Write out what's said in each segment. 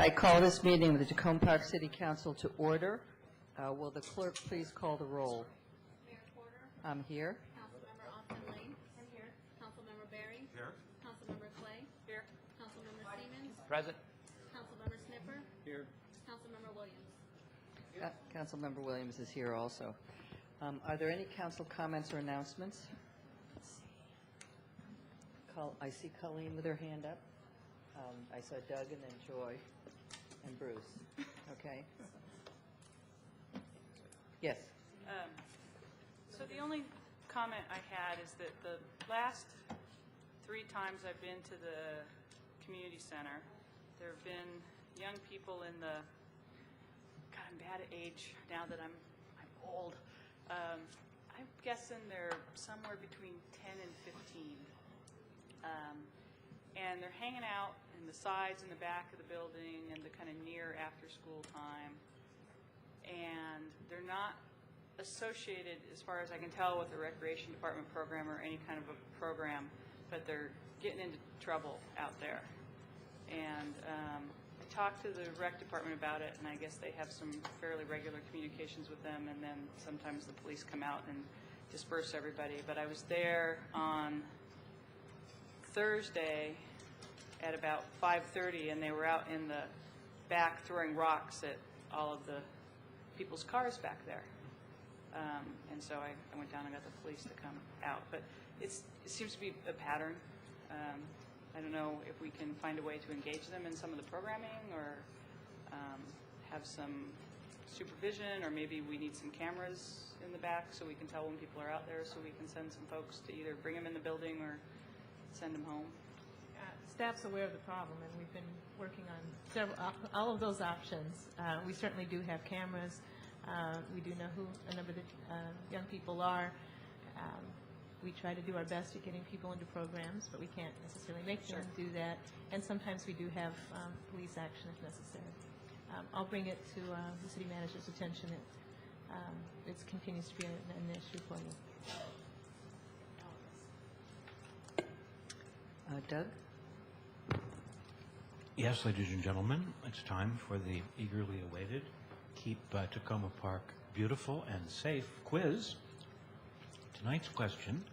I call this meeting of the Tacoma Park City Council to order. Will the clerk please call the roll? Mayor Porter. I'm here. Councilmember Austin Lane. I'm here. Councilmember Berry. Here. Councilmember Clay. Here. Councilmember Siemens. Present. Councilmember Sniffer. Here. Councilmember Williams. Councilmember Williams is here also. Are there any council comments or announcements? I see Colleen with her hand up. I saw Doug and then Joy and Bruce. Okay. Yes. So the only comment I had is that the last 3 times I've been to the community center, there have been young people in the, God, I'm bad at age now that I'm old. I'm guessing they're somewhere between 10 and 15. And they're hanging out in the sides and the back of the building and the kind of near after school time. And they're not associated, as far as I can tell, with the recreation department program or any kind of a program, but they're getting into trouble out there. And I talked to the rec department about it, and I guess they have some fairly regular communications with them, and then sometimes the police come out and disperse everybody. But I was there on Thursday at about 5:30, and they were out in the back throwing rocks at all of the people's cars back there. And so I went down and got the police to come out. But it seems to be a pattern. I don't know if we can find a way to engage them in some of the programming or have some supervision, or maybe we need some cameras in the back so we can tell when people are out there, so we can send some folks to either bring them in the building or send them home. Staff's aware of the problem, and we've been working on all of those options. We certainly do have cameras. We do know who a number of the young people are. We try to do our best at getting people into programs, but we can't necessarily make them do that. And sometimes we do have police action if necessary. I'll bring it to the city manager's attention. It continues to be an issue for you. Doug? Yes, ladies and gentlemen, it's time for the eagerly awaited Keep Tacoma Park Beautiful and Safe quiz. Tonight's question: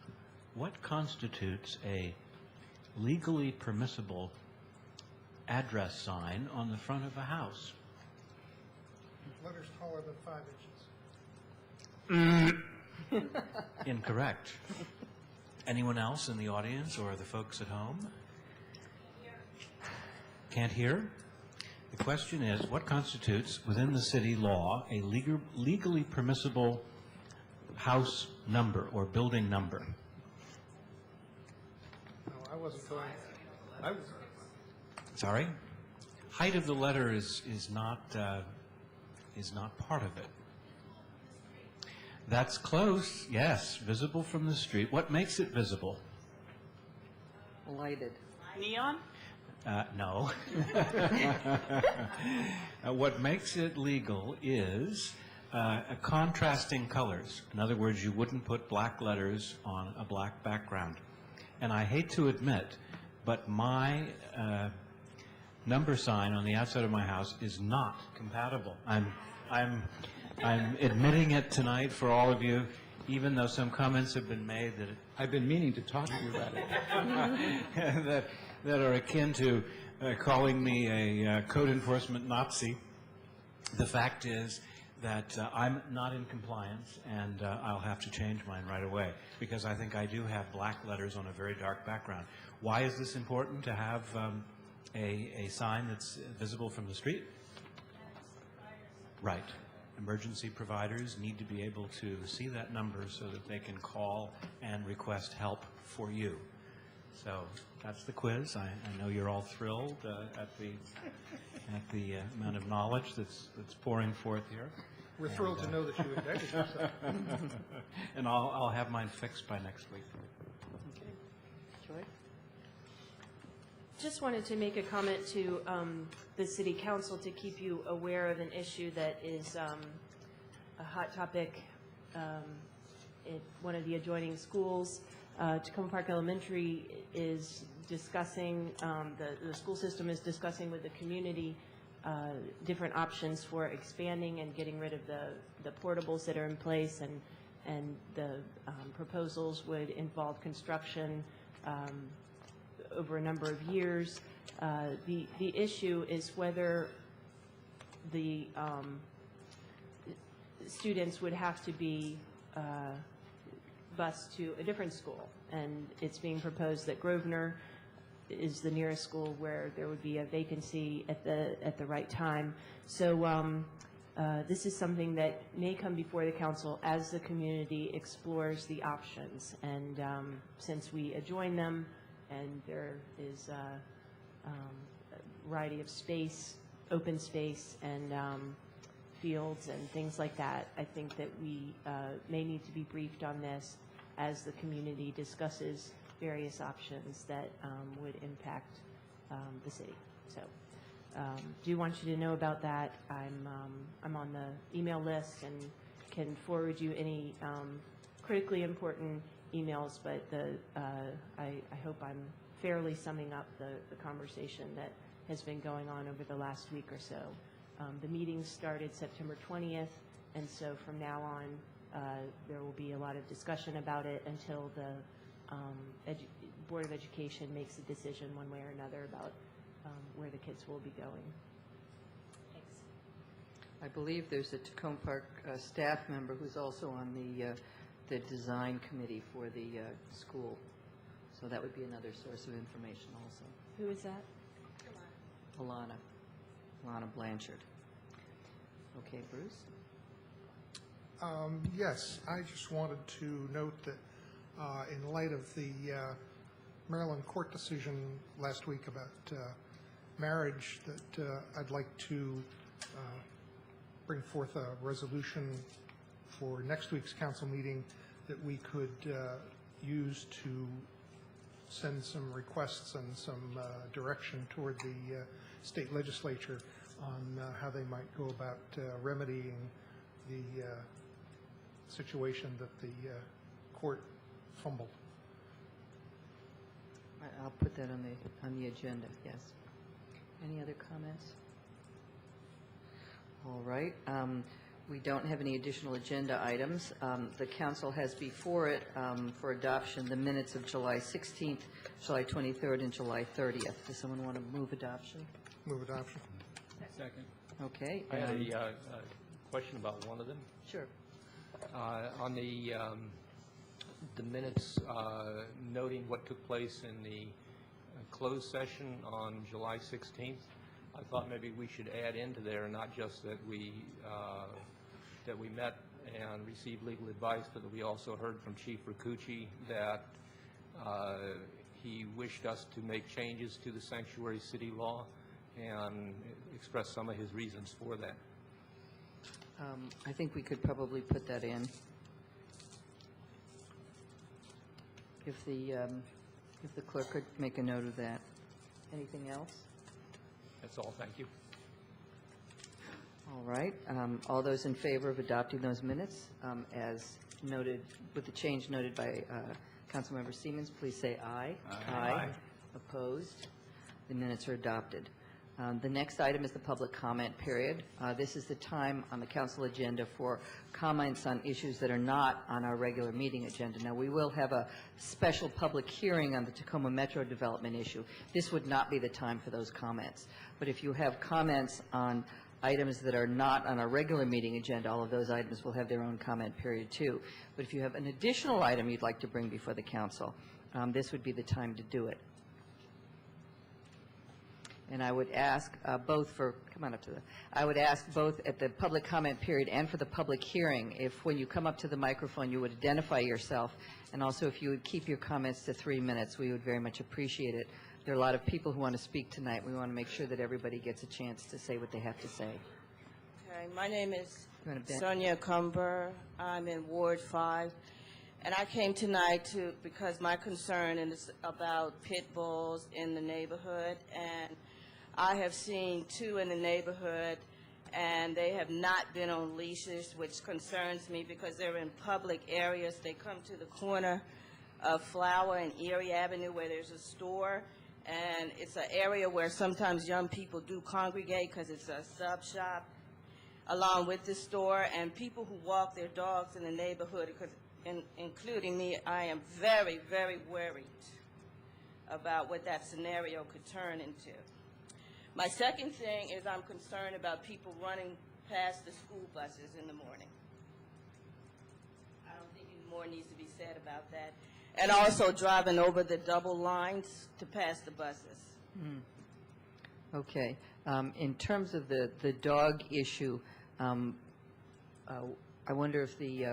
what constitutes a legally permissible address sign on the front of a house? Letters taller than 5 inches. Incorrect. Anyone else in the audience or the folks at home? Can't hear? The question is, what constitutes, within the city law, a legally permissible house number or building number? No, I wasn't going. I was. Sorry? Height of the letter is not part of it. That's close. Yes, visible from the street. What makes it visible? Lighted. Neon? No. What makes it legal is contrasting colors. In other words, you wouldn't put black letters on a black background. And I hate to admit, but my number sign on the outside of my house is not compatible. I'm admitting it tonight for all of you, even though some comments have been made that I've been meaning to talk to you about it. that are akin to calling me a code enforcement Nazi. The fact is that I'm not in compliance, and I'll have to change mine right away, because I think I do have black letters on a very dark background. Why is this important to have a sign that's visible from the street? Right. Emergency providers need to be able to see that number so that they can call and request help for you. So that's the quiz. I know you're all thrilled at the amount of knowledge that's pouring forth here. We're thrilled to know that you indicted yourself. And I'll have mine fixed by next week. Okay. Joy? Just wanted to make a comment to the City Council to keep you aware of an issue that is a hot topic in one of the adjoining schools. Tacoma Park Elementary is discussing, the school system is discussing with the community different options for expanding and getting rid of the portables that are in place, and the proposals would involve construction over a number of years. The issue is whether the students would have to be bused to a different school, and it's being proposed that Grosvenor is the nearest school where there would be a vacancy at the right time. So this is something that may come before the council as the community explores the options. And since we adjoin them, and there is a variety of space, open space, and fields and things like that, I think that we may need to be briefed on this as the community discusses various options that would impact the city. So do want you to know about that. I'm on the email list and can forward you any critically important emails, but I hope I'm fairly summing up the conversation that has been going on over the last week or so. The meeting started September 20th, and so from now on, there will be a lot of discussion about it until the Board of Education makes a decision one way or another about where the kids will be going. Thanks. I believe there's a Tacoma Park staff member who's also on the design committee for the school. So that would be another source of information also. Who is that? Alana Blanchard. Okay, Bruce? Yes, I just wanted to note that in light of the Maryland court decision last week about marriage, that I'd like to bring forth a resolution for next week's council meeting that we could use to send some requests and some direction toward the state legislature on how they might go about remedying the situation that the court fumbled. I'll put that on the agenda, yes. Any other comments? All right. We don't have any additional agenda items. The council has before it for adoption the minutes of July 16th, July 23rd, and July 30th. Does someone want to move adoption? Move adoption. Second. Okay. I had a question about one of them. Sure. On the minutes noting what took place in the closed session on July 16th, I thought maybe we should add into there not just that we met and received legal advice, but that we also heard from Chief Rakucci that he wished us to make changes to the sanctuary city law and express some of his reasons for that. I think we could probably put that in. If the clerk could make a note of that. Anything else? That's all. Thank you. All right. All those in favor of adopting those minutes, as noted, with the change noted by Councilmember Siemens, please say aye. Aye. Opposed? The minutes are adopted. The next item is the public comment period. This is the time on the council agenda for comments on issues that are not on our regular meeting agenda. Now, we will have a special public hearing on the Tacoma Metro development issue. This would not be the time for those comments. But if you have comments on items that are not on our regular meeting agenda, all of those items will have their own comment period too. But if you have an additional item you'd like to bring before the council, this would be the time to do it. And I would ask both for, come on up to the, I would ask both at the public comment period and for the public hearing, if when you come up to the microphone, you would identify yourself, and also if you would keep your comments to 3 minutes, we would very much appreciate it. There are a lot of people who want to speak tonight. We want to make sure that everybody gets a chance to say what they have to say. Okay, my name is You wanna bet? Sonia Cumber. I'm in Ward 5. And I came tonight because my concern is about pit bulls in the neighborhood. And I have seen 2 in the neighborhood, and they have not been on leashes, which concerns me because they're in public areas. They come to the corner of Flower and Erie Avenue where there's a store, and it's an area where sometimes young people do congregate because it's a sub shop along with the store, and people who walk their dogs in the neighborhood, because including me, I am very, very worried about what that scenario could turn into. My second thing is I'm concerned about people running past the school buses in the morning. I don't think any more needs to be said about that. And also driving over the double lines to pass the buses. Okay. In terms of the dog issue, I wonder if the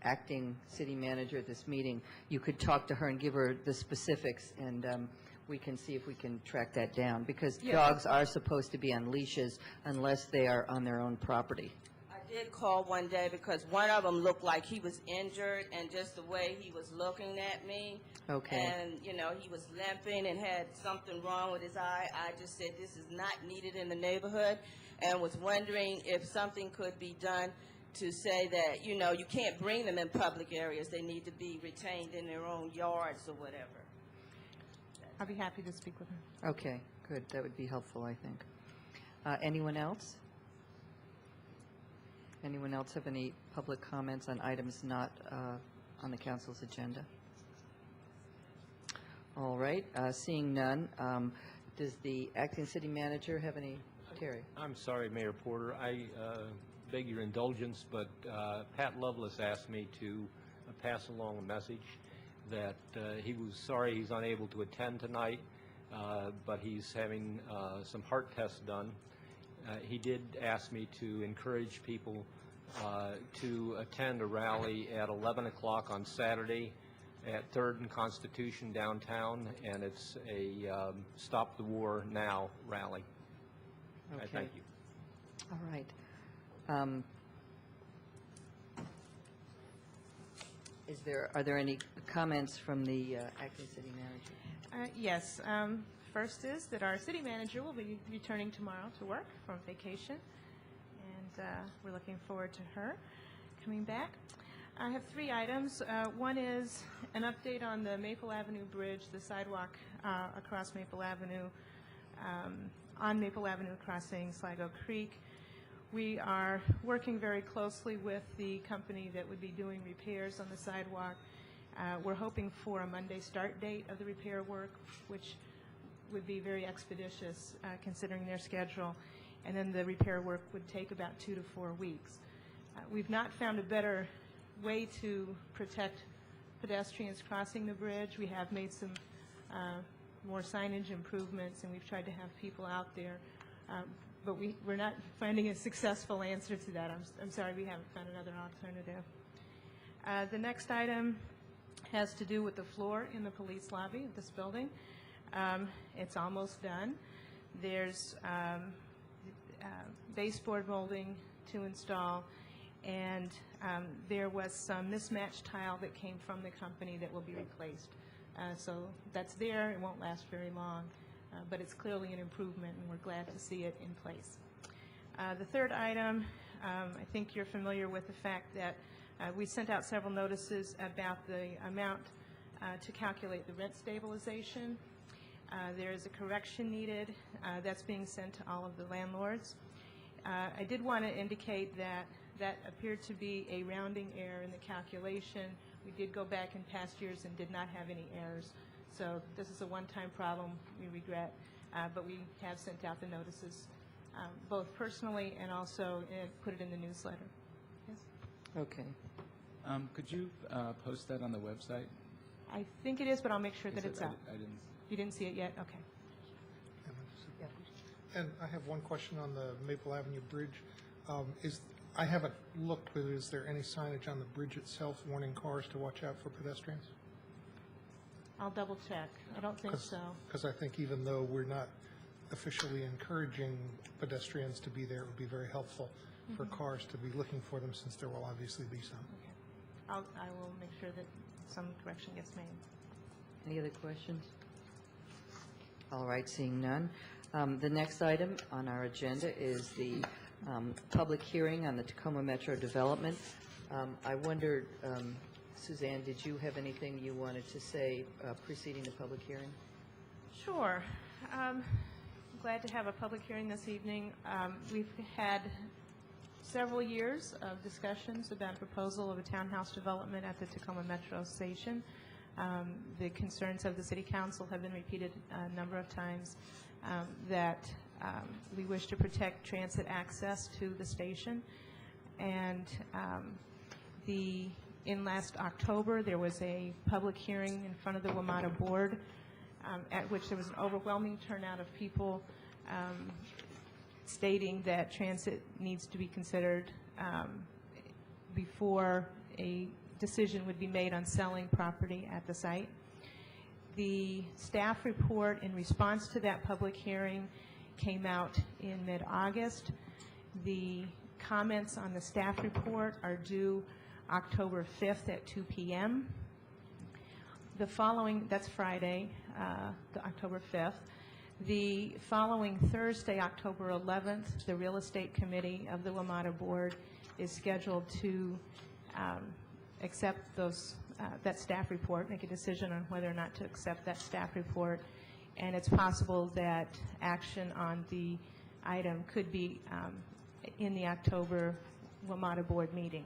acting city manager at this meeting, you could talk to her and give her the specifics, and we can see if we can track that down, because dogs are supposed to be on leashes unless they are on their own property. I did call one day because one of them looked like he was injured, and just the way he was looking at me. Okay. And, you know, he was limping and had something wrong with his eye. I just said, this is not needed in the neighborhood, and was wondering if something could be done to say that, you know, you can't bring them in public areas. They need to be retained in their own yards or whatever. I'll be happy to speak with her. Okay, good. That would be helpful, I think. Anyone else? Anyone else have any public comments on items not on the council's agenda? All right, seeing none, does the acting city manager have any? Terry? I'm sorry, Mayor Porter. I beg your indulgence, but Pat Lovelace asked me to pass along a message that he was sorry he's unable to attend tonight, but he's having some heart tests done. He did ask me to encourage people to attend a rally at 11 o'clock on Saturday at 3rd and Constitution downtown, and it's a Stop the War Now rally. Okay. Thank you. All right. Are there any comments from the acting city manager? Yes. First is that our city manager will be returning tomorrow to work from vacation, and we're looking forward to her coming back. I have 3 items. One is an update on the Maple Avenue Bridge, the sidewalk across Maple Avenue, on Maple Avenue crossing Sligo Creek. We are working very closely with the company that would be doing repairs on the sidewalk. We're hoping for a Monday start date of the repair work, which would be very expeditious considering their schedule, and then the repair work would take about 2 to 4 weeks. We've not found a better way to protect pedestrians crossing the bridge. We have made some more signage improvements, and we've tried to have people out there, but we're not finding a successful answer to that. I'm sorry, we haven't found another alternative. The next item has to do with the floor in the police lobby of this building. It's almost done. There's baseboard molding to install, and there was some mismatched tile that came from the company that will be replaced. So that's there. It won't last very long, but it's clearly an improvement, and we're glad to see it in place. The third item, I think you're familiar with the fact that we sent out several notices about the amount to calculate the rent stabilization. There is a correction needed that's being sent to all of the landlords. I did want to indicate that that appeared to be a rounding error in the calculation. We did go back in past years and did not have any errors. So this is a one-time problem, we regret, but we have sent out the notices, both personally and also put it in the newsletter. Yes? Okay. Could you post that on the website? I think it is, but I'll make sure that it's out. I didn't. You didn't see it yet? Okay. And I have one question on the Maple Avenue Bridge. I haven't looked, but is there any signage on the bridge itself warning cars to watch out for pedestrians? I'll double check. I don't think so. Because I think even though we're not officially encouraging pedestrians to be there, it would be very helpful for cars to be looking for them, since there will obviously be some. Okay. I will make sure that some correction gets made. Any other questions? All right, seeing none. The next item on our agenda is the public hearing on the Tacoma Metro development. I wondered, Suzanne, did you have anything you wanted to say preceding the public hearing? Sure. Glad to have a public hearing this evening. We've had several years of discussions about a proposal of a townhouse development at the Tacoma Metro Station. The concerns of the City Council have been repeated a number of times, that we wish to protect transit access to the station. And in last October, there was a public hearing in front of the WMATA board, at which there was an overwhelming turnout of people stating that transit needs to be considered before a decision would be made on selling property at the site. The staff report in response to that public hearing came out in mid-August. The comments on the staff report are due October 5th at 2 p.m. The following, that's Friday, the October 5th. The following Thursday, October 11th, the Real Estate Committee of the WMATA Board is scheduled to accept that staff report, make a decision on whether or not to accept that staff report, and it's possible that action on the item could be in the October WMATA Board meeting.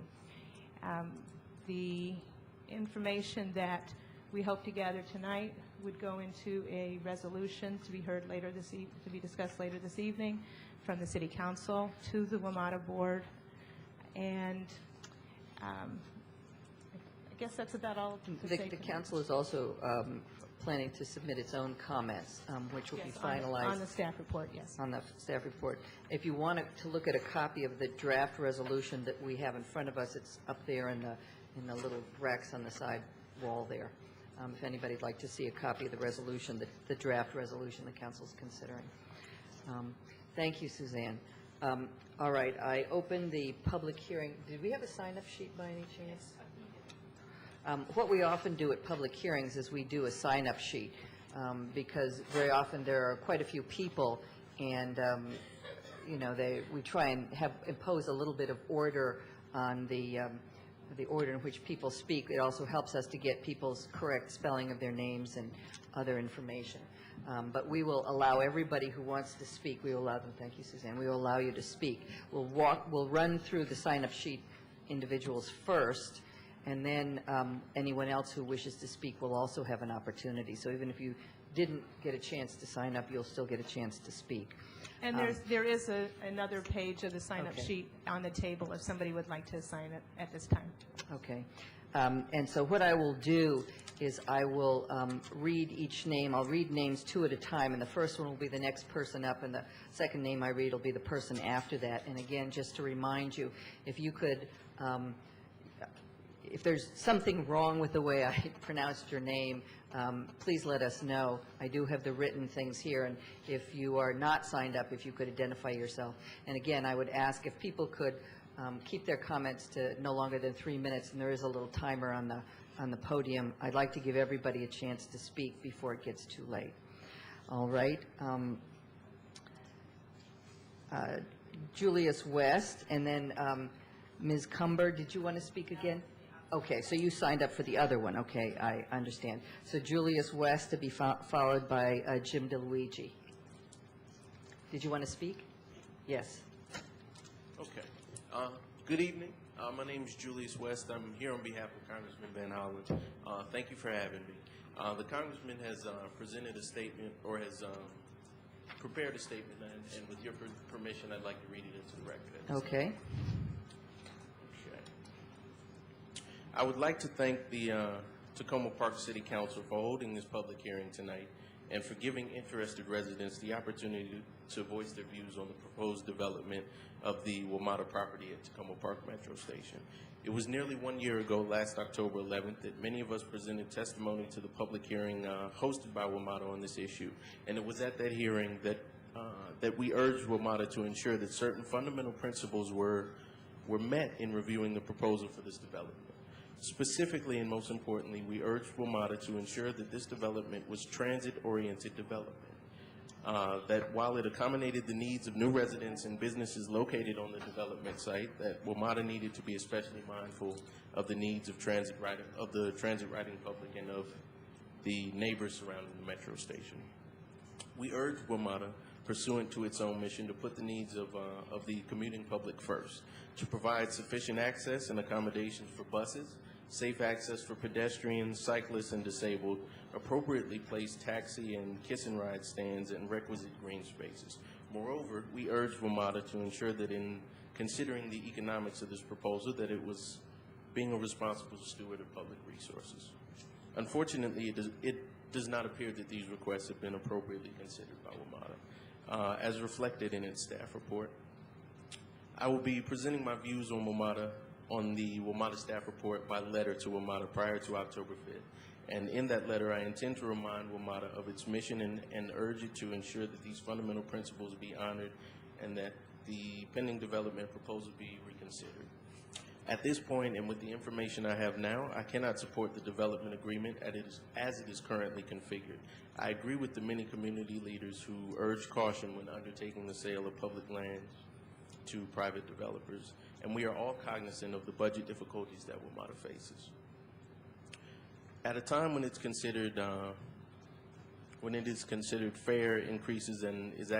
The information that we hope to gather tonight would go into a resolution to be heard later to be discussed later this evening from the City Council to the WMATA Board, and I guess that's about all to say. The council is also planning to submit its own comments, which will be finalized. On the staff report, yes. On the staff report. If you want to look at a copy of the draft resolution that we have in front of us, it's up there in the little racks on the side wall there. If anybody'd like to see a copy of the resolution, the draft resolution the council's considering. Thank you, Suzanne. All right, I open the public hearing. Did we have a sign-up sheet by any chance? What we often do at public hearings is we do a sign-up sheet, because very often there are quite a few people, and you know, we try and impose a little bit of order on the order in which people speak. It also helps us to get people's correct spelling of their names and other information. But we will allow everybody who wants to speak, we will allow them, thank you, Suzanne, we will allow you to speak. We'll run through the sign-up sheet individuals first, and then anyone else who wishes to speak will also have an opportunity. So even if you didn't get a chance to sign up, you'll still get a chance to speak. And there is another page of the sign-up Okay. sheet on the table if somebody would like to sign it at this time. Okay. And so what I will do is I will read each name. I'll read names two at a time, and the first one will be the next person up, and the second name I read will be the person after that. And again, just to remind you, if you could, if there's something wrong with the way I pronounced your name, please let us know. I do have the written things here, and if you are not signed up, if you could identify yourself. And again, I would ask if people could keep their comments to no longer than 3 minutes, and there is a little timer on the podium. I'd like to give everybody a chance to speak before it gets too late. All right. Julius West, and then Ms. Cumber, did you want to speak again? Okay, so you signed up for the other one. Okay, I understand. So Julius West to be followed by Jim DeLuigi. Did you want to speak? Yes. Okay. Good evening. My name is Julius West. I'm here on behalf of Congressman Van Hollen. Thank you for having me. The Congressman has presented a statement, or has prepared a statement, and with your permission, I'd like to read it into the record. Okay. I would like to thank the Tacoma Park City Council for holding this public hearing tonight and for giving interested residents the opportunity to voice their views on the proposed development of the WMATA property at Tacoma Park Metro Station. It was nearly 1 year ago, last October 11th, that many of us presented testimony to the public hearing hosted by WMATA on this issue. And it was at that hearing that we urged WMATA to ensure that certain fundamental principles were met in reviewing the proposal for this development. Specifically, and most importantly, we urged WMATA to ensure that this development was transit-oriented development, that while it accommodated the needs of new residents and businesses located on the development site, that WMATA needed to be especially mindful of the needs of the transit riding public and of the neighbors surrounding the metro station. We urge WMATA, pursuant to its own mission, to put the needs of the commuting public first, to provide sufficient access and accommodations for buses, safe access for pedestrians, cyclists, and disabled, appropriately placed taxi and kiss and ride stands, and requisite green spaces. Moreover, we urge WMATA to ensure that in considering the economics of this proposal, that it was being a responsible steward of public resources. Unfortunately, it does not appear that these requests have been appropriately considered by WMATA, as reflected in its staff report. I will be presenting my views on the WMATA staff report by letter to WMATA prior to October 5th. And in that letter, I intend to remind WMATA of its mission and urge it to ensure that these fundamental principles be honored and that the pending development proposal be reconsidered. At this point, and with the information I have now, I cannot support the development agreement as it is currently configured. I agree with the many community leaders who urge caution when undertaking the sale of public lands to private developers, and we are all cognizant of the budget difficulties that WMATA faces. At a time when it is considered fair increases and is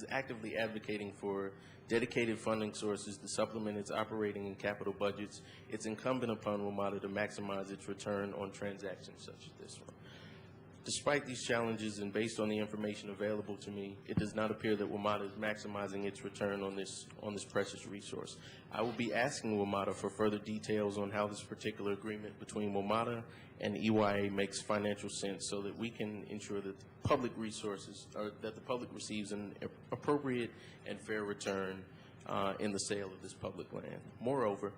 actively advocating for dedicated funding sources to supplement its operating and capital budgets, it's incumbent upon WMATA to maximize its return on transactions such as this one. Despite these challenges and based on the information available to me, it does not appear that WMATA is maximizing its return on this precious resource. I will be asking WMATA for further details on how this particular agreement between WMATA and EYA makes financial sense so that we can ensure that the public receives an appropriate and fair return in the sale of this public land. Moreover,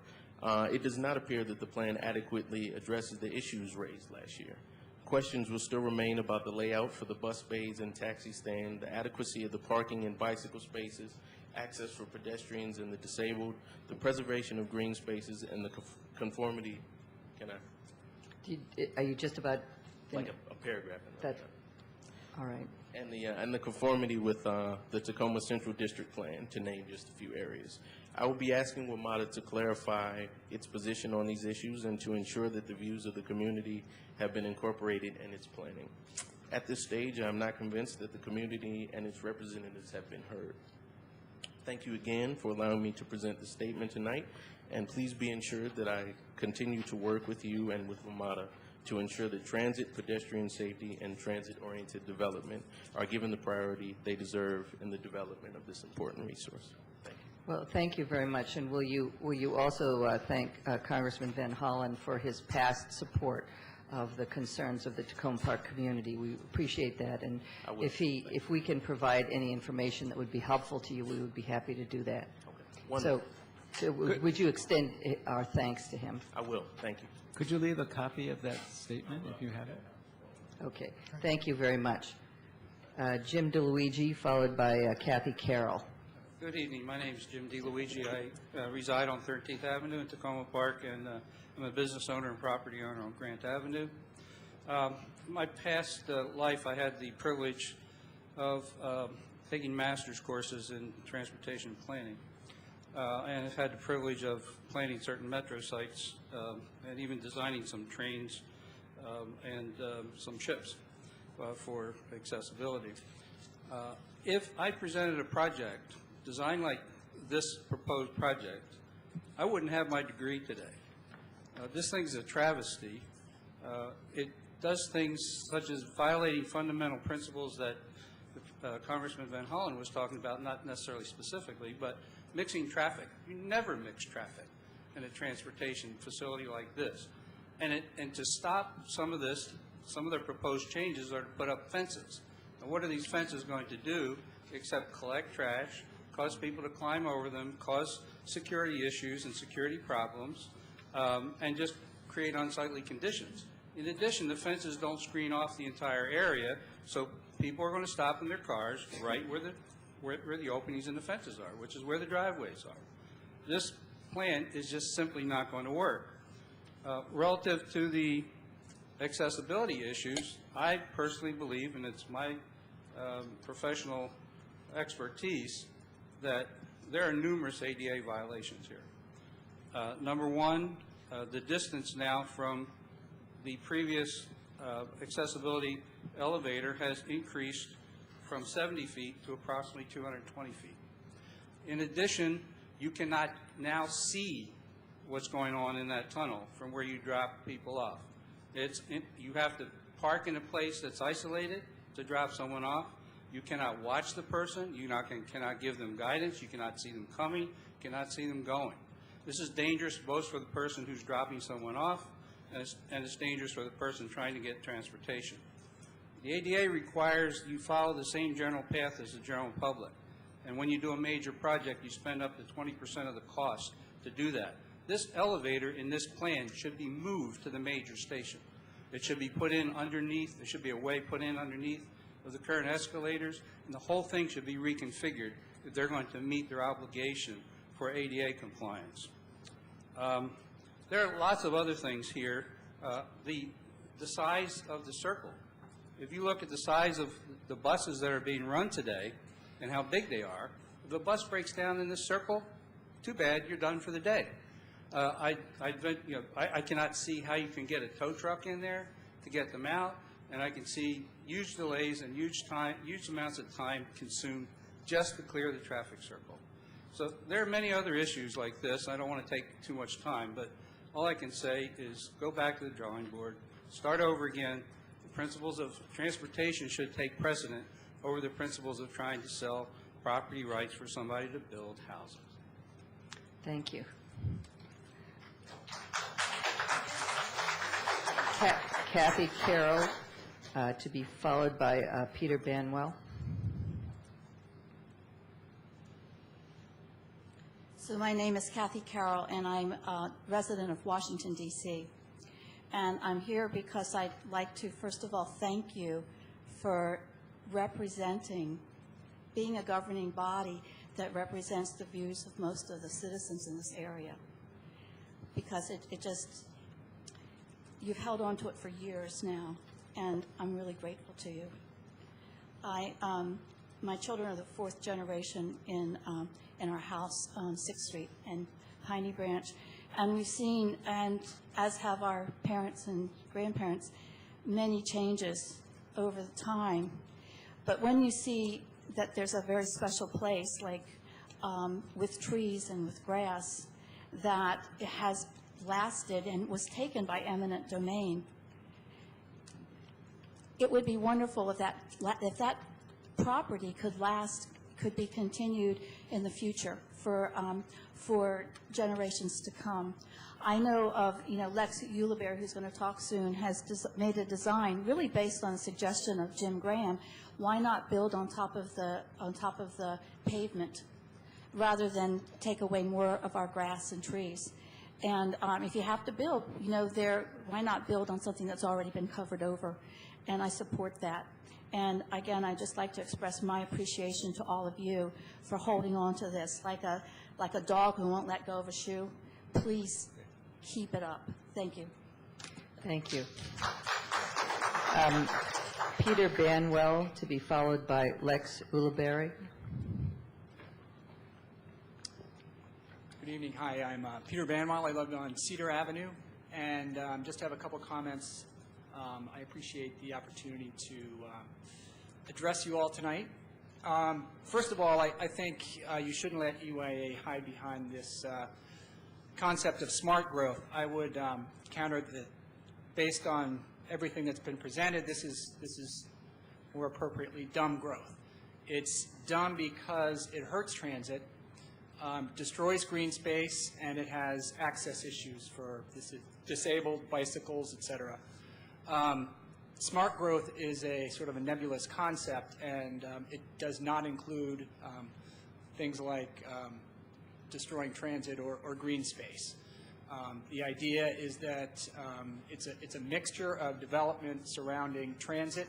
it does not appear that the plan adequately addresses the issues raised last year. Questions will still remain about the layout for the bus bays and taxi stand, the adequacy of the parking and bicycle spaces, access for pedestrians and the disabled, the preservation of green spaces, and the conformity. Are you just about? Like a paragraph in that. All right. And the conformity with the Tacoma Central District Plan, to name just a few areas. I will be asking WMATA to clarify its position on these issues and to ensure that the views of the community have been incorporated in its planning. At this stage, I am not convinced that the community and its representatives have been heard. Thank you again for allowing me to present the statement tonight, and please be ensured that I continue to work with you and with WMATA to ensure that transit, pedestrian safety, and transit-oriented development are given the priority they deserve in the development of this important resource. Thank you. Well, thank you very much. And will you also thank Congressman Van Hollen for his past support of the concerns of the Tacoma Park community? We appreciate that. And if we can provide any information that would be helpful to you, we would be happy to do that. Okay. So would you extend our thanks to him? I will. Thank you. Could you leave a copy of that statement if you have it? Okay. Thank you very much. Jim DeLuigi, followed by Kathy Carroll. Good evening. My name is Jim DeLuigi. I reside on 13th Avenue in Tacoma Park, and I'm a business owner and property owner on Grant Avenue. My past life, I had the privilege of taking master's courses in transportation planning. And I've had the privilege of planning certain metro sites and even designing some trains and some ships for accessibility. If I presented a project designed like this proposed project, I wouldn't have my degree today. This thing's a travesty. It does things such as violating fundamental principles that Congressman Van Hollen was talking about, not necessarily specifically, but mixing traffic. You never mix traffic in a transportation facility like this. And to stop some of this, some of their proposed changes are to put up fences. Now, what are these fences going to do except collect trash, cause people to climb over them, cause security issues and security problems, and just create unsightly conditions? In addition, the fences don't screen off the entire area, so people are going to stop in their cars right where the openings in the fences are, which is where the driveways are. This plan is just simply not going to work. Relative to the accessibility issues, I personally believe, and it's my professional expertise, that there are numerous ADA violations here. Number one, the distance now from the previous accessibility elevator has increased from 70 feet to approximately 220 feet. In addition, you cannot now see what's going on in that tunnel from where you drop people off. You have to park in a place that's isolated to drop someone off. You cannot watch the person. You cannot give them guidance. You cannot see them coming. You cannot see them going. This is dangerous both for the person who's dropping someone off, and it's dangerous for the person trying to get transportation. The ADA requires you follow the same general path as the general public. And when you do a major project, you spend up to 20% of the cost to do that. This elevator in this plan should be moved to the major station. It should be put in underneath. There should be a way put in underneath of the current escalators, and the whole thing should be reconfigured if they're going to meet their obligation for ADA compliance. There are lots of other things here. The size of the circle. If you look at the size of the buses that are being run today and how big they are, if the bus breaks down in this circle, too bad, you're done for the day. I cannot see how you can get a tow truck in there to get them out, and I can see huge delays and huge amounts of time consumed just to clear the traffic circle. So there are many other issues like this. I don't want to take too much time, but all I can say is go back to the drawing board, start over again. The principles of transportation should take precedent over the principles of trying to sell property rights for somebody to build houses. Thank you. Kathy Carroll, to be followed by Peter Banwell. So my name is Kathy Carroll, and I'm a resident of Washington, D.C. And I'm here because I'd like to, first of all, thank you for representing, being a governing body that represents the views of most of the citizens in this area. Because it just, you've held on to it for years now, and I'm really grateful to you. My children are the fourth generation in our house on 6th Street and Piney Branch, and we've seen, and as have our parents and grandparents, many changes over the time. But when you see that there's a very special place, like with trees and with grass, that it has lasted and was taken by eminent domain, it would be wonderful if that property could be continued in the future for generations to come. I know of, Lex Ulibarri, who's going to talk soon, has made a design really based on a suggestion of Jim Graham. Why not build on top of the pavement rather than take away more of our grass and trees? And if you have to build, why not build on something that's already been covered over? And I support that. And again, I'd just like to express my appreciation to all of you for holding on to this like a dog who won't let go of a shoe. Please keep it up. Thank you. Thank you. Peter Banwell, to be followed by Lex Ulibarri. Good evening. Hi, I'm Peter Banwell. I live on Cedar Avenue, and just have a couple comments. I appreciate the opportunity to address you all tonight. First of all, I think you shouldn't let EYA hide behind this concept of smart growth. I would counter that based on everything that's been presented, this is more appropriately dumb growth. It's dumb because it hurts transit, destroys green space, and it has access issues for disabled bicycles, et cetera. Smart growth is a sort of a nebulous concept, and it does not include things like destroying transit or green space. The idea is that it's a mixture of development surrounding transit.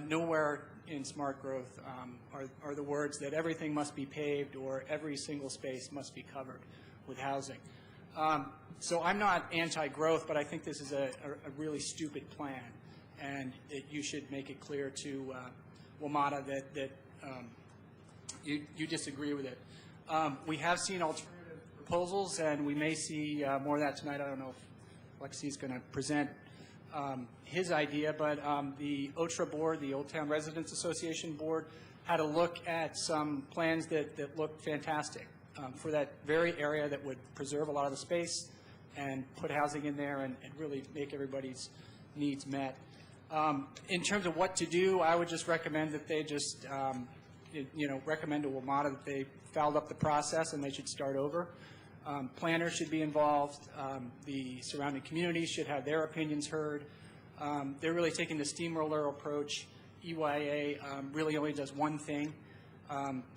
Nowhere in smart growth are the words that everything must be paved or every single space must be covered with housing. So I'm not anti-growth, but I think this is a really stupid plan, and you should make it clear to WMATA that you disagree with it. We have seen alternative proposals, and we may see more of that tonight. I don't know if Lexi's going to present his idea, but the OTRA board, the Old Town Residents Association board, had a look at some plans that looked fantastic for that very area that would preserve a lot of the space and put housing in there and really make everybody's needs met. In terms of what to do, I would just recommend that they just, recommend to WMATA that they fouled up the process and they should start over. Planners should be involved. The surrounding communities should have their opinions heard. They're really taking the steamroller approach. EYA really only does one thing.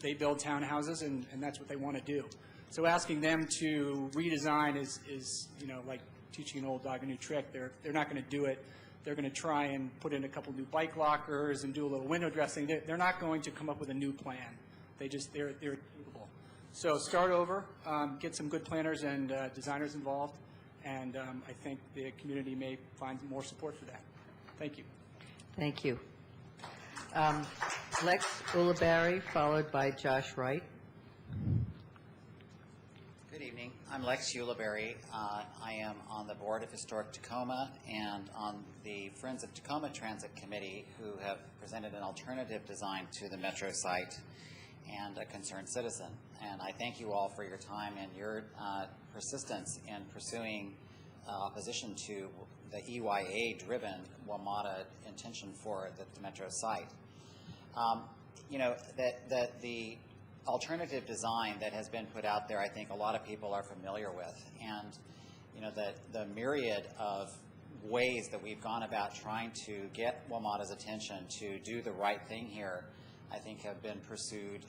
They build townhouses, and that's what they want to do. So asking them to redesign is like teaching an old dog a new trick. They're not going to do it. They're going to try and put in a couple new bike lockers and do a little window dressing. They're not going to come up with a new plan. They're capable. So start over, get some good planners and designers involved, and I think the community may find more support for that. Thank you. Thank you. Lex Ulibarri, followed by Josh Wright. Good evening. I'm Lex Ulibarri. I am on the board of Historic Tacoma and on the Friends of Tacoma Transit Committee, who have presented an alternative design to the Metro site and a concerned citizen. And I thank you all for your time and your persistence in pursuing opposition to the EYA-driven WMATA intention for the Metro site. That the alternative design that has been put out there, I think a lot of people are familiar with. And, the myriad of ways that we've gone about trying to get WMATA's attention to do the right thing here, I think have been pursued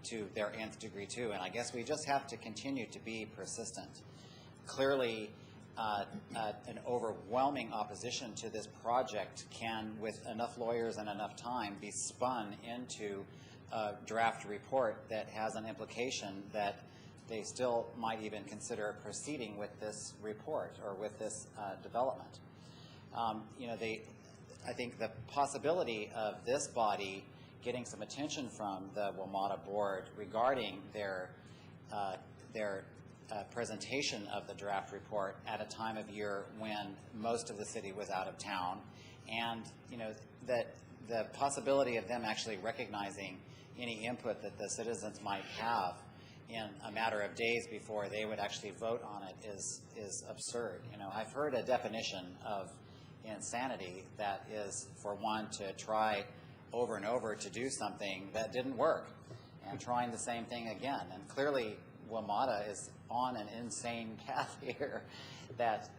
to their nth degree too. And I guess we just have to continue to be persistent. Clearly, an overwhelming opposition to this project can, with enough lawyers and enough time, be spun into a draft report that has an implication that they still might even consider proceeding with this report or with this development. I think the possibility of this body getting some attention from the WMATA board regarding their presentation of the draft report at a time of year when most of the city was out of town, and that the possibility of them actually recognizing any input that the citizens might have in a matter of days before they would actually vote on it is absurd. I've heard a definition of insanity that is for one to try over and over to do something that didn't work and trying the same thing again. And clearly WMATA is on an insane path here that,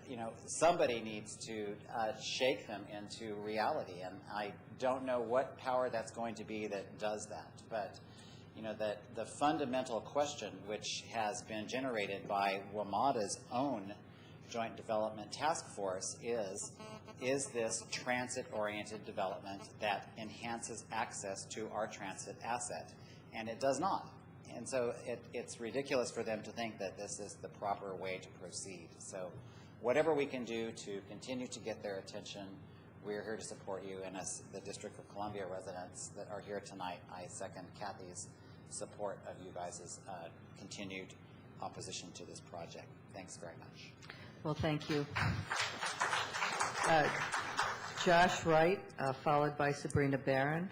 somebody needs to shake them into reality. And I don't know what power that's going to be that does that. But, that the fundamental question which has been generated by WMATA's own Joint Development Task Force is this transit-oriented development that enhances access to our transit asset? And it does not. And so it's ridiculous for them to think that this is the proper way to proceed. So whatever we can do to continue to get their attention, we're here to support you. And as the District of Columbia residents that are here tonight, I second Kathy's support of you guys' continued opposition to this project. Thanks very much. Well, thank you. Josh Wright, followed by Sabrina Barron.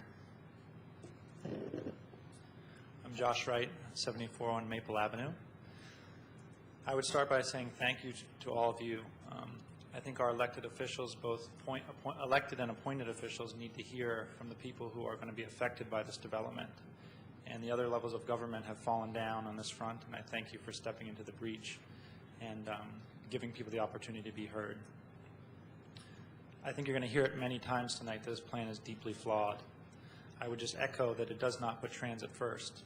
I'm Josh Wright, 7401 Maple Avenue. I would start by saying thank you to all of you. I think our elected officials, both elected and appointed officials, need to hear from the people who are going to be affected by this development. And the other levels of government have fallen down on this front, and I thank you for stepping into the breach and giving people the opportunity to be heard. I think you're going to hear it many times tonight that this plan is deeply flawed. I would just echo that it does not put transit first.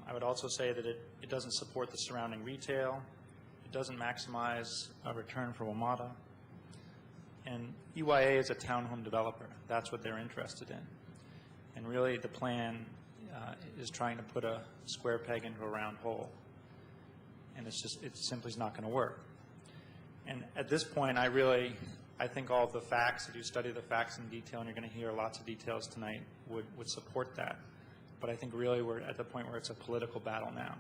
I would also say that it doesn't support the surrounding retail. It doesn't maximize a return for WMATA. And EYA is a townhome developer. That's what they're interested in. And really the plan is trying to put a square peg into a round hole. And it simply is not going to work. And at this point, I think all of the facts, if you study the facts in detail, and you're going to hear lots of details tonight, would support that. But I think really we're at the point where it's a political battle now.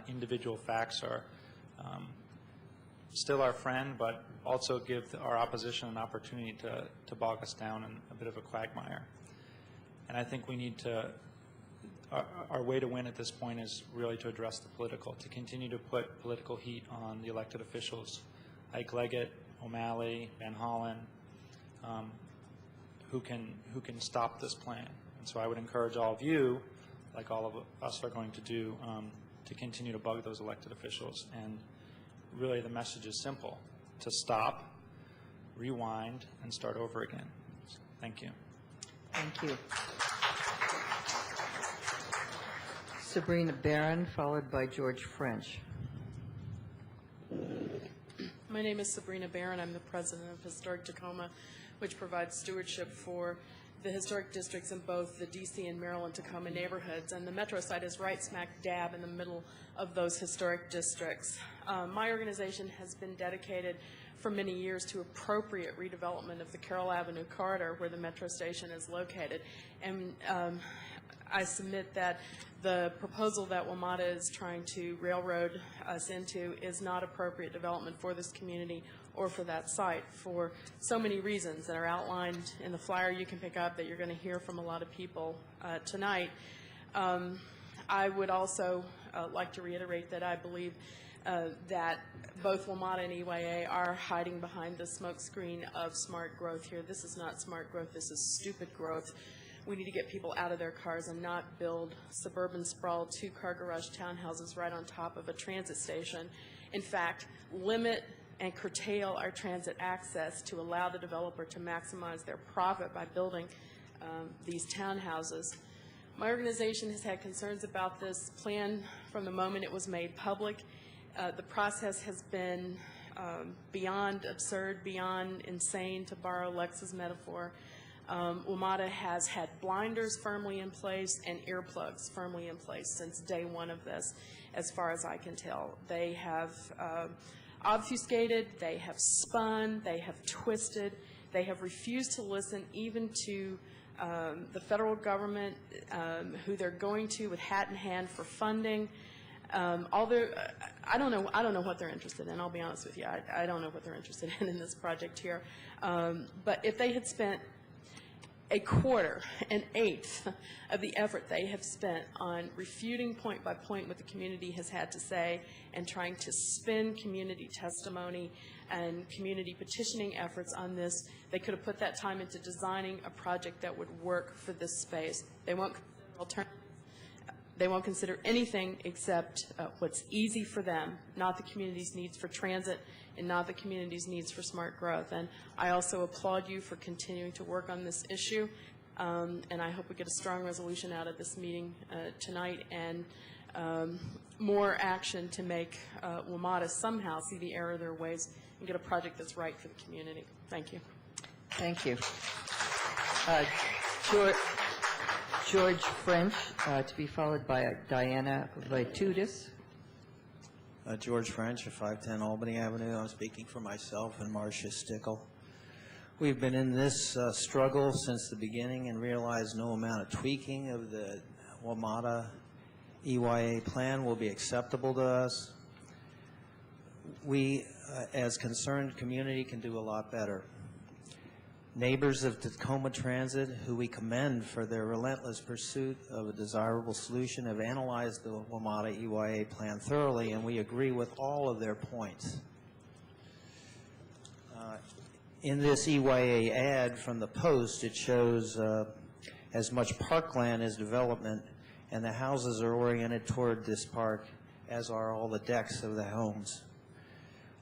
Individual facts are still our friend, but also give our opposition an opportunity to bog us down in a bit of a quagmire. And I think we need to, our way to win at this point is really to address the political, to continue to put political heat on the elected officials, Ike Leggett, O'Malley, Van Hollen, who can stop this plan. And so I would encourage all of you, like all of us are going to do, to continue to bug those elected officials. And really the message is simple: to stop, rewind, and start over again. So, thank you. Thank you. Sabrina Barron, followed by George French. My name is Sabrina Barron. I'm the president of Historic Tacoma, which provides stewardship for the historic districts in both the D.C. and Maryland-Tacoma neighborhoods. And the Metro site is right smack dab in the middle of those historic districts. My organization has been dedicated for many years to appropriate redevelopment of the Carroll Avenue corridor where the Metro station is located. And I submit that the proposal that WMATA is trying to railroad us into is not appropriate development for this community or for that site for so many reasons that are outlined in the flyer you can pick up that you're going to hear from a lot of people tonight. I would also like to reiterate that I believe that both WMATA and EYA are hiding behind the smokescreen of smart growth here. This is not smart growth. This is stupid growth. We need to get people out of their cars and not build suburban sprawl 2-car garage townhouses right on top of a transit station. In fact, limit and curtail our transit access to allow the developer to maximize their profit by building these townhouses. My organization has had concerns about this plan from the moment it was made public. The process has been beyond absurd, beyond insane, to borrow Lex's metaphor. WMATA has had blinders firmly in place and earplugs firmly in place since day one of this, as far as I can tell. They have obfuscated, they have spun, they have twisted, they have refused to listen even to the federal government, who they're going to with hat in hand for funding. I don't know what they're interested in. I'll be honest with you. I don't know what they're interested in this project here. But if they had spent a quarter, an eighth of the effort they have spent on refuting point by point what the community has had to say and trying to spin community testimony and community petitioning efforts on this, they could have put that time into designing a project that would work for this space. They won't consider alternatives. They won't consider anything except what's easy for them, not the community's needs for transit and not the community's needs for smart growth. And I also applaud you for continuing to work on this issue, and I hope we get a strong resolution out of this meeting tonight and more action to make WMATA somehow see the error of their ways and get a project that's right for the community. Thank you. Thank you. George French, to be followed by Diana Vaitudis. George French of 510 Albany Avenue. I'm speaking for myself and Marcia Stickle. We've been in this struggle since the beginning and realized no amount of tweaking of the WMATA EYA plan will be acceptable to us. We, as concerned community, can do a lot better. Neighbors of Tacoma Transit, who we commend for their relentless pursuit of a desirable solution, have analyzed the WMATA EYA plan thoroughly, and we agree with all of their points. In this EYA ad from the Post, it shows as much parkland as development, and the houses are oriented toward this park, as are all the decks of the homes.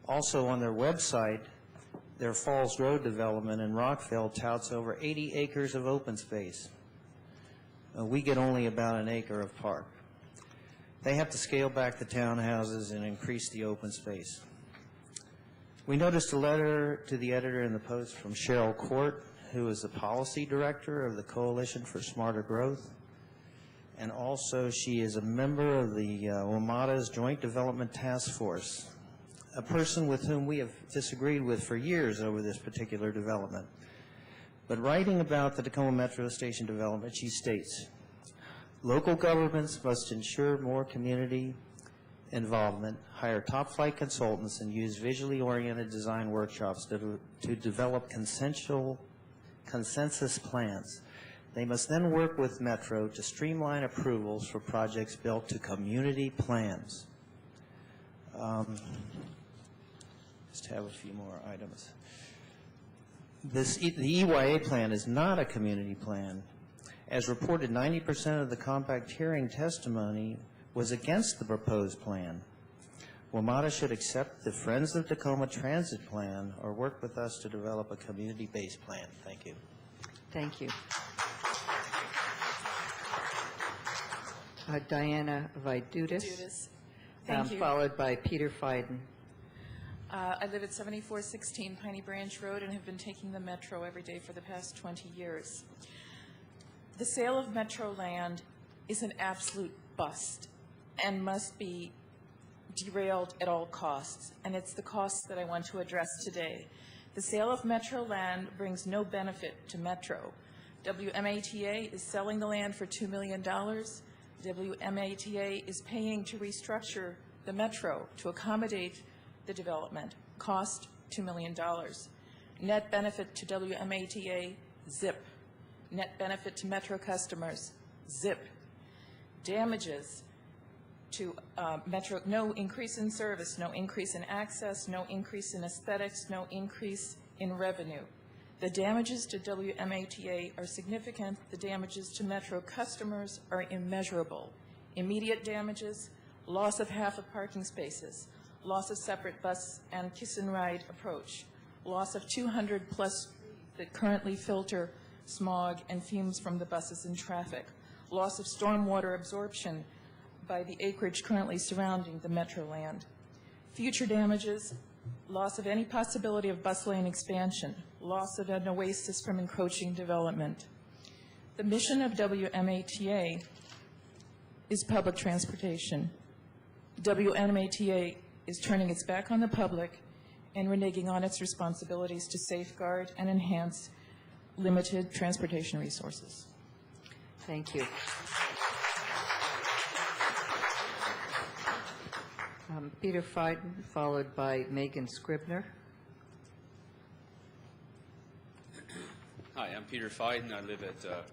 Also on their website, their Falls Road development in Rockville touts over 80 acres of open space. We get only about an acre of park. They have to scale back the townhouses and increase the open space. We noticed a letter to the editor in the Post from Cheryl Court, who is the policy director of the Coalition for Smarter Growth, and also she is a member of the WMATA's Joint Development Task Force, a person with whom we have disagreed with for years over this particular development. But writing about the Tacoma Metro Station development, she states, local governments must ensure more community involvement, hire top-flight consultants, and use visually oriented design workshops to develop consensus plans. They must then work with Metro to streamline approvals for projects built to community plans. Just have a few more items. The EYA plan is not a community plan. As reported, 90% of the compact hearing testimony was against the proposed plan. WMATA should accept the Friends of Tacoma Transit Plan or work with us to develop a community-based plan. Thank you. Thank you. Diana Vidutis. Thank you. Followed by Peter Fiden. I live at 7416 Piney Branch Road and have been taking the Metro every day for the past 20 years. The sale of Metro land is an absolute bust and must be derailed at all costs, and it's the costs that I want to address today. The sale of Metro land brings no benefit to Metro. WMATA is selling the land for $2 million. WMATA is paying to restructure the Metro to accommodate the development. Cost $2 million. Net benefit to WMATA, zip. Net benefit to Metro customers, zip. Damages to Metro, no increase in service, no increase in access, no increase in aesthetics, no increase in revenue. The damages to WMATA are significant. The damages to Metro customers are immeasurable. Immediate damages, loss of half of parking spaces, loss of separate bus and kiss and ride approach, loss of 200 plus that currently filter smog and fumes from the buses and traffic, loss of stormwater absorption by the acreage currently surrounding the Metro land. Future damages, loss of any possibility of bus lane expansion, loss of an oasis from encroaching development. The mission of WMATA is public transportation. WMATA is turning its back on the public and reneging on its responsibilities to safeguard and enhance limited transportation resources. Thank you. Peter Fiden, followed by Megan Scribner. Hi, I'm Peter Fiden. I live at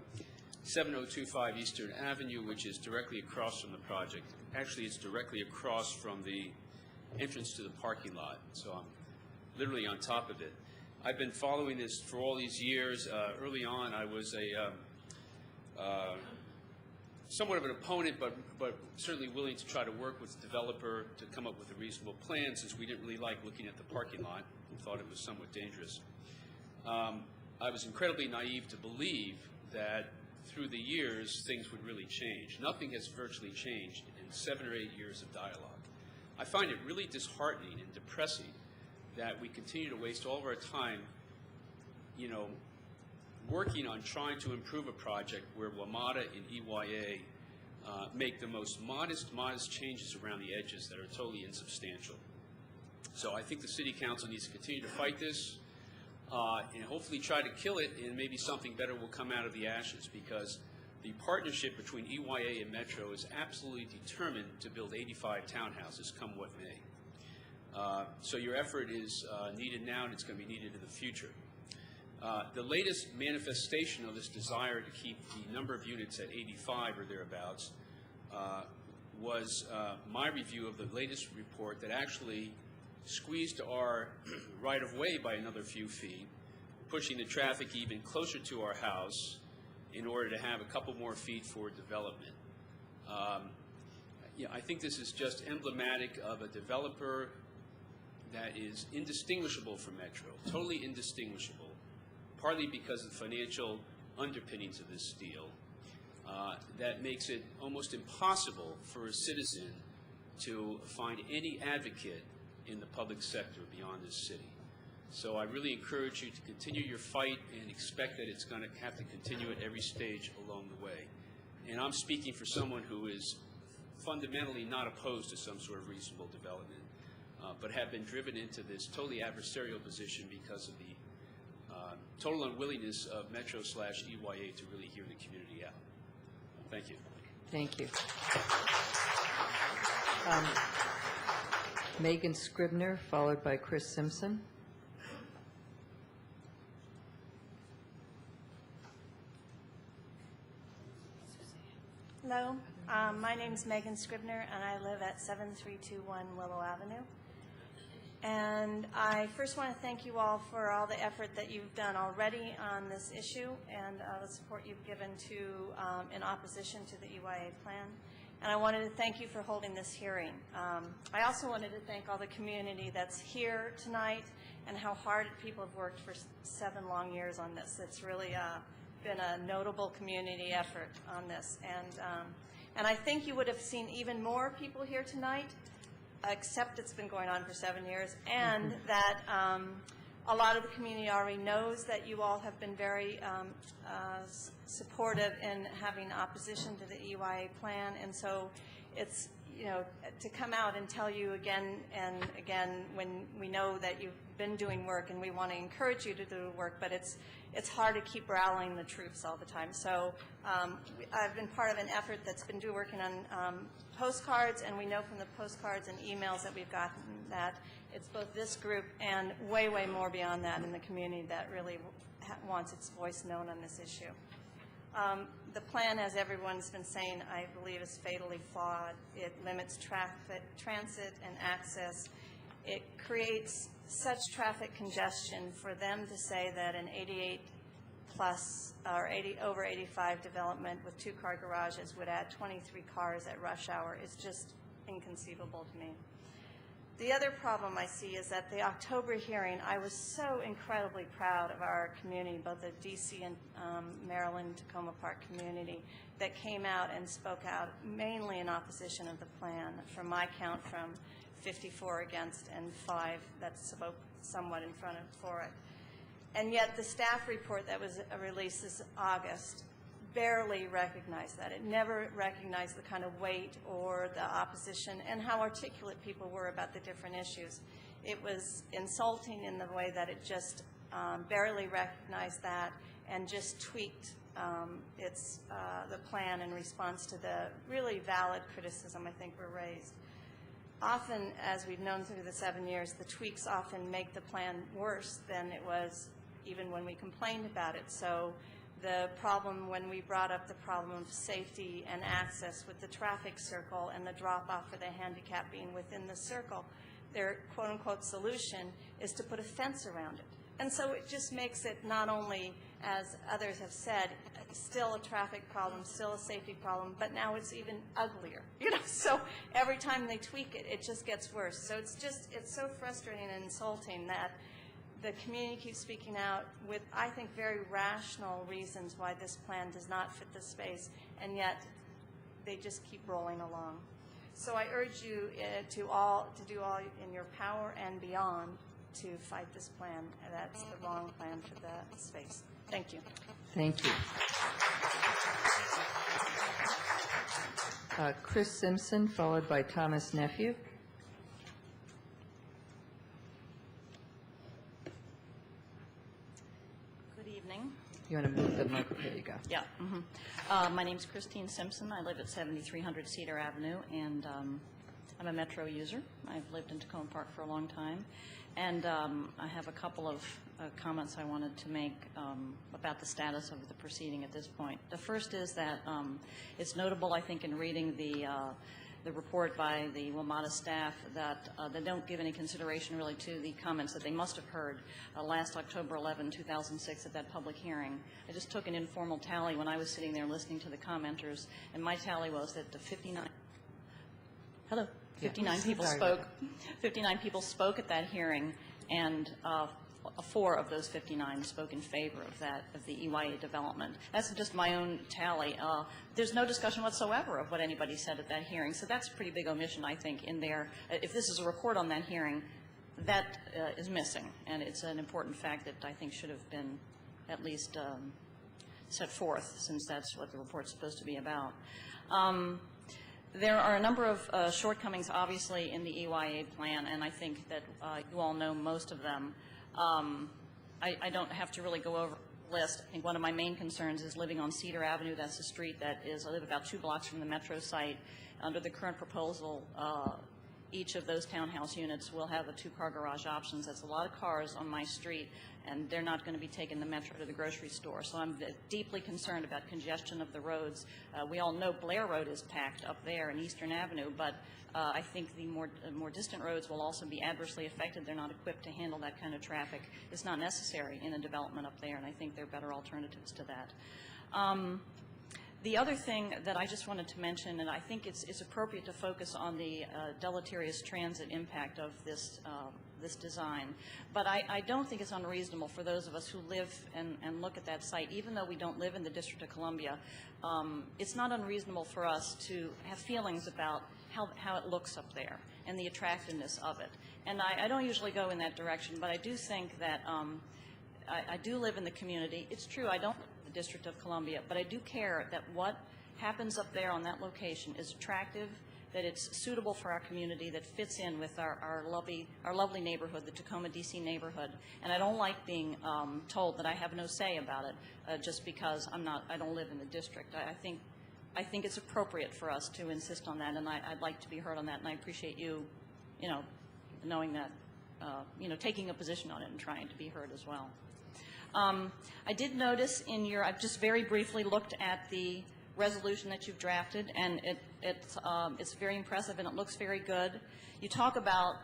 7025 Eastern Avenue, which is directly across from the project. Actually, it's directly across from the entrance to the parking lot, so I'm literally on top of it. I've been following this for all these years. Early on, I was somewhat of an opponent, but certainly willing to try to work with the developer to come up with a reasonable plan, since we didn't really like looking at the parking lot and thought it was somewhat dangerous. I was incredibly naive to believe that through the years things would really change. Nothing has virtually changed in 7 or 8 years of dialogue. I find it really disheartening and depressing that we continue to waste all of our time, working on trying to improve a project where WMATA and EYA make the most modest changes around the edges that are totally insubstantial. So I think the City Council needs to continue to fight this and hopefully try to kill it, and maybe something better will come out of the ashes, because the partnership between EYA and Metro is absolutely determined to build 85 townhouses, come what may. So your effort is needed now, and it's going to be needed in the future. The latest manifestation of this desire to keep the number of units at 85 or thereabouts was my review of the latest report that actually squeezed our right-of-way by another few feet, pushing the traffic even closer to our house in order to have a couple more feet for development. I think this is just emblematic of a developer that is indistinguishable from Metro, totally indistinguishable, partly because of the financial underpinnings of this deal, that makes it almost impossible for a citizen to find any advocate in the public sector beyond this city. So I really encourage you to continue your fight and expect that it's going to have to continue at every stage along the way. And I'm speaking for someone who is fundamentally not opposed to some sort of reasonable development, but have been driven into this totally adversarial position because of the total unwillingness of Metro/EYA to really hear the community out. Thank you. Thank you. Megan Scribner, followed by Chris Simpson. Hello, my name is Megan Scribner, and I live at 7321 Willow Avenue. And I first want to thank you all for all the effort that you've done already on this issue and the support you've given to in opposition to the EYA plan. And I wanted to thank you for holding this hearing. I also wanted to thank all the community that's here tonight and how hard people have worked for 7 long years on this. It's really been a notable community effort on this. And I think you would have seen even more people here tonight, except it's been going on for 7 years, and that a lot of the community already knows that you all have been very supportive in having opposition to the EYA plan, and so it's, you know, to come out and tell you again and again when we know that you've been doing work and we want to encourage you to do work, but it's hard to keep rallying the troops all the time. So I've been part of an effort that's been working on postcards, and we know from the postcards and emails that we've gotten that it's both this group and way, way more beyond that in the community that really wants its voice known on this issue. The plan, as everyone's been saying, I believe is fatally flawed. It limits traffic, transit and access. It creates such traffic congestion for them to say that an 88 plus or over 85 development with 2-car garages would add 23 cars at rush hour is just inconceivable to me. The other problem I see is that the October hearing, I was so incredibly proud of our community, both the DC and Maryland Tacoma Park community, that came out and spoke out mainly in opposition of the plan. From my count, from 54 against and 5 that spoke somewhat in front of for it. And yet the staff report that was released this August barely recognized that. It never recognized the kind of weight or the opposition and how articulate people were about the different issues. It was insulting in the way that it just barely recognized that and just tweaked the plan in response to the really valid criticism I think were raised. Often, as we've known through the 7 years, the tweaks often make the plan worse than it was even when we complained about it. So the problem when we brought up the problem of safety and access with the traffic circle and the drop-off for the handicap being within the circle, their quote-unquote solution is to put a fence around it. And so it just makes it not only, as others have said, still a traffic problem, still a safety problem, but now it's even uglier. You know, so every time they tweak it, it just gets worse. So it's so frustrating and insulting that the community keeps speaking out with, I think, very rational reasons why this plan does not fit the space, and yet they just keep rolling along. So I urge you to do all in your power and beyond to fight this plan. That's the wrong plan for the space. Thank you. Thank you. Chris Simpson, followed by Thomas Nephew. Good evening. You want to move the microphone? There you go. Yeah. My name's Christine Simpson. I live at 7300 Cedar Avenue, and I'm a Metro user. I've lived in Tacoma Park for a long time. And I have a couple of comments I wanted to make about the status of the proceeding at this point. The first is that it's notable, I think, in reading the report by the WMATA staff that they don't give any consideration really to the comments that they must have heard last October 11, 2006 at that public hearing. I just took an informal tally when I was sitting there listening to the commenters, and my tally was that the 59 people spoke. 59 people spoke at that hearing, and 4 of those 59 spoke in favor of the EYA development. That's just my own tally. There's no discussion whatsoever of what anybody said at that hearing, so that's a pretty big omission, I think, in there. If this is a report on that hearing, that is missing, and it's an important fact that I think should have been at least set forth, since that's what the report's supposed to be about. There are a number of shortcomings, obviously, in the EYA plan, and I think that you all know most of them. I don't have to really go over list. I think one of my main concerns is living on Cedar Avenue. That's a street that is, I live about 2 blocks from the Metro site. Under the current proposal, each of those townhouse units will have a 2-car garage options. That's a lot of cars on my street, and they're not going to be taking the Metro to the grocery store. So I'm deeply concerned about congestion of the roads. We all know Blair Road is packed up there in Eastern Avenue, but I think the more distant roads will also be adversely affected. They're not equipped to handle that kind of traffic. It's not necessary in a development up there, and I think there are better alternatives to that. The other thing that I just wanted to mention, and I think it's appropriate to focus on the deleterious transit impact of this design, but I don't think it's unreasonable for those of us who live and look at that site, even though we don't live in the District of Columbia. It's not unreasonable for us to have feelings about how it looks up there and the attractiveness of it. And I don't usually go in that direction, but I do think that I do live in the community. It's true, I don't live in the District of Columbia, but I do care that what happens up there on that location is attractive, that it's suitable for our community, that fits in with our lovely neighborhood, the Tacoma DC neighborhood. And I don't like being told that I have no say about it just because I don't live in the district. I think it's appropriate for us to insist on that, and I'd like to be heard on that, and I appreciate you, knowing that, taking a position on it and trying to be heard as well. I did notice I've just very briefly looked at the resolution that you've drafted, and it's very impressive and it looks very good. You talk about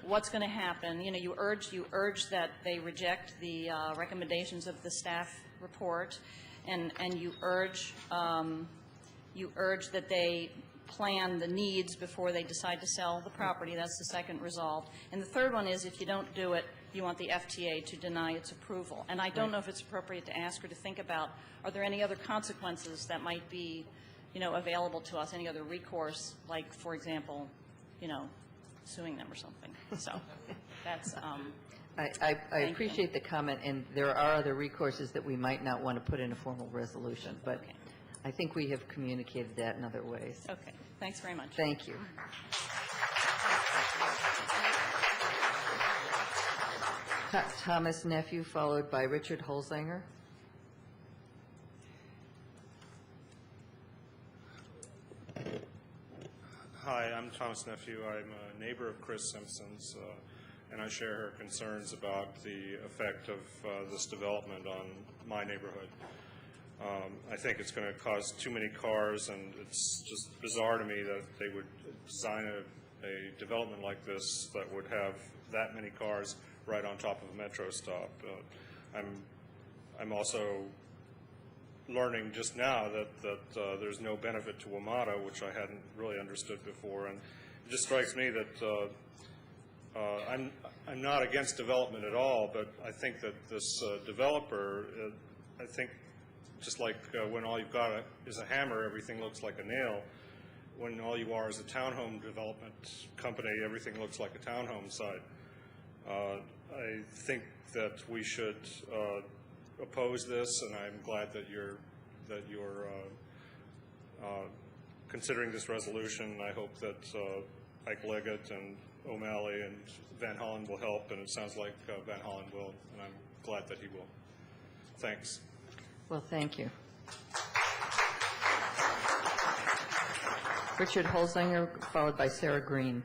what's going to happen. You urge that they reject the recommendations of the staff report, and you urge that they plan the needs before they decide to sell the property. That's the second resolve. And the third one is, if you don't do it, you want the FTA to deny its approval. And I don't know if it's appropriate to ask or to think about, are there any other consequences that might be, available to us, any other recourse, like, for example, suing them or something. So that's... I appreciate the comment, and there are other recourses that we might not want to put in a formal resolution, but okay. I think we have communicated that in other ways. Okay. Thanks very much. Thank you. Thomas Nephew, followed by Richard Holzinger. Hi, I'm Thomas Nephew. I'm a neighbor of Chris Simpson's, and I share her concerns about the effect of this development on my neighborhood. I think it's going to cause too many cars, and it's just bizarre to me that they would design a development like this that would have that many cars right on top of a metro stop. I'm also learning just now that there's no benefit to WMATA, which I hadn't really understood before, and it just strikes me that I'm not against development at all, but I think that this developer, I think just like when all you've got is a hammer, everything looks like a nail. When all you are is a townhome development company, everything looks like a townhome site. I think that we should oppose this, and I'm glad that you're considering this resolution. I hope that Ike Leggett and O'Malley and Van Hollen will help, and it sounds like Van Hollen will, and I'm glad that he will. Thanks. Well, thank you. Richard Holzinger, followed by Sarah Green.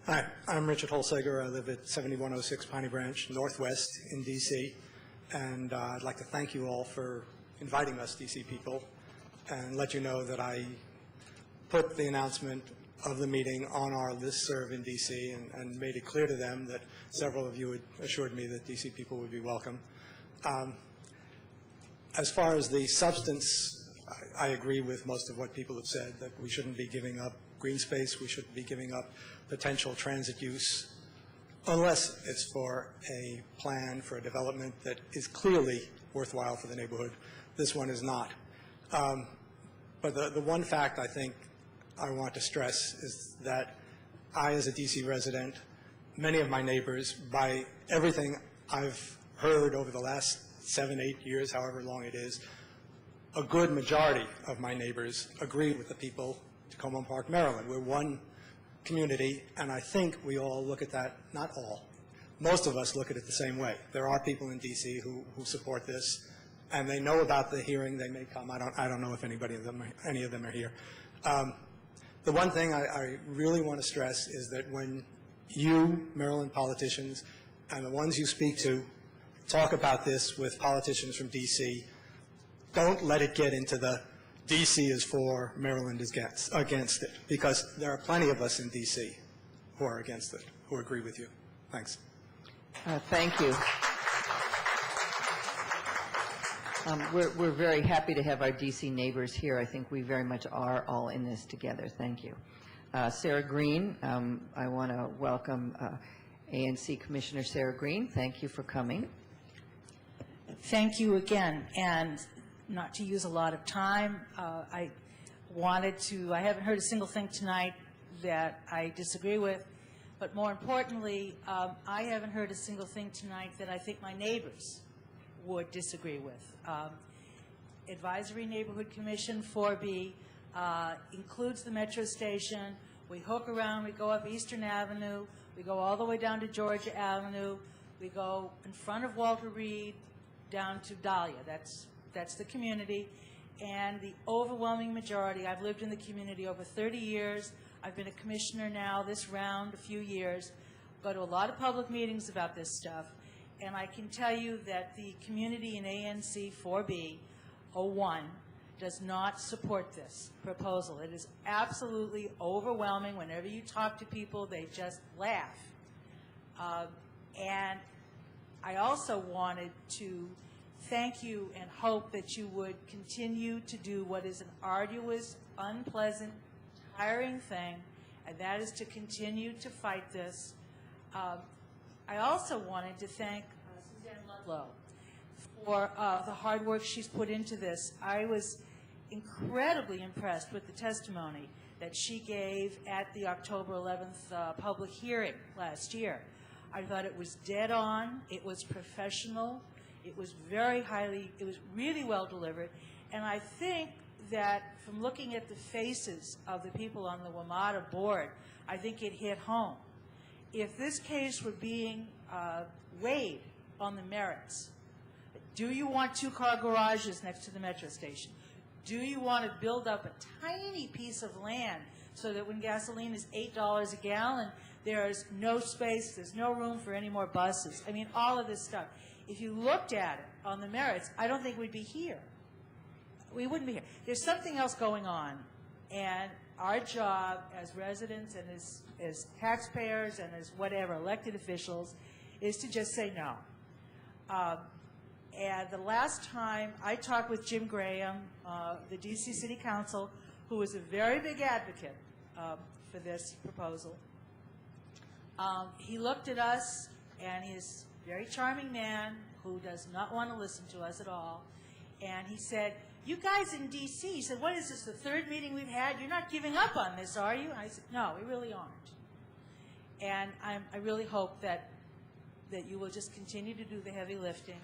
Hi, I'm Richard Holzinger. I live at 7106 Piney Branch, Northwest in D.C., and I'd like to thank you all for inviting us, D.C. people, and let you know that I put the announcement of the meeting on our listserv in D.C. and made it clear to them that several of you had assured me that D.C. people would be welcome. As far as the substance, I agree with most of what people have said, that we shouldn't be giving up green space, we shouldn't be giving up potential transit use, unless it's for a plan for a development that is clearly worthwhile for the neighborhood. This one is not. But the one fact I think I want to stress is that I, as a D.C. resident, many of my neighbors, by everything I've heard over the last 7, 8 years, however long it is, a good majority of my neighbors agree with the people of Tacoma Park, Maryland. We're one community, and I think we all look at that, not all, most of us look at it the same way. There are people in D.C. who support this, and they know about the hearing. They may come. I don't know if any of them are here. The one thing I really want to stress is that when you, Maryland politicians, and the ones you speak to, talk about this with politicians from D.C., don't let it get into the D.C. is for, Maryland is against it, because there are plenty of us in D.C. who are against it, who agree with you. Thanks. Thank you. We're very happy to have our D.C. neighbors here. I think we very much are all in this together. Thank you. Sarah Green, I want to welcome ANC Commissioner Sarah Green. Thank you for coming. Thank you again. And not to use a lot of time, I haven't heard a single thing tonight that I disagree with, but more importantly, I haven't heard a single thing tonight that I think my neighbors would disagree with. Advisory Neighborhood Commission 4B includes the metro station. We hook around, we go up Eastern Avenue, we go all the way down to Georgia Avenue, we go in front of Walter Reed down to Dahlia. That's the community. And the overwhelming majority, I've lived in the community over 30 years. I've been a commissioner now this round a few years, go to a lot of public meetings about this stuff, and I can tell you that the community in ANC 4B 01 does not support this proposal. It is absolutely overwhelming. Whenever you talk to people, they just laugh. And I also wanted to thank you and hope that you would continue to do what is an arduous, unpleasant, tiring thing, and that is to continue to fight this. I also wanted to thank Suzanne Ludlow for the hard work she's put into this. I was incredibly impressed with the testimony that she gave at the October 11th public hearing last year. I thought it was dead on, it was professional, it was it was really well delivered, and I think that from looking at the faces of the people on the WMATA board, I think it hit home. If this case were being weighed on the merits, do you want two-car garages next to the metro station? Do you want to build up a tiny piece of land so that when gasoline is $8 a gallon, there's no space, there's no room for any more buses? I mean, all of this stuff. If you looked at it on the merits, I don't think we'd be here. We wouldn't be here. There's something else going on, and our job as residents and as taxpayers and as whatever, elected officials, is to just say no. And the last time I talked with Jim Graham, the D.C. City Council, who was a very big advocate for this proposal, he looked at us, and he's a very charming man who does not want to listen to us at all, and he said, "You guys in D.C.," he said, "what is this, the third meeting we've had? You're not giving up on this, are you?" And I said, "No, we really aren't." And I really hope that you will just continue to do the heavy lifting.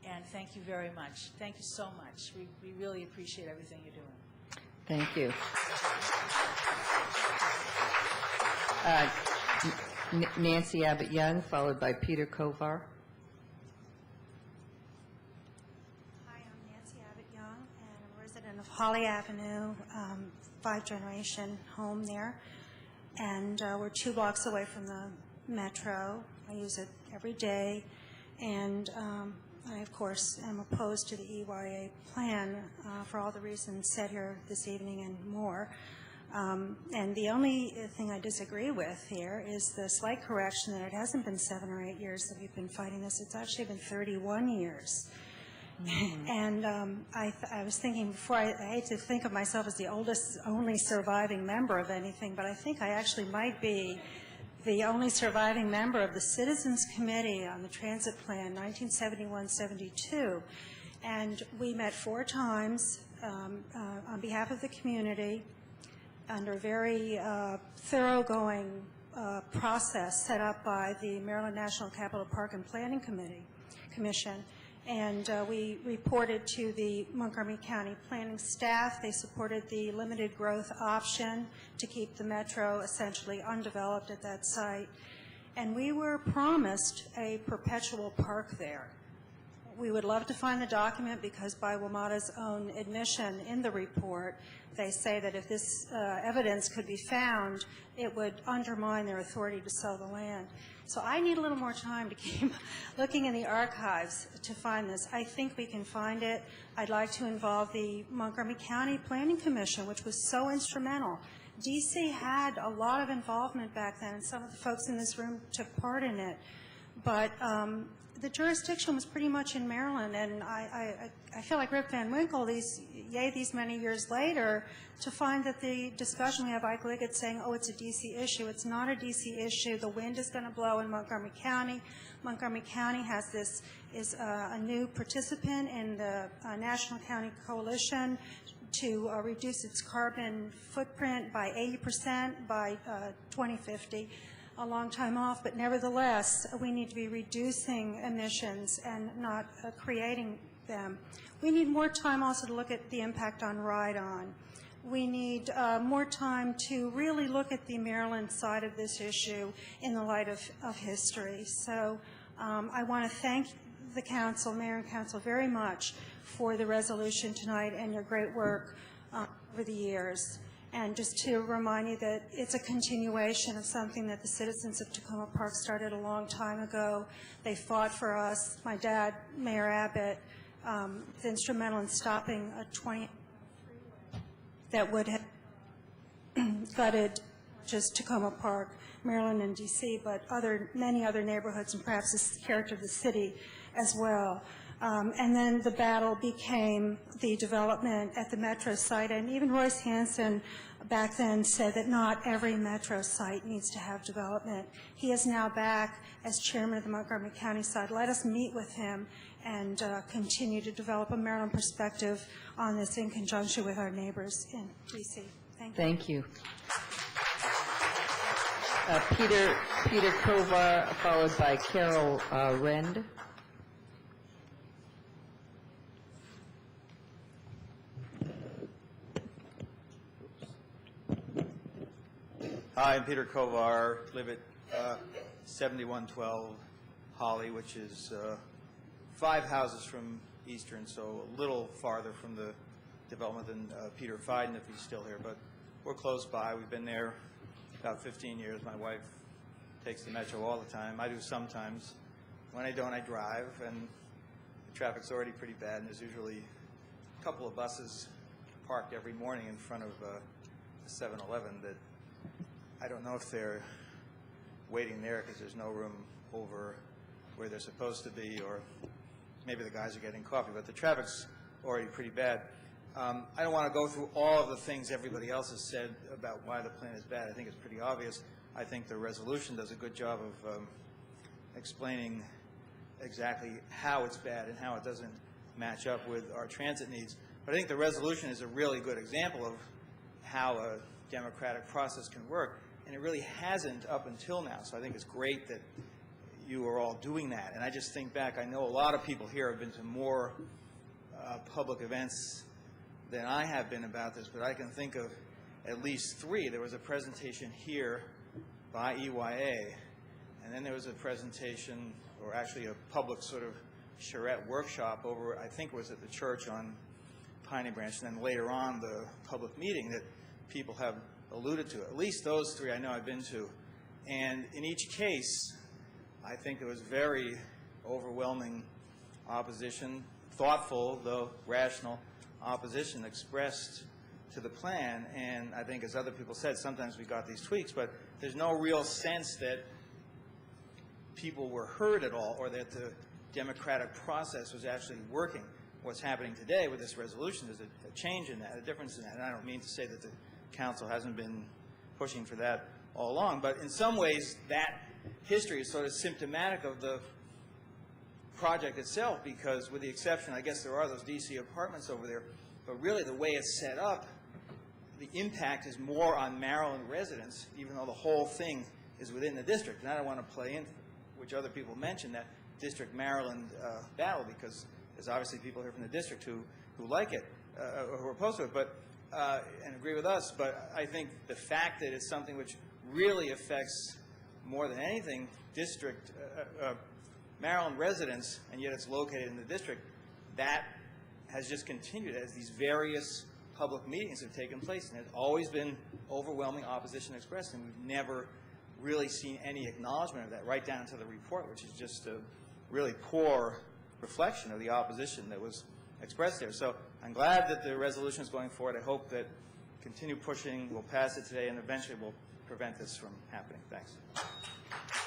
And thank you very much. Thank you so much. We really appreciate everything you're doing. Thank you. Nancy Abbott Young, followed by Peter Kovar. Hi, I'm Nancy Abbott Young, and I'm a resident of Holly Avenue, 5-generation home there. And we're 2 blocks away from the metro. I use it every day. And I, of course, am opposed to the EYA plan for all the reasons said here this evening and more. And the only thing I disagree with here is the slight correction that it hasn't been 7 or 8 years that we've been fighting this. It's actually been 31 years. And I was thinking before, I hate to think of myself as the only surviving member of anything, but I think I actually might be the only surviving member of the Citizens Committee on the Transit Plan, 1971-72. And we met 4 times on behalf of the community under a very thoroughgoing process set up by the Maryland National Capital Park and Planning Commission. And we reported to the Montgomery County planning staff. They supported the limited growth option to keep the metro essentially undeveloped at that site. and we were promised a perpetual park there. We would love to find the document because by WMATA's own admission in the report, they say that if this evidence could be found, it would undermine their authority to sell the land. So I need a little more time to keep looking in the archives to find this. I think we can find it. I'd like to involve the Montgomery County Planning Commission, which was so instrumental. DC had a lot of involvement back then, and some of the folks in this room took part in it. But the jurisdiction was pretty much in Maryland, and I feel like Rip Van Winkle, these many years later, to find that the discussion we have, Ike Liggett saying, oh, it's a D.C. issue. It's not a D.C. issue. The wind is going to blow in Montgomery County. Montgomery County is a new participant in the National County Coalition to reduce its carbon footprint by 80% by 2050. A long time off, but nevertheless, we need to be reducing emissions and not creating them. We need more time also to look at the impact on Ride-On. We need more time to really look at the Maryland side of this issue in the light of history. So I want to thank the council, mayor and council, very much for the resolution tonight and your great work over the years. And just to remind you that it's a continuation of something that the citizens of Tacoma Park started a long time ago. They fought for us. My dad, Mayor Abbott, was instrumental in stopping a 20 that would have gutted just Tacoma Park, Maryland, and D.C., but many other neighborhoods and perhaps the character of the city as well. And then the battle became the development at the Metro site, and even Royce Hansen back then said that not every Metro site needs to have development. He is now back as chairman of the Montgomery County side. Let us meet with him and continue to develop a Maryland perspective on this in conjunction with our neighbors in D.C. Thank you. Peter Kovar, followed by Carol Rend. Hi, I'm Peter Kovar, live at 7112 Holly, which is 5 houses from Eastern, so a little farther from the development than Peter Fiden, if he's still here, but we're close by. We've been there about 15 years. My wife takes the Metro all the time. I do sometimes. When I don't, I drive, and the traffic's already pretty bad, and there's usually a couple of buses parked every morning in front of a 7-Eleven that I don't know if they're waiting there because there's no room over where they're supposed to be, or maybe the guys are getting coffee, but the traffic's already pretty bad. I don't want to go through all of the things everybody else has said about why the plan is bad. I think it's pretty obvious. I think the resolution does a good job of explaining exactly how it's bad and how it doesn't match up with our transit needs. But I think the resolution is a really good example of how a democratic process can work, and it really hasn't up until now. So I think it's great that you are all doing that. And I just think back, I know a lot of people here have been to more public events than I have been about this, but I can think of at least 3. There was a presentation here by EYA, and then there was a presentation, or actually a public sort of charrette workshop over, I think it was at the church on Piney Branch, and then later on the public meeting that people have alluded to. At least those 3 I know I've been to. And in each case, I think there was very overwhelming opposition, thoughtful, though rational, opposition expressed to the plan. And I think, as other people said, sometimes we got these tweaks, but there's no real sense that people were heard at all, or that the democratic process was actually working. What's happening today with this resolution is a change in that, a difference in that. And I don't mean to say that the council hasn't been pushing for that all along, but in some ways that history is sort of symptomatic of the project itself, because with the exception, I guess there are those D.C. apartments over there, but really the way it's set up, the impact is more on Maryland residents, even though the whole thing is within the district. And I don't want to play in, which other people mentioned, that district Maryland battle, because there's obviously people here from the district who like it, who are opposed to it, but and agree with us. But I think the fact that it's something which really affects more than anything, district, Maryland residents, and yet it's located in the district, that has just continued as these various public meetings have taken place, and there's always been overwhelming opposition expressed, and we've never really seen any acknowledgement of that, right down to the report, which is just a really poor reflection of the opposition that was expressed there. So I'm glad that the resolution is going forward. I hope that continued pushing will pass it today and eventually will prevent this from happening. Thanks.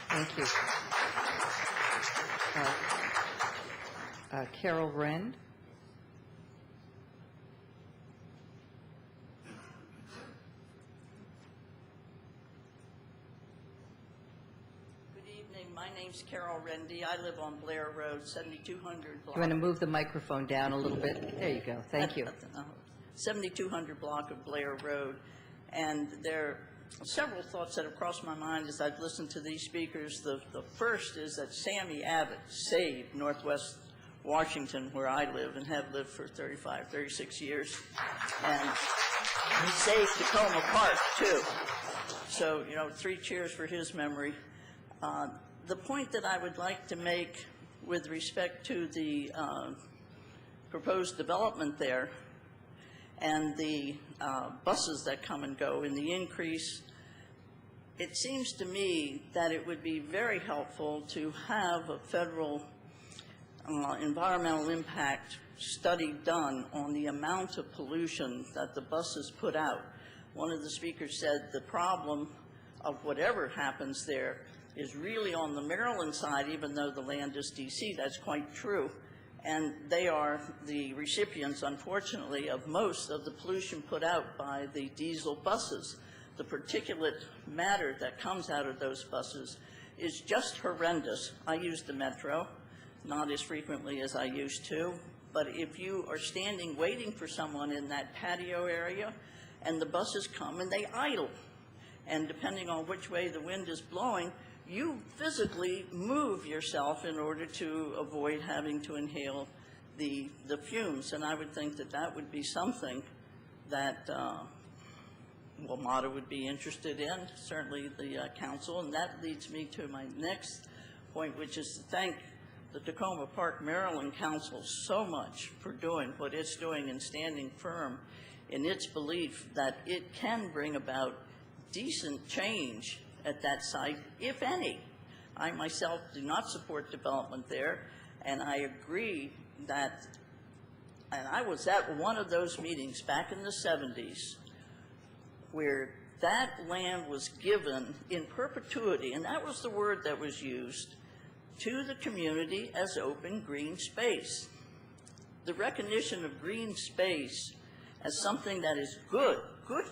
Thank you. Carol Rend. My name's Carol Rendy. I live on Blair Road, 7200 block. You want to move the microphone down a little bit? There you go. Thank you. 7200 block of Blair Road. And there are several thoughts that have crossed my mind as I've listened to these speakers. The first is that Sammy Abbott saved Northwest Washington, where I live and have lived for 35, 36 years. And he saved Tacoma Park, too. So, 3 cheers for his memory. The point that I would like to make with respect to the proposed development there and the buses that come and go and the increase, it seems to me that it would be very helpful to have a federal environmental impact study done on the amount of pollution that the buses put out. One of the speakers said the problem of whatever happens there is really on the Maryland side, even though the land is D.C. That's quite true. And they are the recipients, unfortunately, of most of the pollution put out by the diesel buses. The particulate matter that comes out of those buses is just horrendous. I use the Metro, not as frequently as I used to, but if you are standing waiting for someone in that patio area and the buses come and they idle, and depending on which way the wind is blowing, you physically move yourself in order to avoid having to inhale the fumes. And I would think that that would be something that WMATA would be interested in, certainly the council. And that leads me to my next point, which is to thank the Tacoma Park, Maryland Council so much for doing what it's doing and standing firm in its belief that it can bring about decent change at that site, if any. I myself do not support development there, and I agree that, and I was at one of those meetings back in the 70s where that land was given in perpetuity, and that was the word that was used, to the community as open green space. The recognition of green space as something that is good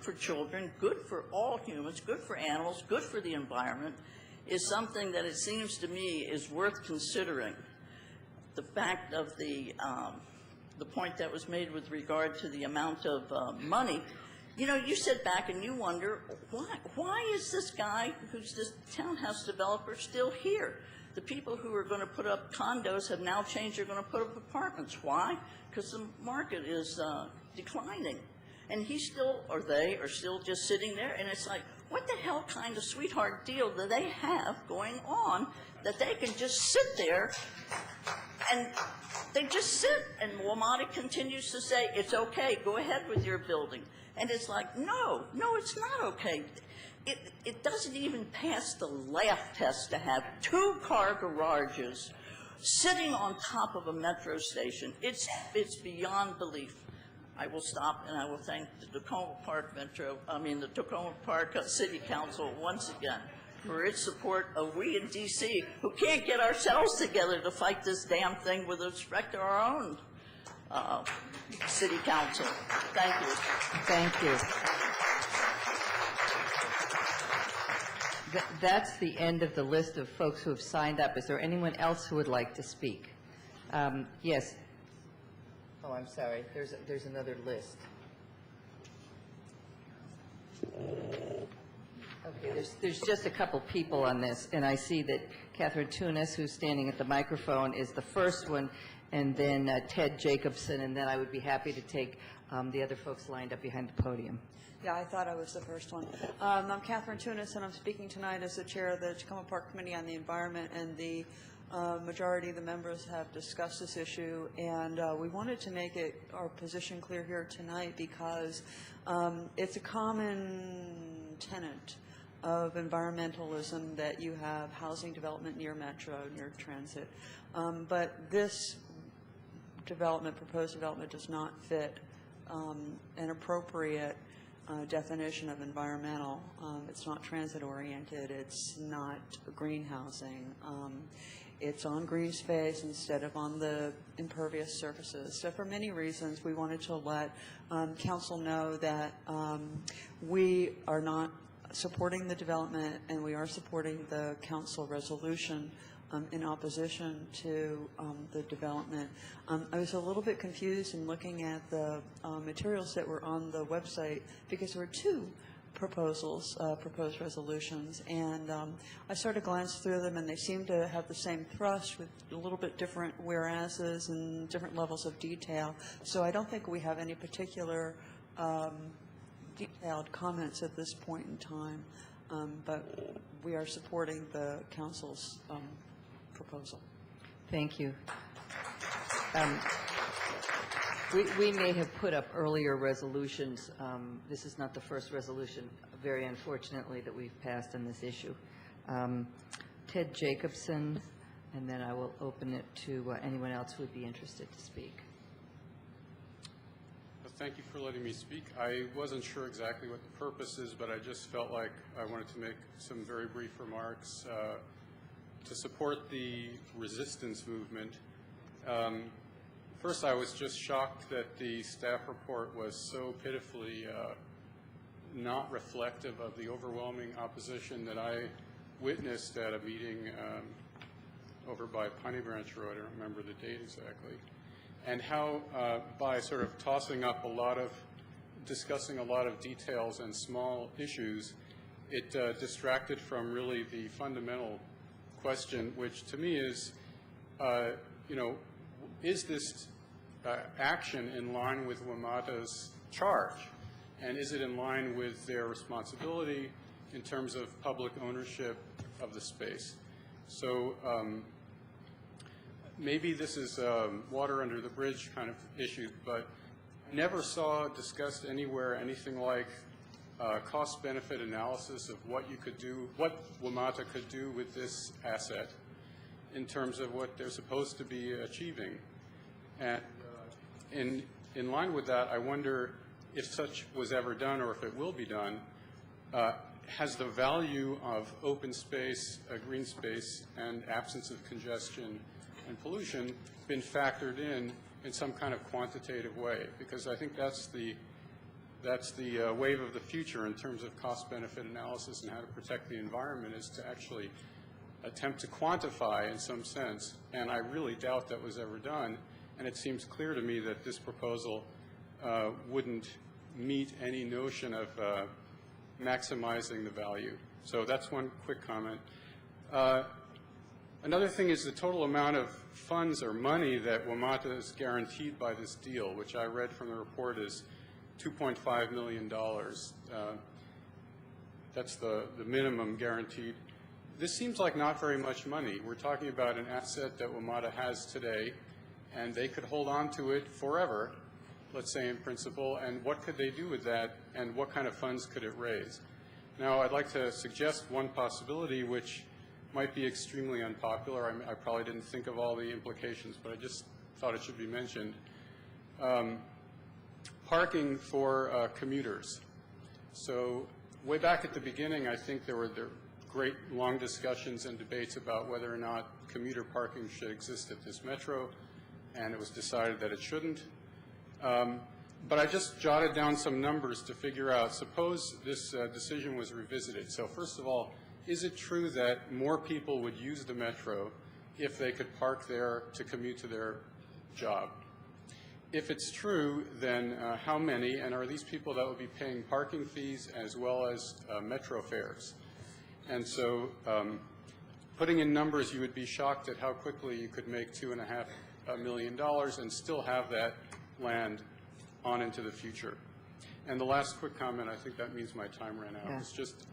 for children, good for all humans, good for animals, good for the environment, is something that it seems to me is worth considering. The fact of the point that was made with regard to the amount of money, you sit back and you wonder, why is this guy who's this townhouse developer still here? The people who are going to put up condos have now changed, they're going to put up apartments. Why? Because the market is declining. And he still, or they, are still just sitting there, and it's like, what the hell kind of sweetheart deal do they have going on that they can just sit there, and they just sit, and WMATA continues to say, it's okay, go ahead with your building. And it's like, no, it's not okay. It doesn't even pass the laugh test to have 2-car garages sitting on top of a metro station. It's beyond belief. I will stop, and I will thank the Tacoma Park the Tacoma Park City Council once again for its support of we in D.C. who can't get ourselves together to fight this damn thing with respect to our own city council. Thank you. Thank you. That's the end of the list of folks who have signed up. Is there anyone else who would like to speak? Yes. Oh, I'm sorry. There's another list. Okay, there's just a couple people on this, and I see that Catherine Tunis, who's standing at the microphone, is the first one, and then Ted Jacobson, and then I would be happy to take the other folks lined up behind the podium. Yeah, I thought I was the first one. I'm Catherine Tunis, and I'm speaking tonight as the chair of the Tacoma Park Committee on the Environment, and the majority of the members have discussed this issue, and we wanted to make our position clear here tonight because it's a common tenet of environmentalism that you have housing development near Metro, near transit, but this proposed development does not fit an appropriate definition of environmental. It's not transit-oriented. It's not greenhousing. It's on green space instead of on the impervious surfaces. So for many reasons, we wanted to let council know that we are not supporting the development, and we are supporting the council resolution in opposition to the development. I was a little bit confused in looking at the materials that were on the website because there were two proposals, proposed resolutions, and I sort of glanced through them, and they seem to have the same thrust with a little bit different whereases and different levels of detail. So I don't think we have any particular detailed comments at this point in time, but we are supporting the council's proposal. Thank you. We may have put up earlier resolutions. This is not the first resolution, very unfortunately, that we've passed on this issue. Ted Jacobson, and then I will open it to anyone else who would be interested to speak. Thank you for letting me speak. I wasn't sure exactly what the purpose is, but I just felt like I wanted to make some very brief remarks to support the resistance movement. First, I was just shocked that the staff report was so pitifully not reflective of the overwhelming opposition that I witnessed at a meeting over by Piney Branch Road. I don't remember the date exactly. And how by sort of discussing a lot of details and small issues, it distracted from really the fundamental question, which to me is, is this action in line with WMATA's charge? And is it in line with their responsibility in terms of public ownership of the space? So maybe this is water under the bridge kind of issue, but I never saw discussed anywhere anything like cost-benefit analysis of what you could do, what WMATA could do with this asset in terms of what they're supposed to be achieving. And in line with that, I wonder if such was ever done or if it will be done, has the value of open space, green space, and absence of congestion and pollution been factored in some kind of quantitative way? Because I think that's the wave of the future in terms of cost-benefit analysis and how to protect the environment, is to actually attempt to quantify in some sense. And I really doubt that was ever done. And it seems clear to me that this proposal wouldn't meet any notion of maximizing the value. So that's one quick comment. Another thing is the total amount of funds or money that WMATA is guaranteed by this deal, which I read from the report is $2.5 million. That's the minimum guaranteed. This seems like not very much money. We're talking about an asset that WMATA has today, and they could hold on to it forever, let's say in principle, and what could they do with that, and what kind of funds could it raise? Now, I'd like to suggest one possibility which might be extremely unpopular. I probably didn't think of all the implications, but I just thought it should be mentioned. Parking for commuters. So way back at the beginning, I think there were great long discussions and debates about whether or not commuter parking should exist at this metro, and it was decided that it shouldn't. But I just jotted down some numbers to figure out, suppose this decision was revisited. So first of all, is it true that more people would use the metro if they could park there to commute to their job? If it's true, then how many, and are these people that would be paying parking fees as well as metro fares? And so putting in numbers, you would be shocked at how quickly you could make $2.5 million and still have that land on into the future. And the last quick comment, I think that means my time ran out. Yeah. It's just,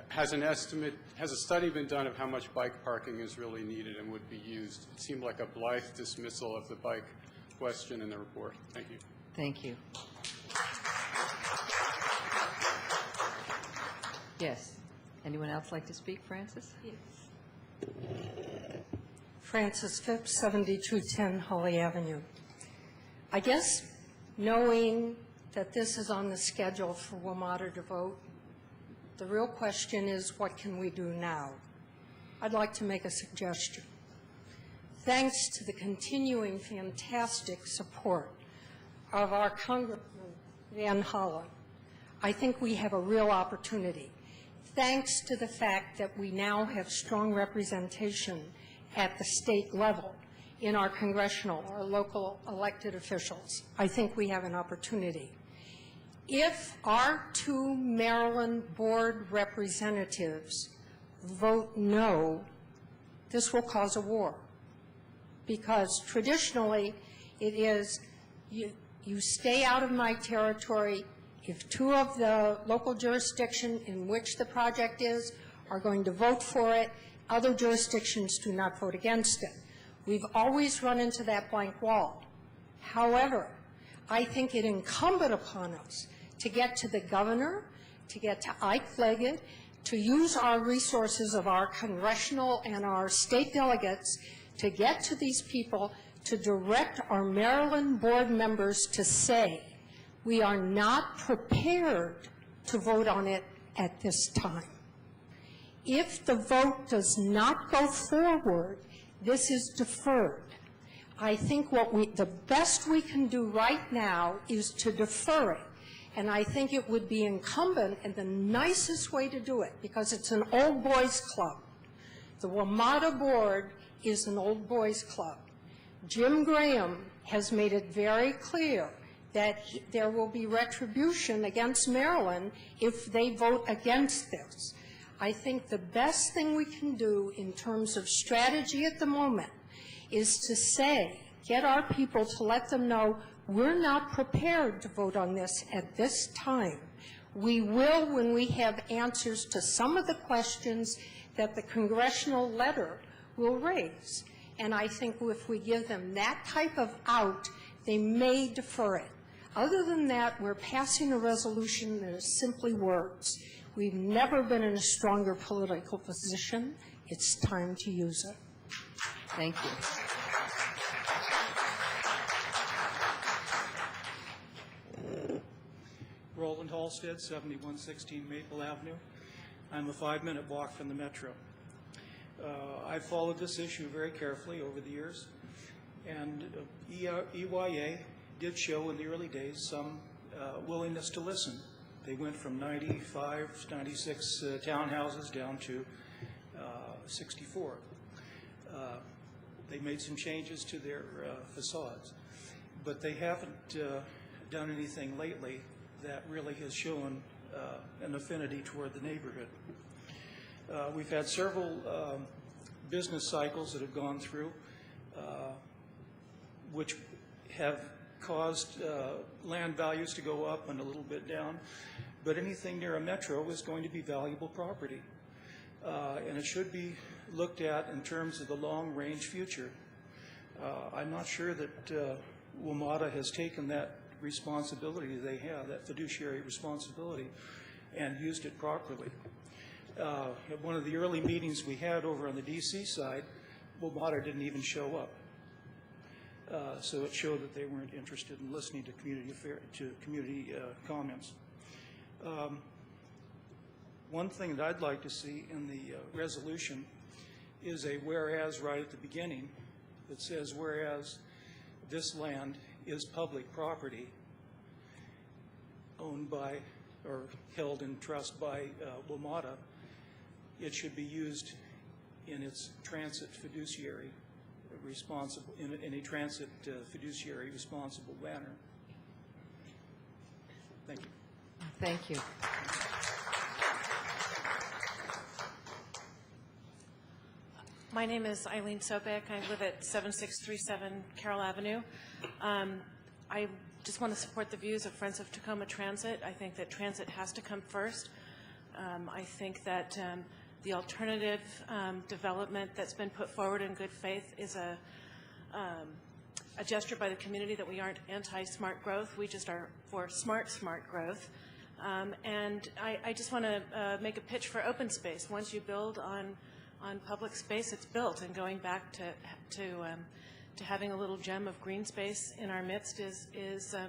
has a study been done of how much bike parking is really needed and would be used? It seemed like a blithe dismissal of the bike question in the report. Thank you. Thank you. Yes. Anyone else like to speak? Francis? Francis Phipps, 7210 Holly Avenue. I guess knowing that this is on the schedule for WMATA to vote, the real question is, what can we do now? I'd like to make a suggestion. Thanks to the continuing fantastic support of our Congressman Van Hollen, I think we have a real opportunity. Thanks to the fact that we now have strong representation at the state level in our congressional or local elected officials, I think we have an opportunity. If our 2 Maryland board representatives vote no, this will cause a war. Because traditionally, it is you stay out of my territory. If 2 of the local jurisdiction in which the project is are going to vote for it, other jurisdictions do not vote against it. We've always run into that blank wall. However, I think it incumbent upon us to get to the governor, to get to Ike Leggett, to use our resources of our congressional and our state delegates to get to these people, to direct our Maryland board members to say, we are not prepared to vote on it at this time. If the vote does not go forward, this is deferred. I think the best we can do right now is to defer it. And I think it would be incumbent and the nicest way to do it, because it's an old boys club. The WMATA board is an old boys club. Jim Graham has made it very clear that there will be retribution against Maryland if they vote against this. I think the best thing we can do in terms of strategy at the moment is to say, get our people to let them know we're not prepared to vote on this at this time. We will when we have answers to some of the questions that the congressional letter will raise. And I think if we give them that type of out, they may defer it. Other than that, we're passing a resolution that is simply words. We've never been in a stronger political position. It's time to use it. Thank you. Roland Halstead, 7116 Maple Avenue. I'm a 5-minute walk from the Metro. I've followed this issue very carefully over the years, and EYA did show in the early days some willingness to listen. They went from 95, 96 townhouses down to 64. They made some changes to their facades, but they haven't done anything lately that really has shown an affinity toward the neighborhood. We've had several business cycles that have gone through, which have caused land values to go up and a little bit down, but anything near a metro is going to be valuable property, and it should be looked at in terms of the long-range future. I'm not sure that WMATA has taken that responsibility they have, that fiduciary responsibility, and used it properly. At one of the early meetings we had over on the D.C. side, WMATA didn't even show up. So it showed that they weren't interested in listening to community comments. One thing that I'd like to see in the resolution is a whereas right at the beginning that says, whereas this land is public property owned by or held in trust by WMATA, it should be used in its transit fiduciary responsible, in a transit fiduciary responsible manner. Thank you. Thank you. My name is Eileen Sobek. I live at 7637 Carroll Avenue. I just want to support the views of Friends of Tacoma Transit. I think that transit has to come first. I think that the alternative development that's been put forward in good faith is a gesture by the community that we aren't anti-smart growth. We just are for smart growth. And I just want to make a pitch for open space. Once you build on public space, it's built. And going back to having a little gem of green space in our midst is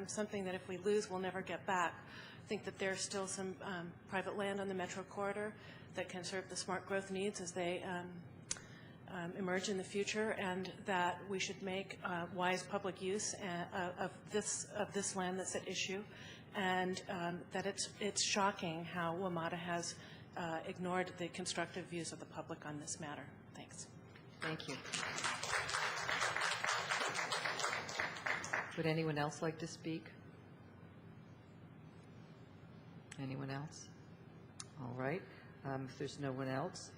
something that if we lose, we'll never get back. I think that there's still some private land on the Metro corridor that can serve the smart growth needs as they emerge in the future, and that we should make wise public use of this land that's at issue, and that it's shocking how WMATA has ignored the constructive views of the public on this matter. Thanks. Thank you. Would anyone else like to speak? Anyone else? All right. If there's no one else,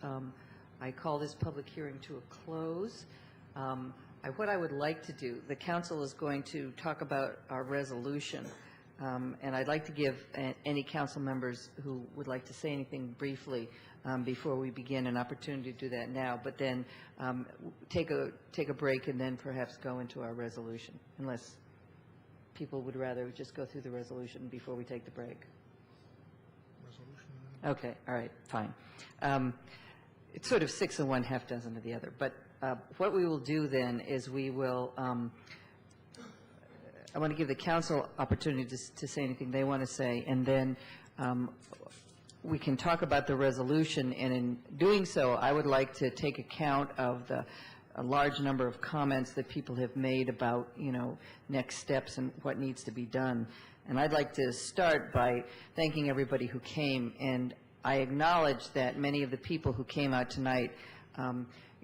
I call this public hearing to a close. What I would like to do, the council is going to talk about our resolution, and I'd like to give any council members who would like to say anything briefly before we begin an opportunity to do that now, but then take a break and then perhaps go into our resolution, unless people would rather just go through the resolution before we take the break. Okay, all right, fine. It's sort of 6 of one, half dozen of the other. But what we will do then is we will, I want to give the council opportunity to say anything they want to say, and then we can talk about the resolution. And in doing so, I would like to take account of a large number of comments that people have made about, next steps and what needs to be done. And I'd like to start by thanking everybody who came, and I acknowledge that many of the people who came out tonight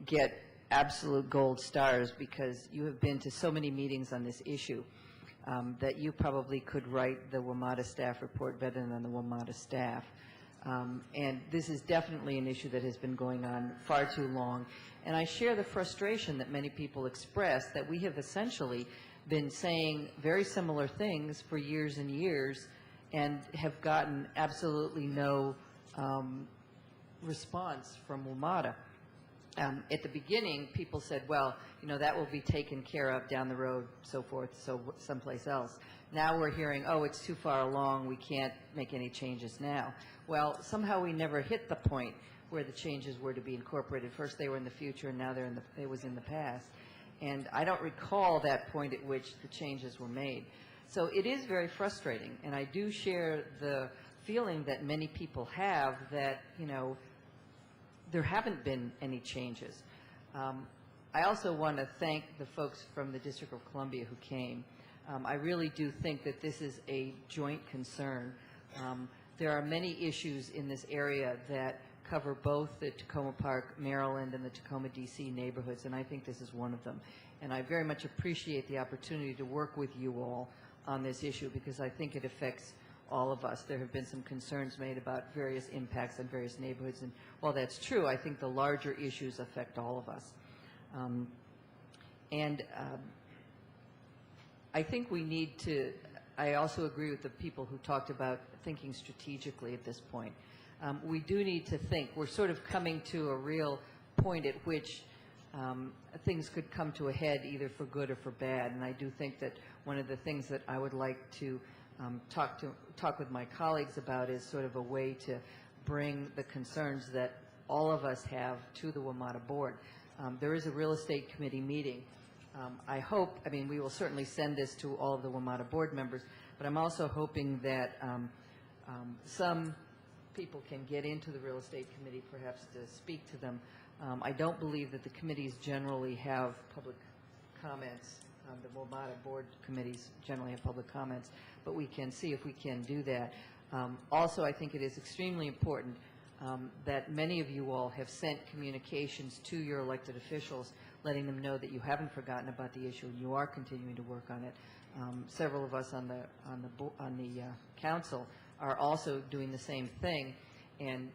get absolute gold stars because you have been to so many meetings on this issue that you probably could write the WMATA staff report better than the WMATA staff. And this is definitely an issue that has been going on far too long. And I share the frustration that many people express that we have essentially been saying very similar things for years and years and have gotten absolutely no response from WMATA. At the beginning, people said, well, that will be taken care of down the road, so forth, so someplace else. Now we're hearing, oh, it's too far along, we can't make any changes now. Well, somehow we never hit the point where the changes were to be incorporated. First they were in the future, and now it was in the past. And I don't recall that point at which the changes were made. So it is very frustrating, and I do share the feeling that many people have that, there haven't been any changes. I also want to thank the folks from the District of Columbia who came. I really do think that this is a joint concern. There are many issues in this area that cover both the Tacoma Park, Maryland, and the Tacoma, D.C. neighborhoods, and I think this is one of them. And I very much appreciate the opportunity to work with you all on this issue because I think it affects all of us. There have been some concerns made about various impacts on various neighborhoods, and while that's true, I think the larger issues affect all of us. I think we need to, I also agree with the people who talked about thinking strategically at this point. We do need to think. We're sort of coming to a real point at which things could come to a head either for good or for bad, and I do think that one of the things that I would like to talk with my colleagues about is sort of a way to bring the concerns that all of us have to the WMATA board. There is a real estate committee meeting. I hope, we will certainly send this to all of the WMATA board members, but I'm also hoping that some people can get into the real estate committee perhaps to speak to them. I don't believe that the committees generally have public comments. The WMATA board committees generally have public comments, but we can see if we can do that. Also, I think it is extremely important that many of you all have sent communications to your elected officials letting them know that you haven't forgotten about the issue and you are continuing to work on it. Several of us on the council are also doing the same thing, and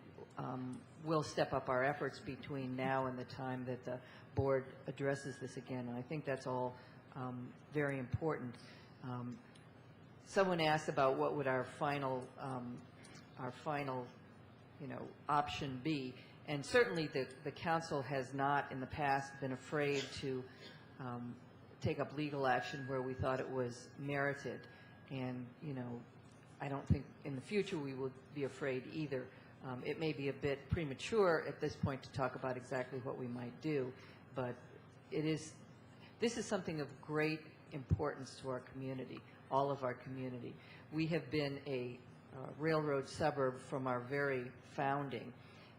we'll step up our efforts between now and the time that the board addresses this again, and I think that's all very important. Someone asked about what would our final, option be. And certainly the council has not in the past been afraid to take up legal action where we thought it was merited. And, I don't think in the future we will be afraid either. It may be a bit premature at this point to talk about exactly what we might do, but this is something of great importance to our community, all of our community. We have been a railroad suburb from our very founding,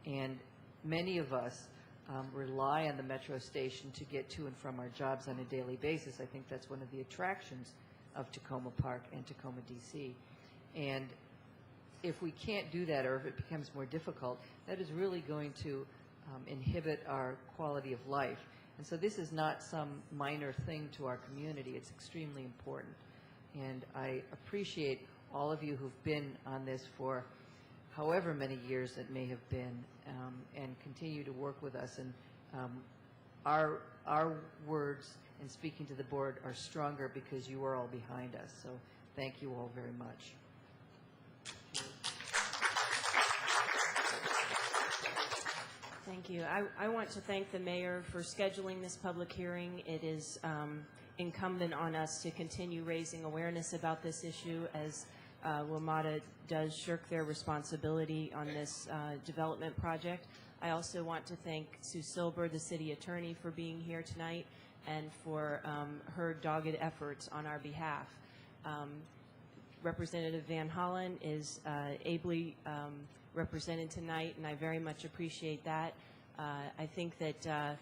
and many of us rely on the metro station to get to and from our jobs on a daily basis. I think that's one of the attractions of Tacoma Park and Tacoma, D.C. And if we can't do that, or if it becomes more difficult, that is really going to inhibit our quality of life. And so this is not some minor thing to our community. It's extremely important. And I appreciate all of you who've been on this for however many years it may have been, and continue to work with us. And our words in speaking to the board are stronger because you are all behind us. So thank you all very much. Thank you. I want to thank the mayor for scheduling this public hearing. It is incumbent on us to continue raising awareness about this issue as WMATA does shirk their responsibility on this development project. I also want to thank Sue Silber, the city attorney, for being here tonight and for her dogged efforts on our behalf. Representative Van Hollen is ably represented tonight, and I very much appreciate that. I think that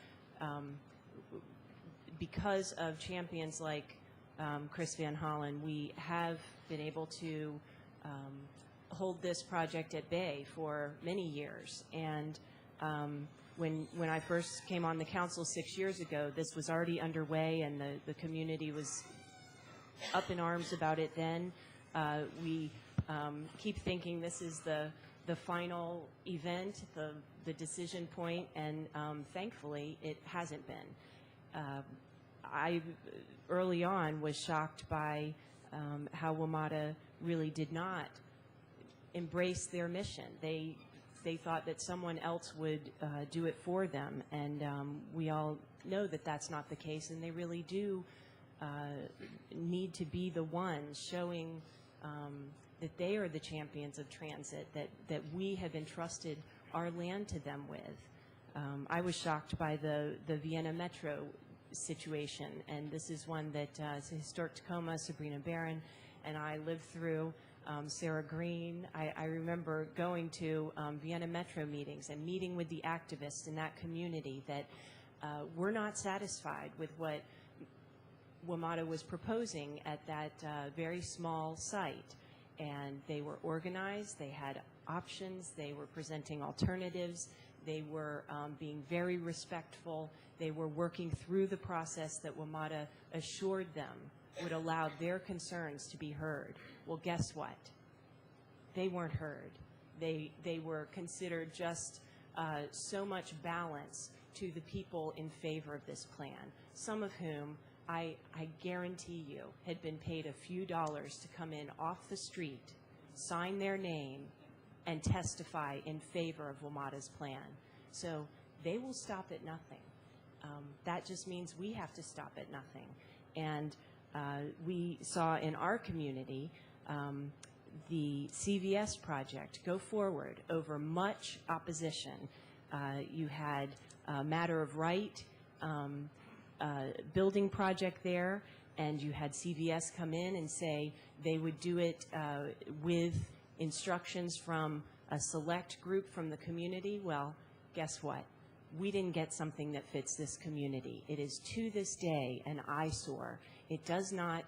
because of champions like Chris Van Hollen, we have been able to hold this project at bay for many years. And when I first came on the council 6 years ago, this was already underway, and the community was up in arms about it then. We keep thinking this is the final event, the decision point, and thankfully it hasn't been. I early on was shocked by how WMATA really did not embrace their mission. They thought that someone else would do it for them, and we all know that that's not the case, and they really do need to be the ones showing that they are the champions of transit, that we have entrusted our land to them with. I was shocked by the Vienna Metro situation, and this is one that Historic Tacoma, Sabrina Barron, and I lived through. Sarah Green, I remember going to Vienna Metro meetings and meeting with the activists in that community that were not satisfied with what WMATA was proposing at that very small site. And they were organized, they had options, they were presenting alternatives, they were being very respectful, they were working through the process that WMATA assured them would allow their concerns to be heard. Well, guess what? They weren't heard. They were considered just so much balance to the people in favor of this plan, some of whom I guarantee you had been paid a few dollars to come in off the street, sign their name, and testify in favor of WMATA's plan. So they will stop at nothing. That just means we have to stop at nothing. And we saw in our community the CVS project go forward over much opposition. You had a Matter of Right building project there, and you had CVS come in and say they would do it with instructions from a select group from the community. Well, guess what? We didn't get something that fits this community. It is to this day an eyesore. It does not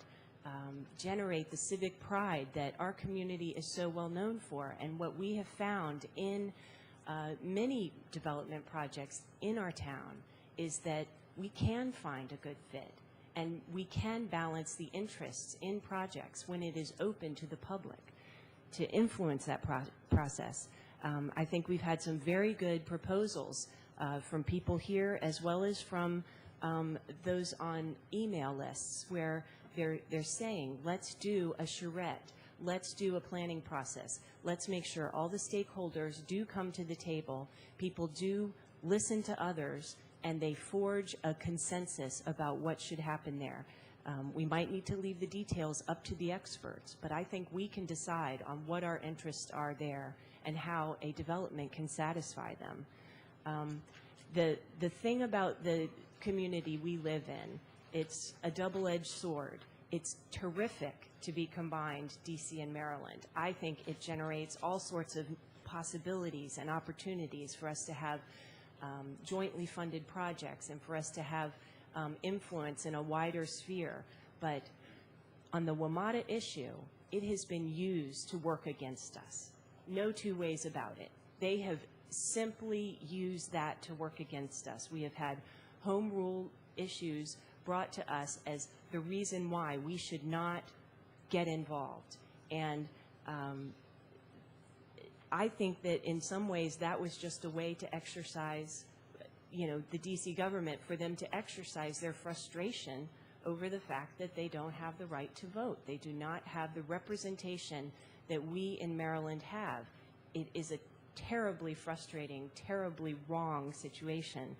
generate the civic pride that our community is so well known for. And what we have found in many development projects in our town is that we can find a good fit, and we can balance the interests in projects when it is open to the public to influence that process. I think we've had some very good proposals from people here as well as from those on email lists where they're saying, let's do a charrette, let's do a planning process, let's make sure all the stakeholders do come to the table, people do listen to others, and they forge a consensus about what should happen there. We might need to leave the details up to the experts, but I think we can decide on what our interests are there and how a development can satisfy them. The thing about the community we live in, it's a double-edged sword. It's terrific to be combined, D.C. and Maryland. I think it generates all sorts of possibilities and opportunities for us to have jointly funded projects and for us to have influence in a wider sphere. But on the WMATA issue, it has been used to work against us. No two ways about it. They have simply used that to work against us. We have had home rule issues brought to us as the reason why we should not get involved. And I think that in some ways that was just a way to exercise, the D.C. government, for them to exercise their frustration over the fact that they don't have the right to vote. They do not have the representation that we in Maryland have. It is a terribly frustrating, terribly wrong situation.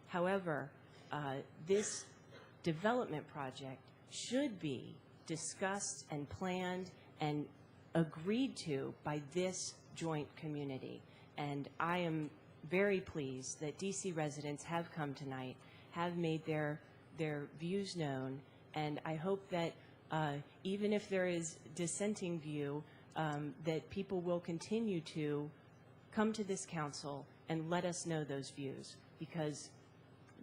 However, this development project should be discussed and planned and agreed to by this joint community. And I am very pleased that D.C. residents have come tonight, have made their views known, and I hope that even if there is dissenting view, that people will continue to come to this council and let us know those views, because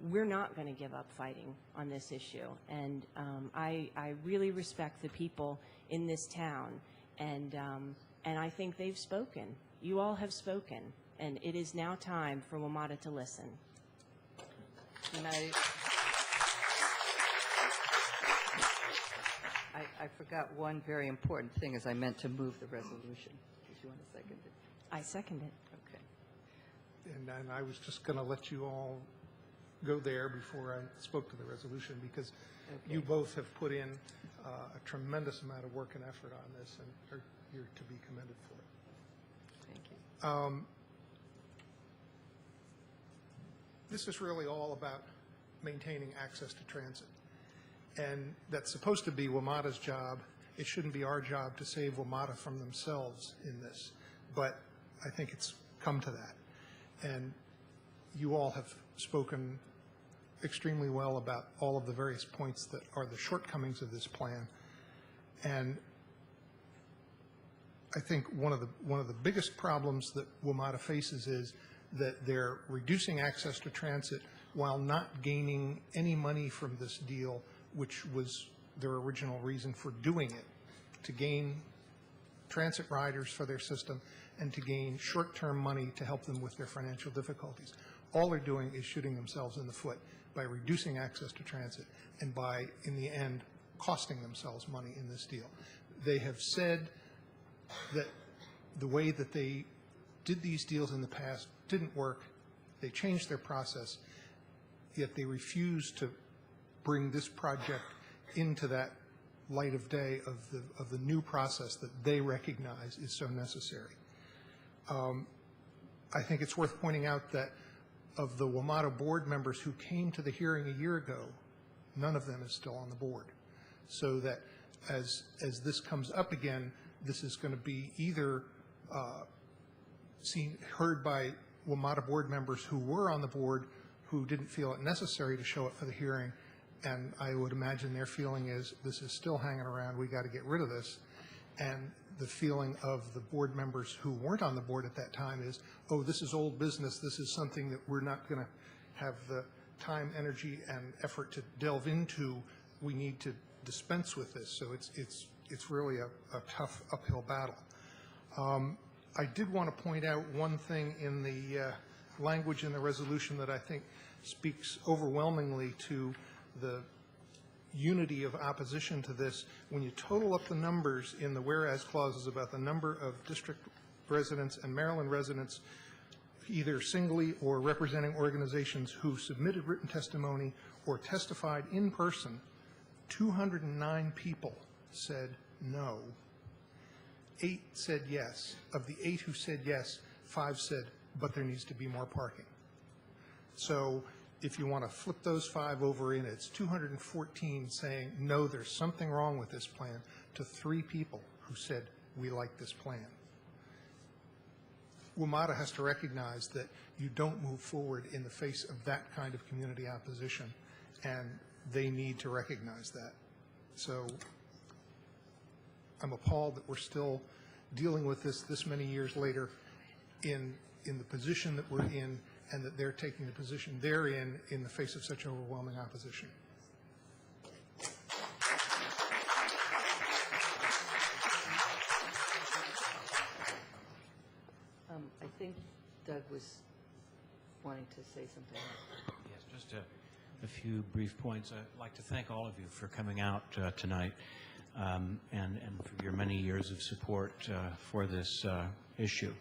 we're not going to give up fighting on this issue. And I really respect the people in this town, and I think they've spoken. You all have spoken, and it is now time for WMATA to listen. And I forgot one very important thing, as I meant to move the resolution. Did you want to second it? I second it. Okay. And I was just going to let you all go there before I spoke to the resolution, because you both have put in a tremendous amount of work and effort on this, and you're to be commended for it. Thank you. This is really all about maintaining access to transit. And that's supposed to be WMATA's job. It shouldn't be our job to save WMATA from themselves in this. But I think it's come to that. And you all have spoken extremely well about all of the various points that are the shortcomings of this plan. And I think one of the biggest problems that WMATA faces is that they're reducing access to transit while not gaining any money from this deal, which was their original reason for doing it, to gain transit riders for their system and to gain short-term money to help them with their financial difficulties. All they're doing is shooting themselves in the foot by reducing access to transit and by, in the end, costing themselves money in this deal. They have said that the way that they did these deals in the past didn't work. They changed their process, yet they refuse to bring this project into that light of day of the new process that they recognize is so necessary. I think it's worth pointing out that of the WMATA board members who came to the hearing a year ago, none of them is still on the board. So that as this comes up again, this is going to be either heard by WMATA board members who were on the board who didn't feel it necessary to show up for the hearing, and I would imagine their feeling is this is still hanging around, we got to get rid of this. And the feeling of the board members who weren't on the board at that time is, oh, this is old business, this is something that we're not going to have the time, energy, and effort to delve into. We need to dispense with this. So it's really a tough uphill battle. I did want to point out one thing in the language in the resolution that I think speaks overwhelmingly to the unity of opposition to this. When you total up the numbers in the whereas clauses about the number of district residents and Maryland residents, either singly or representing organizations who submitted written testimony or testified in person 209 people said no. 8 said yes. Of the 8 who said yes, 5 said, but there needs to be more parking. So if you want to flip those 5 over in, it's 214 saying, no, there's something wrong with this plan, to 3 people who said, we like this plan. WMATA has to recognize that you don't move forward in the face of that kind of community opposition, and they need to recognize that. So I'm appalled that we're still dealing with this many years later in the position that we're in, and that they're taking the position they're in the face of such overwhelming opposition. I think Doug was wanting to say something. Yes, just a few brief points. I'd like to thank all of you for coming out tonight and for your many years of support for this issue.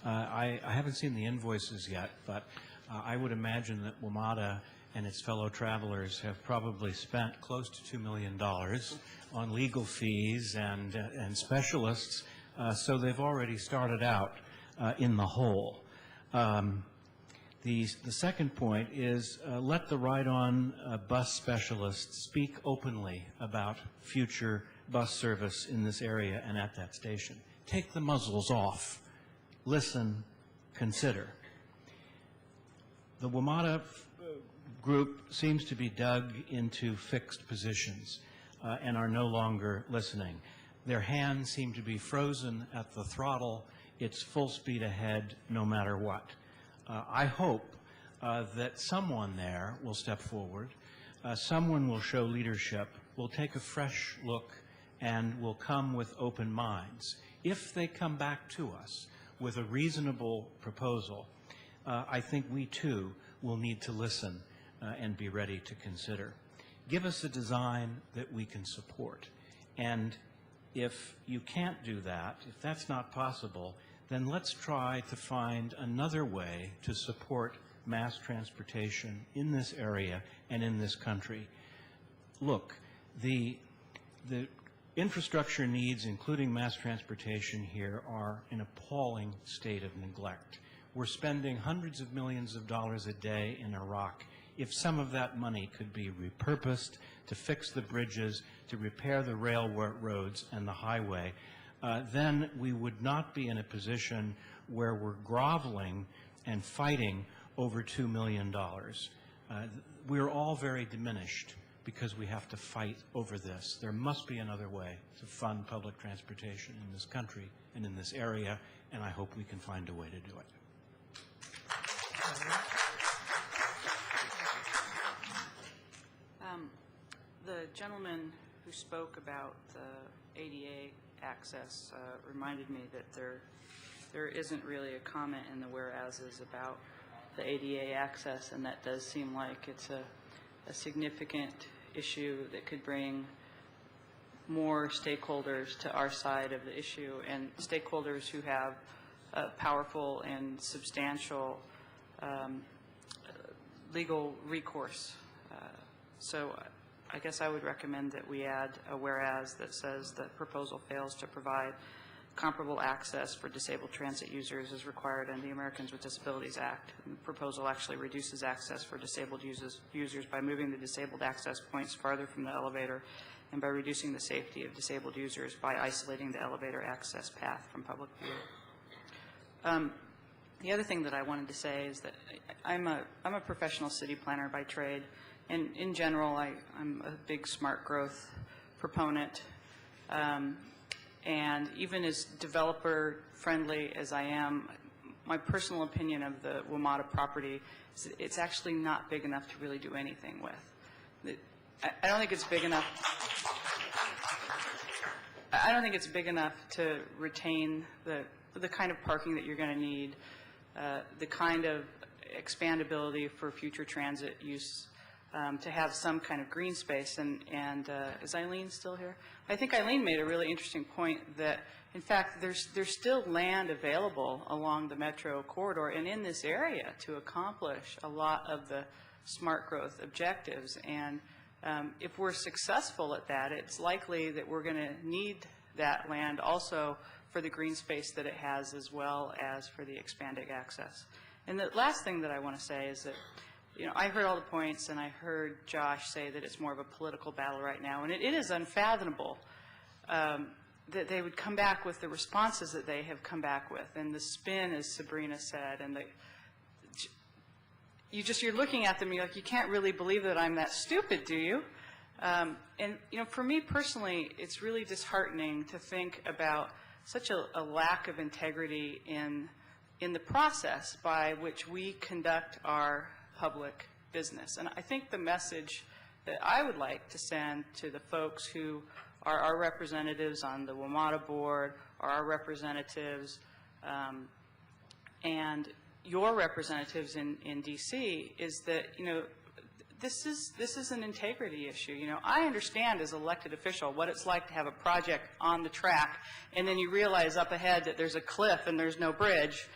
I haven't seen the invoices yet, but I would imagine that WMATA and its fellow travelers have probably spent close to $2 million on legal fees and specialists, so they've already started out in the hole. The second point is let the ride-on bus specialists speak openly about future bus service in this area and at that station. Take the muzzles off. Listen, consider. The WMATA group seems to be dug into fixed positions and are no longer listening. Their hands seem to be frozen at the throttle. It's full speed ahead no matter what. I hope that someone there will step forward, someone will show leadership, will take a fresh look, and will come with open minds. If they come back to us with a reasonable proposal, I think we too will need to listen and be ready to consider. Give us a design that we can support. And if you can't do that, if that's not possible, then let's try to find another way to support mass transportation in this area and in this country. Look, the infrastructure needs, including mass transportation here, are in appalling state of neglect. We're spending hundreds of millions of dollars a day in Iraq. If some of that money could be repurposed to fix the bridges, to repair the railroads and the highway, then we would not be in a position where we're groveling and fighting over $2 million. We're all very diminished because we have to fight over this. There must be another way to fund public transportation in this country and in this area, and I hope we can find a way to do it. The gentleman who spoke about the ADA access reminded me that there isn't really a comment in the whereases about the ADA access, and that does seem like it's a significant issue that could bring more stakeholders to our side of the issue, and stakeholders who have powerful and substantial legal recourse. So I guess I would recommend that we add a whereas that says that proposal fails to provide comparable access for disabled transit users as required under the Americans with Disabilities Act. And the proposal actually reduces access for disabled users by moving the disabled access points farther from the elevator and by reducing the safety of disabled users by isolating the elevator access path from public view. The other thing that I wanted to say is that I'm a professional city planner by trade, and in general I'm a big smart growth proponent. And even as developer-friendly as I am, my personal opinion of the WMATA property is that it's actually not big enough to really do anything with. I don't think it's big enough. I don't think it's big enough to retain the kind of parking that you're going to need, the kind of expandability for future transit use, to have some kind of green space. And is Eileen still here? I think Eileen made a really interesting point that, in fact, there's still land available along the metro corridor and in this area to accomplish a lot of the smart growth objectives. And If we're successful at that, it's likely that we're going to need that land also for the green space that it has, as well as for the expanded access. And the last thing that I want to say is that, you know, I heard all the points, and I heard Josh say that it's more of a political battle right now, and it is unfathomable that they would come back with the responses that they have come back with, and the spin, as Sabrina said, and you're looking at them, and you're like, you can't really believe that I'm that stupid, do you? And, you know, for me personally, it's really disheartening to think about such a lack of integrity in the process by which we conduct our public business. And I think the message that I would like to send to the folks who are our representatives on the WMATA board, or our representatives, and your representatives in D.C., is that, you know, this is an integrity issue. You know, I understand as an elected official what it's like to have a project on the track, and then you realize up ahead that there's a cliff and there's no bridge,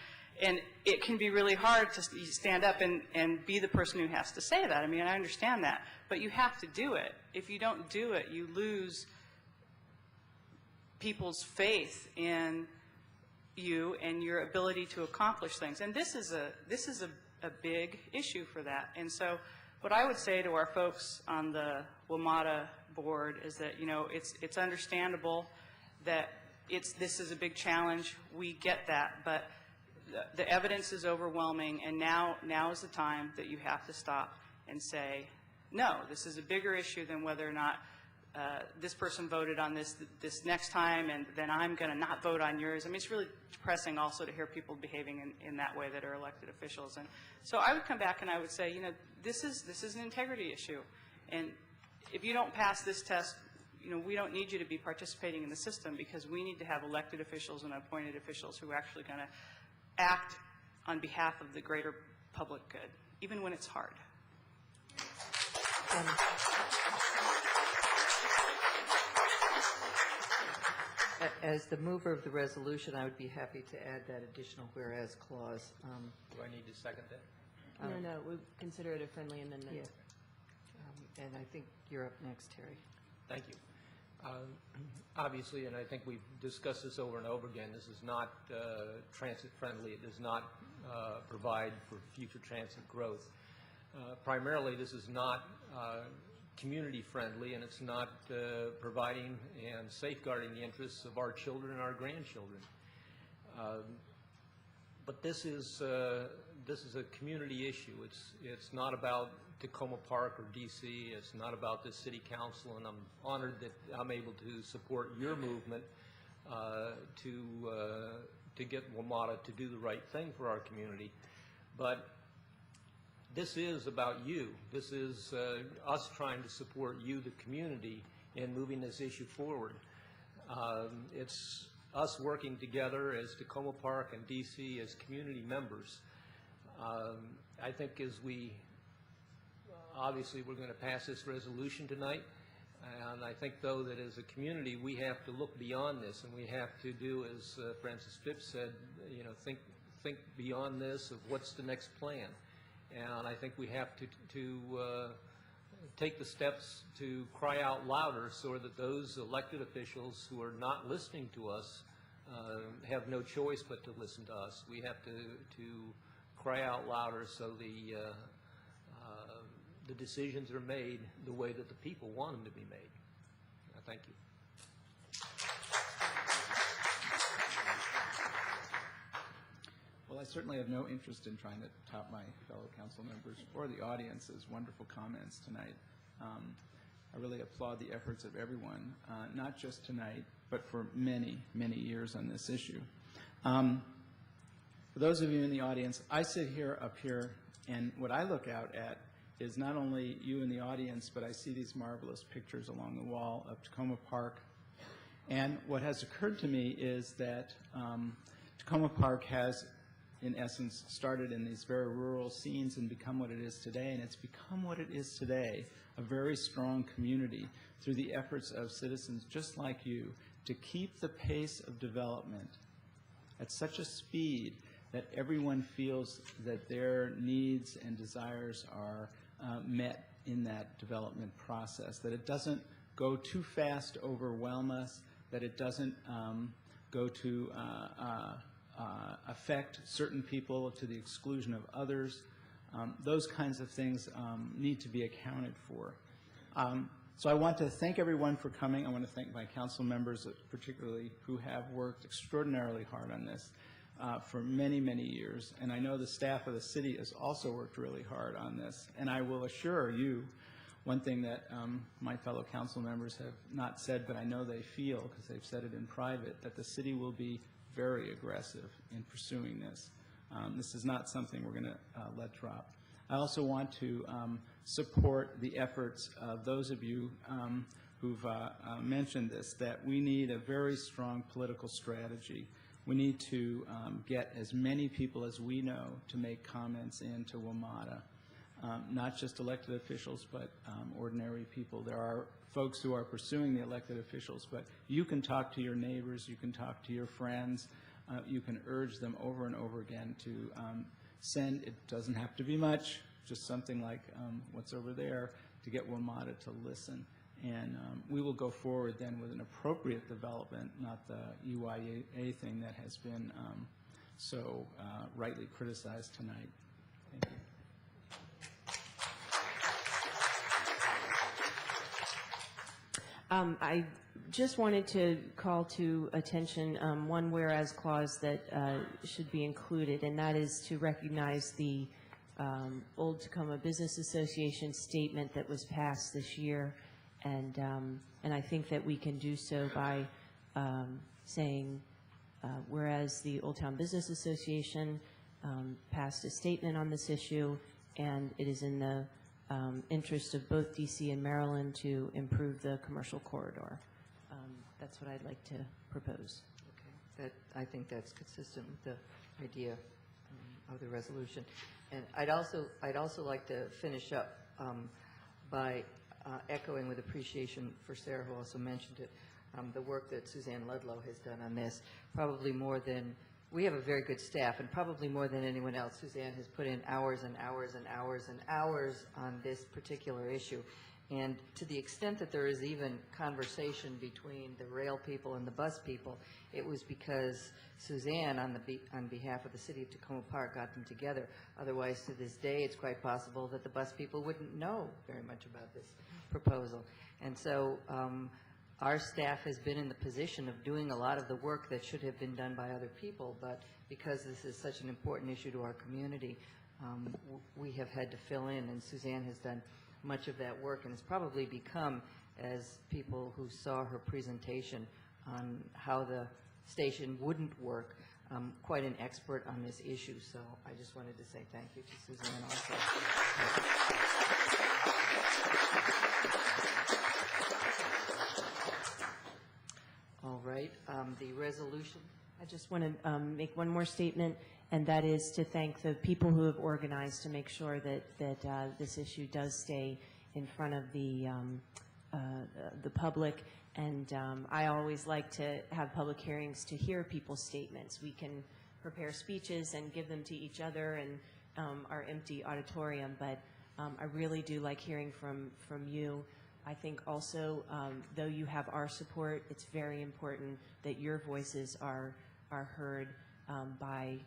and it can be really hard to stand up and be the person who has to say that. I mean, I understand that, but you have to do it. If you don't do it, you lose people's faith in you and your ability to accomplish things. And this is a big issue for that. And so what I would say to our folks on the WMATA board is that, you know, it's understandable that this is a big challenge. We get that, but the evidence is overwhelming, and now is the time that you have to stop and say, no, this is a bigger issue than whether or not this person voted on this next time, and then I'm going to not vote on yours. I mean, it's really depressing also to hear people behaving in that way that are elected officials. And so I would come back and I would say, you know, this is an integrity issue. And if you don't pass this test, you know, we don't need you to be participating in the system, because we need to have elected officials and appointed officials who are actually going to act on behalf of the greater public good, even when it's hard. As the mover of the resolution, I would be happy to add that additional whereas clause. Do I need to second that? No, we consider it a friendly amendment. Yeah. And I think you're up next, Terry. Thank you. Obviously, and I think we've discussed this over and over again, this is not transit friendly. It does not provide for future transit growth. Primarily, this is not community friendly, and it's not providing and safeguarding the interests of our children and our grandchildren. But this is a community issue. It's not about Tacoma Park or D.C. It's not about the City Council, and I'm honored that I'm able to support your movement to get WMATA to do the right thing for our community. But this is about you. This is us trying to support you, the community, in moving this issue forward. It's us working together as Tacoma Park and D.C. as community members. I think as obviously we're going to pass this resolution tonight, and I think, though, that as a community we have to look beyond this, and we have to do, as Francis Phipps said, you know, think beyond this of what's the next plan. And I think we have to take the steps to cry out louder so that those elected officials who are not listening to us have no choice but to listen to us. We have to cry out louder so the decisions are made the way that the people want them to be made. Thank you. Well, I certainly have no interest in trying to top my fellow council members or the audience's wonderful comments tonight. I really applaud the efforts of everyone, not just tonight, but for many, many years on this issue. For those of you in the audience, I sit up here, and what I look out at is not only you in the audience, but I see these marvelous pictures along the wall of Tacoma Park. And what has occurred to me is that Tacoma Park has, in essence, started in these very rural scenes and become what it is today. And it's become what it is today, a very strong community through the efforts of citizens just like you to keep the pace of development at such a speed that everyone feels that their needs and desires are met in that development process, that it doesn't go too fast to overwhelm us, that it doesn't go to affect certain people to the exclusion of others. Those kinds of things need to be accounted for. So I want to thank everyone for coming. I want to thank my council members, particularly, who have worked extraordinarily hard on this for many, many years. And I know the staff of the city has also worked really hard on this. And I will assure you, one thing that my fellow council members have not said, but I know they feel, because they've said it in private, that the city will be very aggressive in pursuing this. This is not something we're going to let drop. I also want to support the efforts of those of you who've mentioned this, that we need a very strong political strategy. We need to get as many people as we know to make comments into WMATA, not just elected officials, but ordinary people. There are folks who are pursuing the elected officials, but you can talk to your neighbors, you can talk to your friends, you can urge them over and over again to send, it doesn't have to be much, just something like what's over there, to get WMATA to listen. And we will go forward then with an appropriate development, not the EYA thing that has been so rightly criticized tonight. Thank you. I just wanted to call to attention one whereas clause that should be included, and that is to recognize the Old Tacoma Business Association statement that was passed this year, and I think that we can do so by saying, whereas the Old Town Business Association passed a statement on this issue, and it is in the interest of both D.C. and Maryland to improve the commercial corridor. That's what I'd like to propose. Okay. I think that's consistent with the idea of the resolution. And I'd also like to finish up by echoing with appreciation for Sarah, who also mentioned it, the work that Suzanne Ludlow has done on this. Probably more than, we have a very good staff, and probably more than anyone else, Suzanne has put in hours and hours and hours and hours on this particular issue. And to the extent that there is even conversation between the rail people and the bus people, it was because Suzanne, on behalf of the city of Tacoma Park, got them together. Otherwise, to this day, it's quite possible that the bus people wouldn't know very much about this proposal. And so our staff has been in the position of doing a lot of the work that should have been done by other people, but because this is such an important issue to our community, we have had to fill in, and Suzanne has done much of that work, and has probably become, as people who saw her presentation on how the station wouldn't work, quite an expert on this issue. So I just wanted to say thank you to Suzanne also. All right, the resolution. I just want to make one more statement, and that is to thank the people who have organized to make sure that this issue does stay in front of the public. And I always like to have public hearings to hear people's statements. We can prepare speeches and give them to each other in our empty auditorium, but I really do like hearing from you. I think also, though you have our support, it's very important that your voices are heard by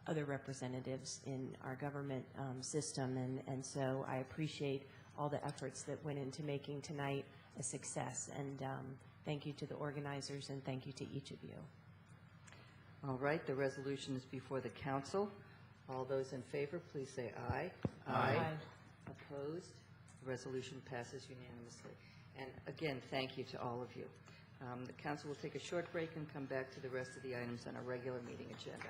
other representatives in our government system, and so I appreciate all the efforts that went into making tonight a success, and thank you to the organizers, and thank you to each of you. All right, the resolution is before the council. All those in favor, please say aye. Aye. Opposed? The resolution passes unanimously. And again, thank you to all of you. The council will take a short break and come back to the rest of the items on our regular meeting agenda.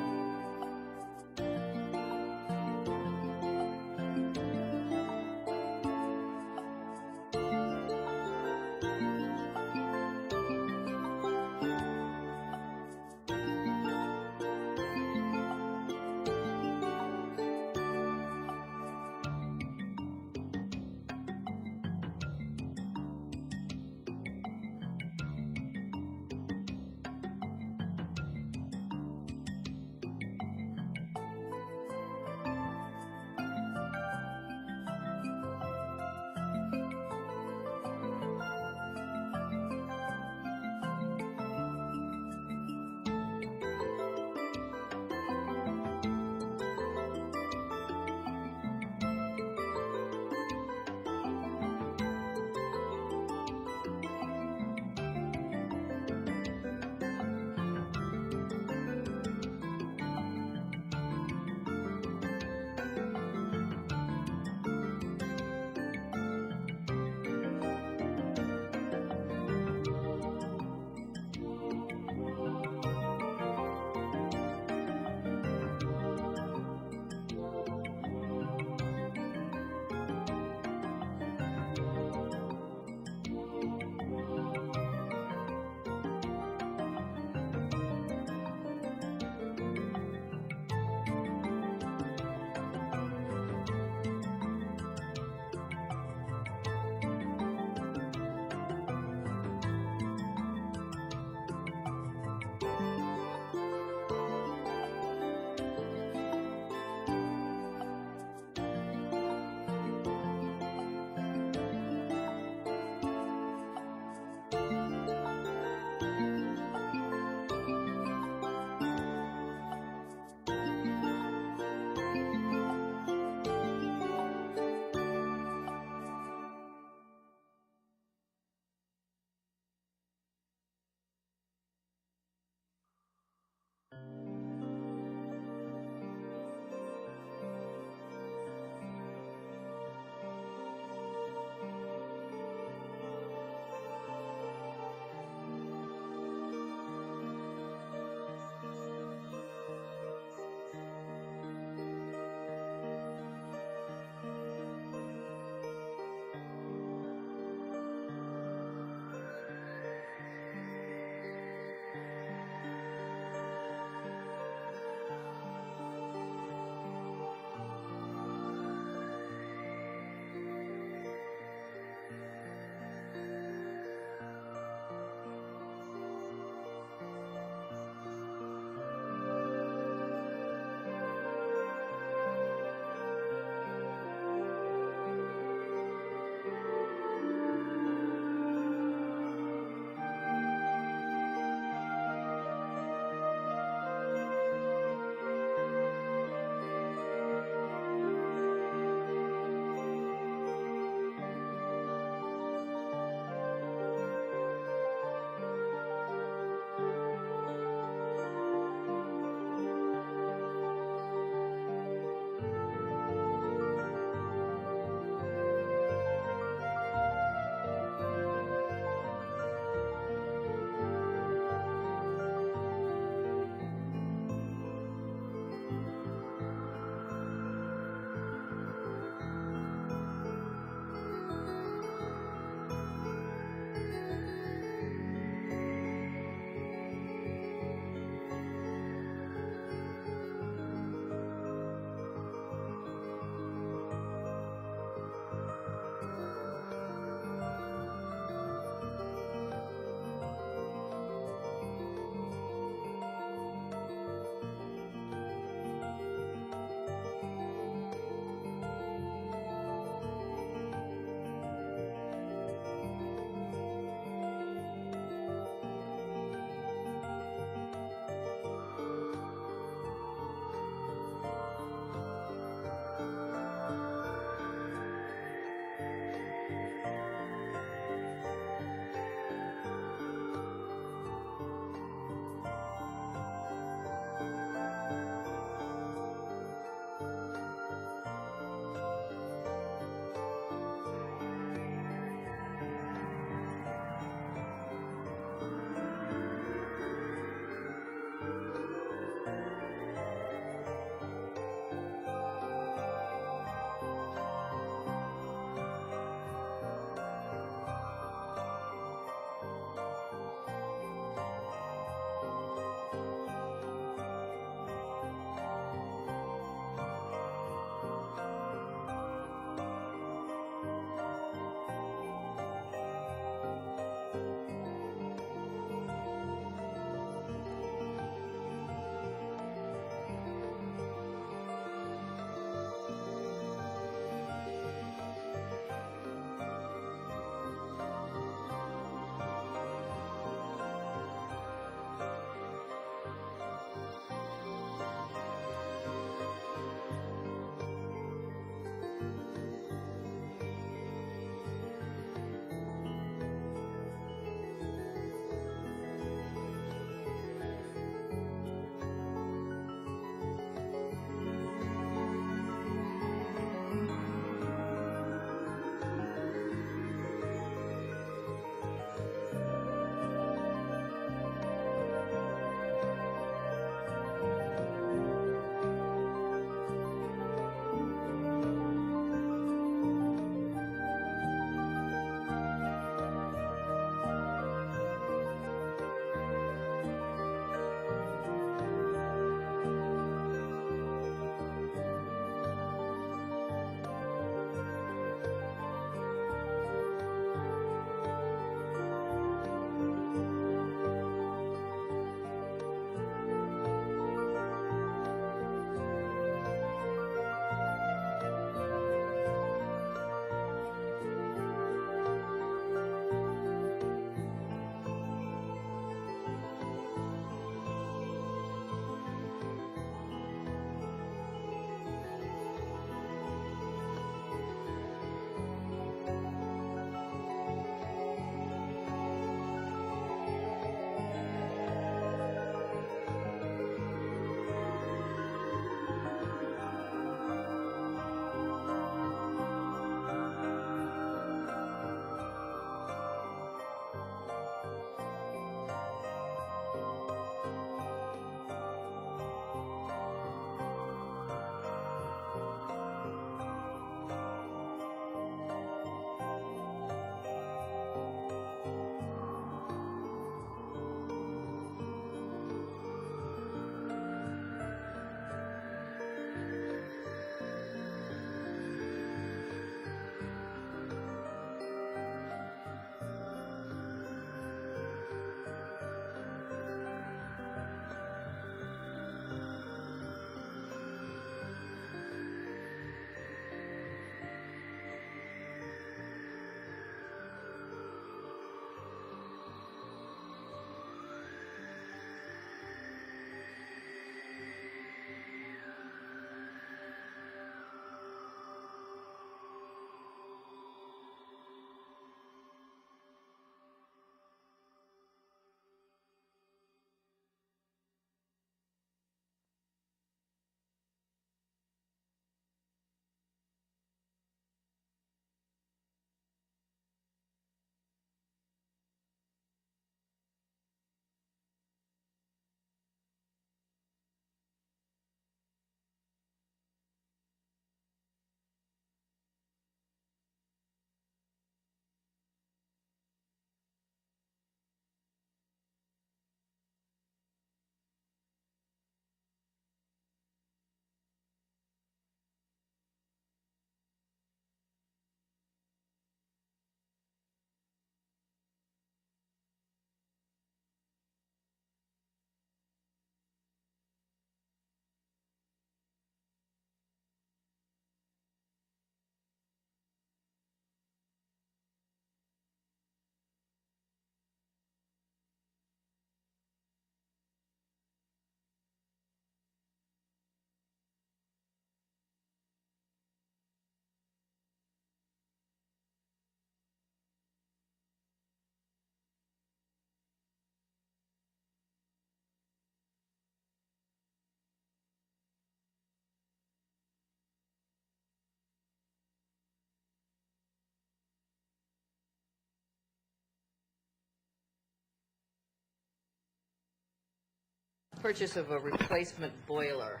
purchase of a replacement boiler.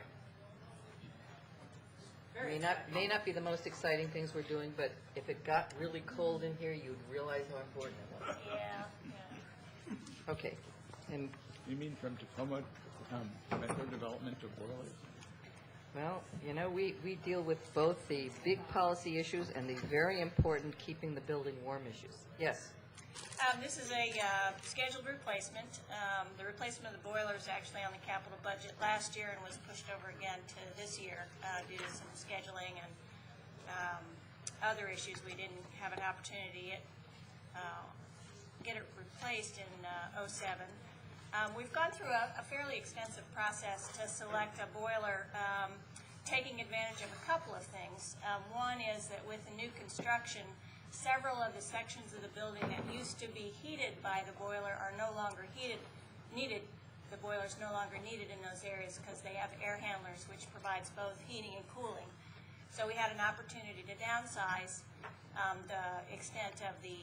May not be the most exciting things we're doing, but if it got really cold in here, you'd realize how important it was. Yeah. Okay. And You mean from Tacoma Metro Development to boilers? well, you know, we deal with both the big policy issues and the very important keeping the building warm issues. Yes. This is a scheduled replacement. The replacement of the boiler is actually on the capital budget last year and was pushed over again to this year due to some scheduling and other issues. We didn't have an opportunity to get it replaced in '07. We've gone through a fairly extensive process to select a boiler, taking advantage of a couple of things. One is that with the new construction, several of the sections of the building that used to be heated by the boiler are no longer needed. The boiler's no longer needed in those areas because they have air handlers, which provides both heating and cooling. So we had an opportunity to downsize the extent of the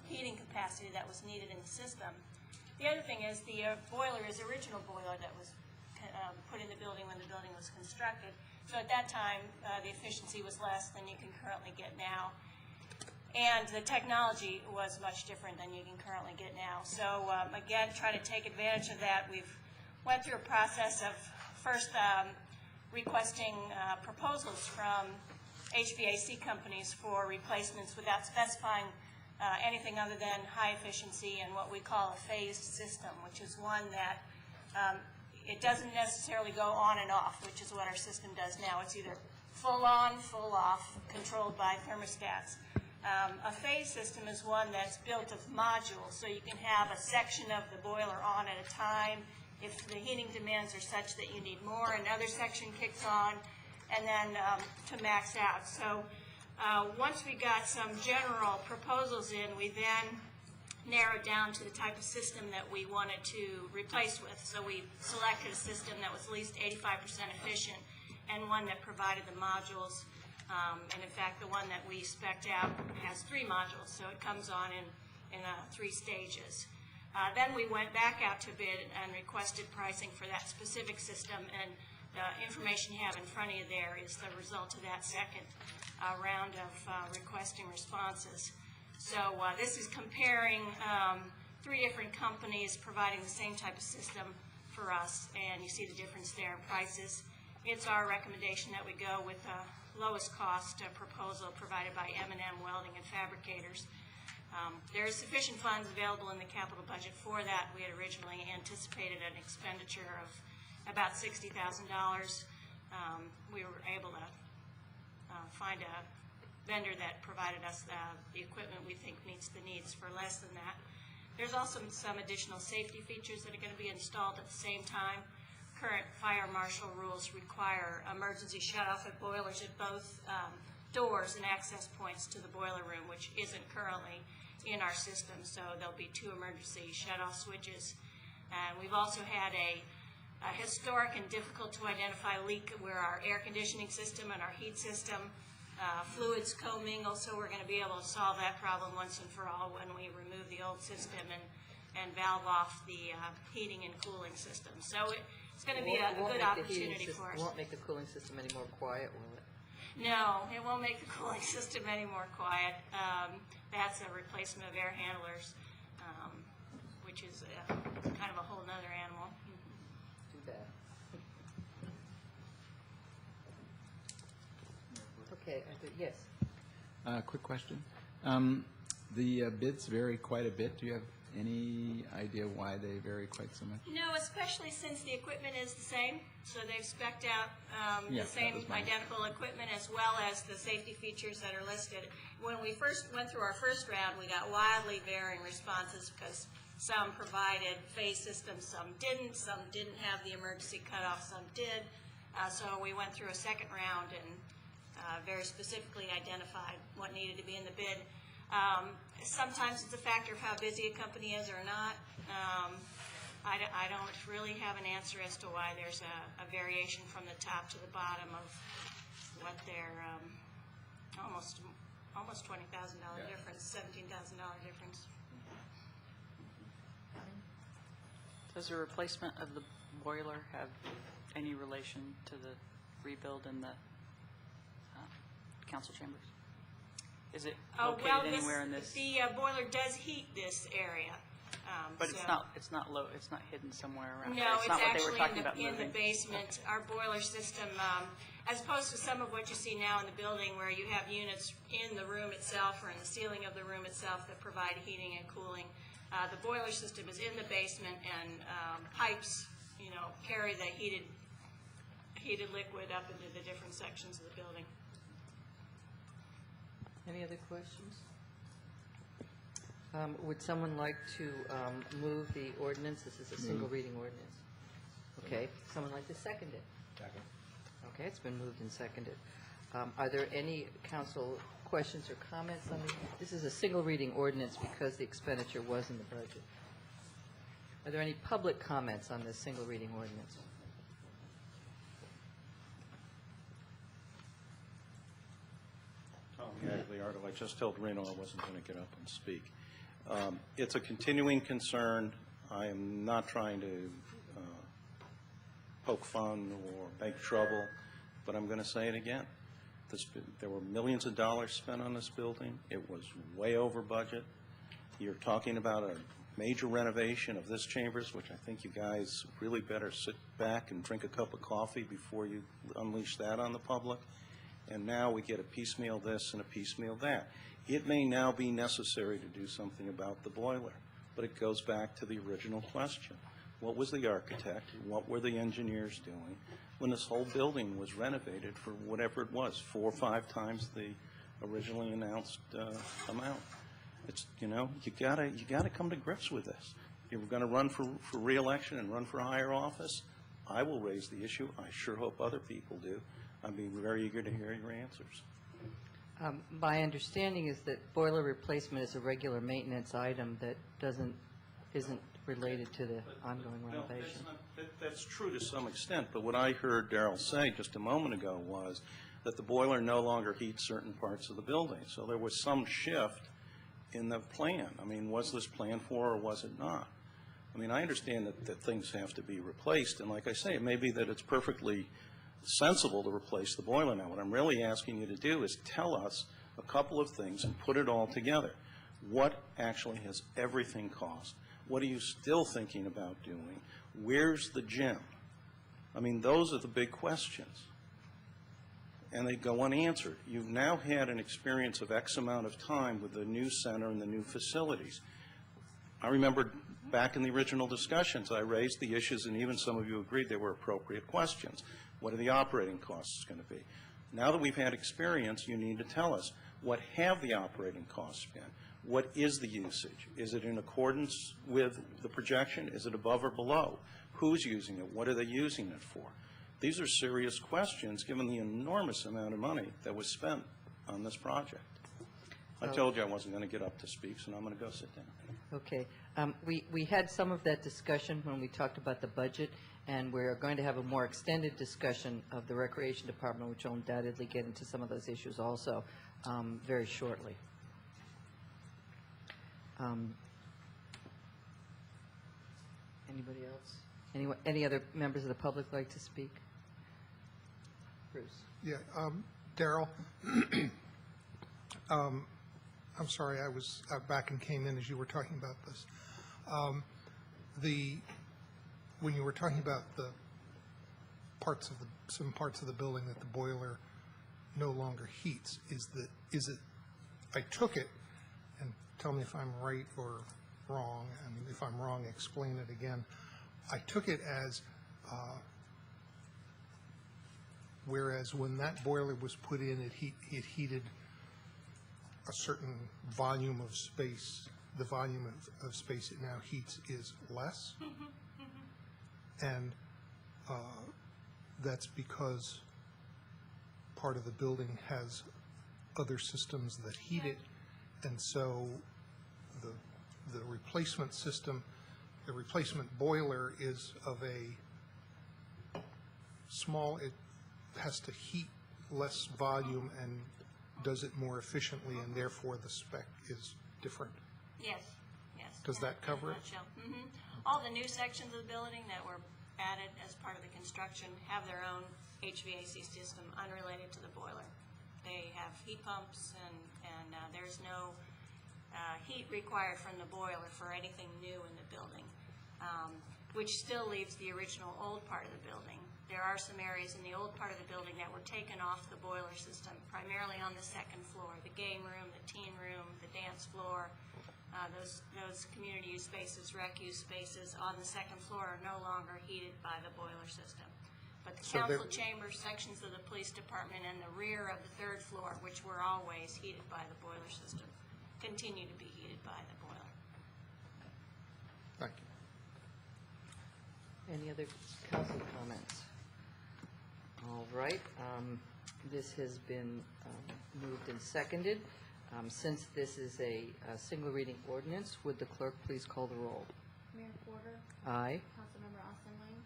heating capacity that was needed in the system. The other thing is the boiler is the original boiler that was put in the building when the building was constructed. So at that time, the efficiency was less than you can currently get now. And the technology was much different than you can currently get now. So again, try to take advantage of that. We've went through a process of first requesting proposals from HVAC companies for replacements without specifying anything other than high efficiency and what we call a phased system, which is one that it doesn't necessarily go on and off, which is what our system does now. It's either full on, full off, controlled by thermostats. A phase system is one that's built of modules, so you can have a section of the boiler on at a time. If the heating demands are such that you need more, another section kicks on, and then to max out. So once we got some general proposals in, we then narrowed down to the type of system that we wanted to replace with. So we selected a system that was at least 85% efficient and one that provided the modules. And in fact, the one that we spec'd out has 3 modules, so it comes on in 3 stages. Then we went back out to bid and requested pricing for that specific system, and the information you have in front of you there is the result of that second round of requesting responses. So this is comparing 3 different companies providing the same type of system for us, and you see the difference there in prices. It's our recommendation that we go with lowest cost proposal provided by M&M Welding and Fabricators. There is sufficient funds available in the capital budget for that. We had originally anticipated an expenditure of about $60,000. We were able to find a vendor that provided us the equipment we think meets the needs for less than that. There's also some additional safety features that are going to be installed at the same time. Current fire marshal rules require emergency shutoff at boilers at both doors and access points to the boiler room, which isn't currently in our system. So there'll be 2 emergency shutoff switches. And we've also had a historic and difficult to identify leak where our air conditioning system and our heat system fluids commingle. So we're going to be able to solve that problem once and for all when we remove the old system and valve off the heating and cooling system. So it's going to be a good opportunity for us. It won't make the cooling system any more quiet, will it? No, it won't make the cooling system any more quiet. That's a replacement of air handlers, which is kind of a whole nother animal. Too bad. Okay, yes. Quick question. The bids vary quite a bit. Do you have any idea why they vary quite so much? No, especially since the equipment is the same. So they've spec'd out the same identical equipment as well as the safety features that are listed. When we first went through our first round, we got wildly varying responses because some provided phase systems, some didn't have the emergency cutoff, some did. So we went through a second round and very specifically identified what needed to be in the bid. Sometimes it's a factor of how busy a company is or not. I don't really have an answer as to why there's a variation from the top to the bottom of what their almost $20,000 difference, $17,000 difference. Does the replacement of the boiler have any relation to the rebuild in the council chambers? Is it located anywhere in this? The boiler does heat this area. But it's not low. It's not hidden somewhere around. No, there. it's not what they were actually talking about in the moving. basement. Our boiler system, as opposed to some of what you see now in the building where you have units in the room itself or in the ceiling of the room itself that provide heating and cooling, the boiler system is in the basement, and pipes, carry the heated liquid up into the different sections of the building. Any other questions? Would someone like to move the ordinance? This is a single reading ordinance. Okay. Someone like to second it? Second. Okay, it's been moved and seconded. Are there any council questions or comments on the, this is a single reading ordinance because the expenditure was in the budget. Are there any public comments on this single reading ordinance? Tom Gagliardo. I just told Reno I wasn't going to get up and speak. It's a continuing concern. I am not trying to poke fun or make trouble, but I'm going to say it again. There were millions of dollars spent on this building. It was way over budget. You're talking about a major renovation of this chambers, which I think you guys really better sit back and drink a cup of coffee before you unleash that on the public. And now we get a piecemeal this and a piecemeal that. It may now be necessary to do something about the boiler, but it goes back to the original question. What was the architect, what were the engineers doing when this whole building was renovated for whatever it was, 4 or 5 times the originally announced amount? It's, you gotta come to grips with this. You're going to run for re-election and run for higher office. I will raise the issue. I sure hope other people do. I'd be very eager to hear your answers. My understanding is that boiler replacement is a regular maintenance item that isn't related to the ongoing renovation. That's true to some extent, but what I heard Darrell say just a moment ago was that the boiler no longer heats certain parts of the building. So there was some shift in the plan. I mean, was this planned for or was it not? I mean, I understand that things have to be replaced, and like I say, it may be that it's perfectly sensible to replace the boiler now. What I'm really asking you to do is tell us a couple of things and put it all together. What actually has everything cost? What are you still thinking about doing? Where's the gym? I mean, those are the big questions. And they go unanswered. You've now had an experience of X amount of time with the new center and the new facilities. I remember back in the original discussions, I raised the issues, and even some of you agreed they were appropriate questions. What are the operating costs going to be? Now that we've had experience, you need to tell us, what have the operating costs been? What is the usage? Is it in accordance with the projection? Is it above or below? Who's using it? What are they using it for? These are serious questions given the enormous amount of money that was spent on this project. I told you I wasn't going to get up to speak, so now I'm going to go sit down. Okay. We had some of that discussion when we talked about the budget, and we're going to have a more extended discussion of the Recreation Department, which will undoubtedly get into some of those issues also very shortly. Anybody else? Any other members of the public like to speak? Bruce. Yeah, Darrell, I'm sorry, I was back and came in as you were talking about this. When you were talking about the some parts of the building that the boiler no longer heats, is it? I took it, and tell me if I'm right or wrong, and if I'm wrong, explain it again. I took it as whereas when that boiler was put in, it heated a certain volume of space. The volume of space it now heats is less, and that's because part of the building has other systems that heat it, and so the replacement system, the replacement boiler is of a small, it has to heat less volume and does it more efficiently, and therefore the spec is different. Yes, yes. Does that cover it? Mm-hmm. All the new sections of the building that were added as part of the construction have their own HVAC system unrelated to the boiler. They have heat pumps, and there's no heat required from the boiler for anything new in the building, which still leaves the original old part of the building. There are some areas in the old part of the building that were taken off the boiler system, primarily on the second floor, the game room, the teen room, the dance floor. Those community use spaces, rec use spaces on the second floor are no longer heated by the boiler system. But the council chambers, sections of the police department, and the rear of the third floor, which were always heated by the boiler system, continue to be heated by the boiler. Thank you. Any other council comments? All right. This has been moved and seconded. Since this is a single reading ordinance, would the clerk please call the roll? Mayor Porter. Aye. Councilmember Austenling.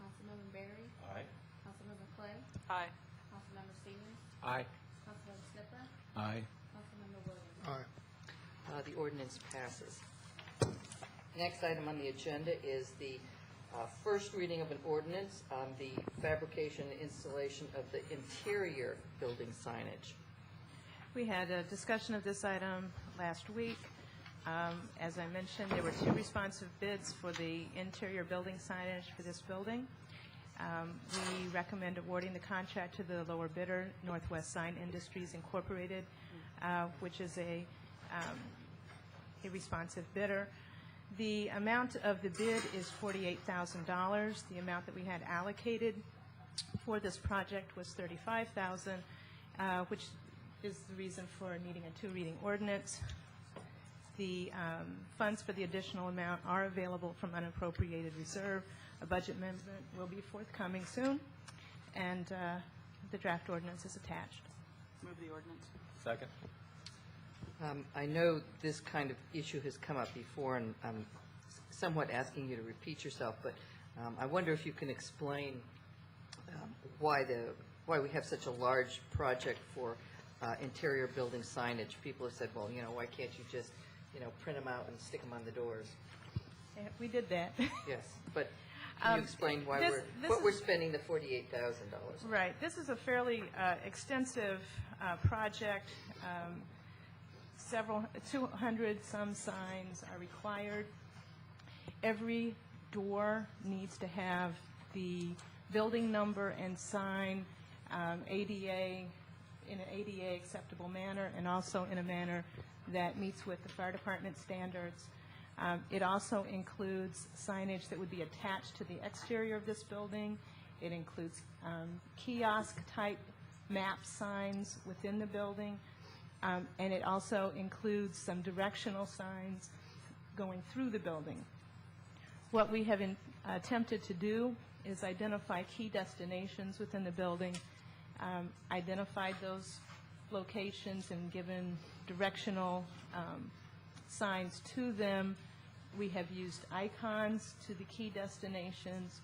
Councilmember Berry. Aye. Councilmember Clay. Aye. Councilmember Stevens. Aye. Councilmember Snipper. Aye. Councilmember Williams. Aye. The ordinance passes. Next item on the agenda is the first reading of an ordinance on the fabrication and installation of the interior building signage. We had a discussion of this item last week. As I mentioned, there were 2 responsive bids for the interior building signage for this building. We recommend awarding the contract to the lower bidder, Northwest Sign Industries Incorporated, which is a responsive bidder. The amount of the bid is $48,000. The amount that we had allocated for this project was $35,000, which is the reason for needing a 2-reading ordinance. The funds for the additional amount are available from unappropriated reserve. A budget amendment will be forthcoming soon, and the draft ordinance is attached. Move the ordinance. Second. I know this kind of issue has come up before, and I'm somewhat asking you to repeat yourself, but I wonder if you can explain why we have such a large project for interior building signage. People have said, well, why can't you just, print them out and stick them on the doors? Yeah, we did that. Yes, but can you explain why we're spending the $48,000? Right. This is a fairly extensive project. 200 some signs are required. Every door needs to have the building number and sign ADA in an ADA acceptable manner, and also in a manner that meets with the fire department standards. It also includes signage that would be attached to the exterior of this building. It includes kiosk-type map signs within the building, and it also includes some directional signs going through the building. What we have attempted to do is identify key destinations within the building, identified those locations and given directional signs to them. We have used icons to the key destinations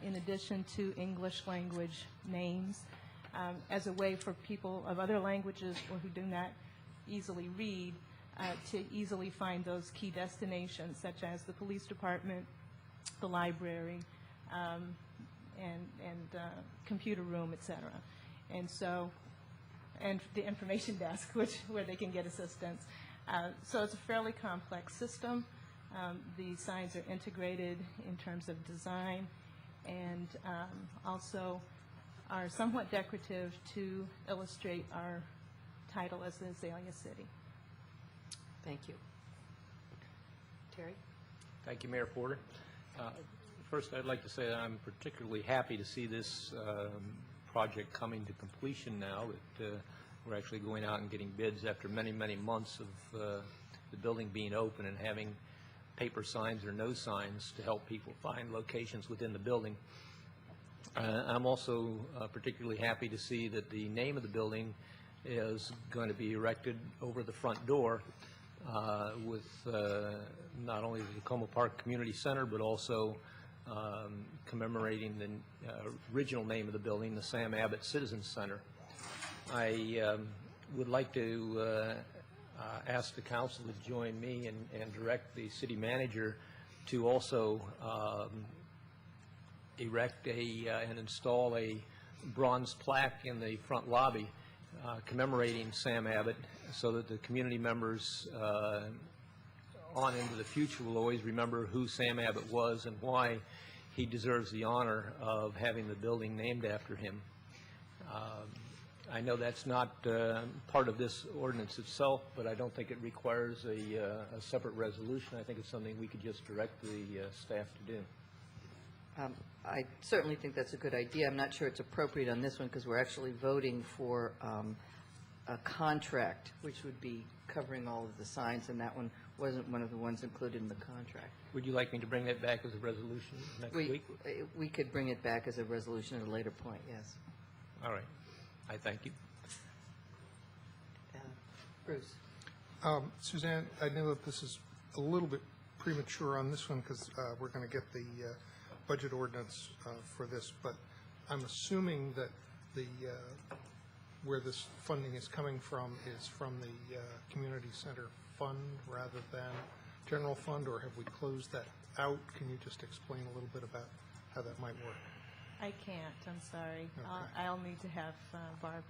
in addition to English language names as a way for people of other languages or who do not easily read to easily find those key destinations, such as the police department, the library, and computer room, et cetera. And the information desk, where they can get assistance. So it's a fairly complex system. The signs are integrated in terms of design and also are somewhat decorative to illustrate our title as the Azalea City. Thank you. Terry? Thank you, Mayor Porter. First, I'd like to say that I'm particularly happy to see this project coming to completion now, that we're actually going out and getting bids after many, many months of the building being open and having paper signs or no signs to help people find locations within the building. I'm also particularly happy to see that the name of the building is going to be erected over the front door with not only the Tacoma Park Community Center, but also commemorating the original name of the building, the Sam Abbott Citizens Center. I would like to ask the council to join me and direct the city manager to also erect and install a bronze plaque in the front lobby commemorating Sam Abbott, so that the community members on into the future will always remember who Sam Abbott was and why he deserves the honor of having the building named after him. I know that's not part of this ordinance itself, but I don't think it requires a separate resolution. I think it's something we could just direct the staff to do. I certainly think that's a good idea. I'm not sure it's appropriate on this one because we're actually voting for a contract, which would be covering all of the signs, and that one wasn't one of the ones included in the contract. Would you like me to bring that back as a resolution next week? We could bring it back as a resolution at a later point, yes. All right. I thank you. Bruce. Suzanne, I know that this is a little bit premature on this one because we're going to get the budget ordinance for this, but I'm assuming that the where this funding is coming from is from the community center fund rather than general fund, or have we closed that out? Can you just explain a little bit about how that might work? I can't, I'm sorry. Okay. I'll need to have Barb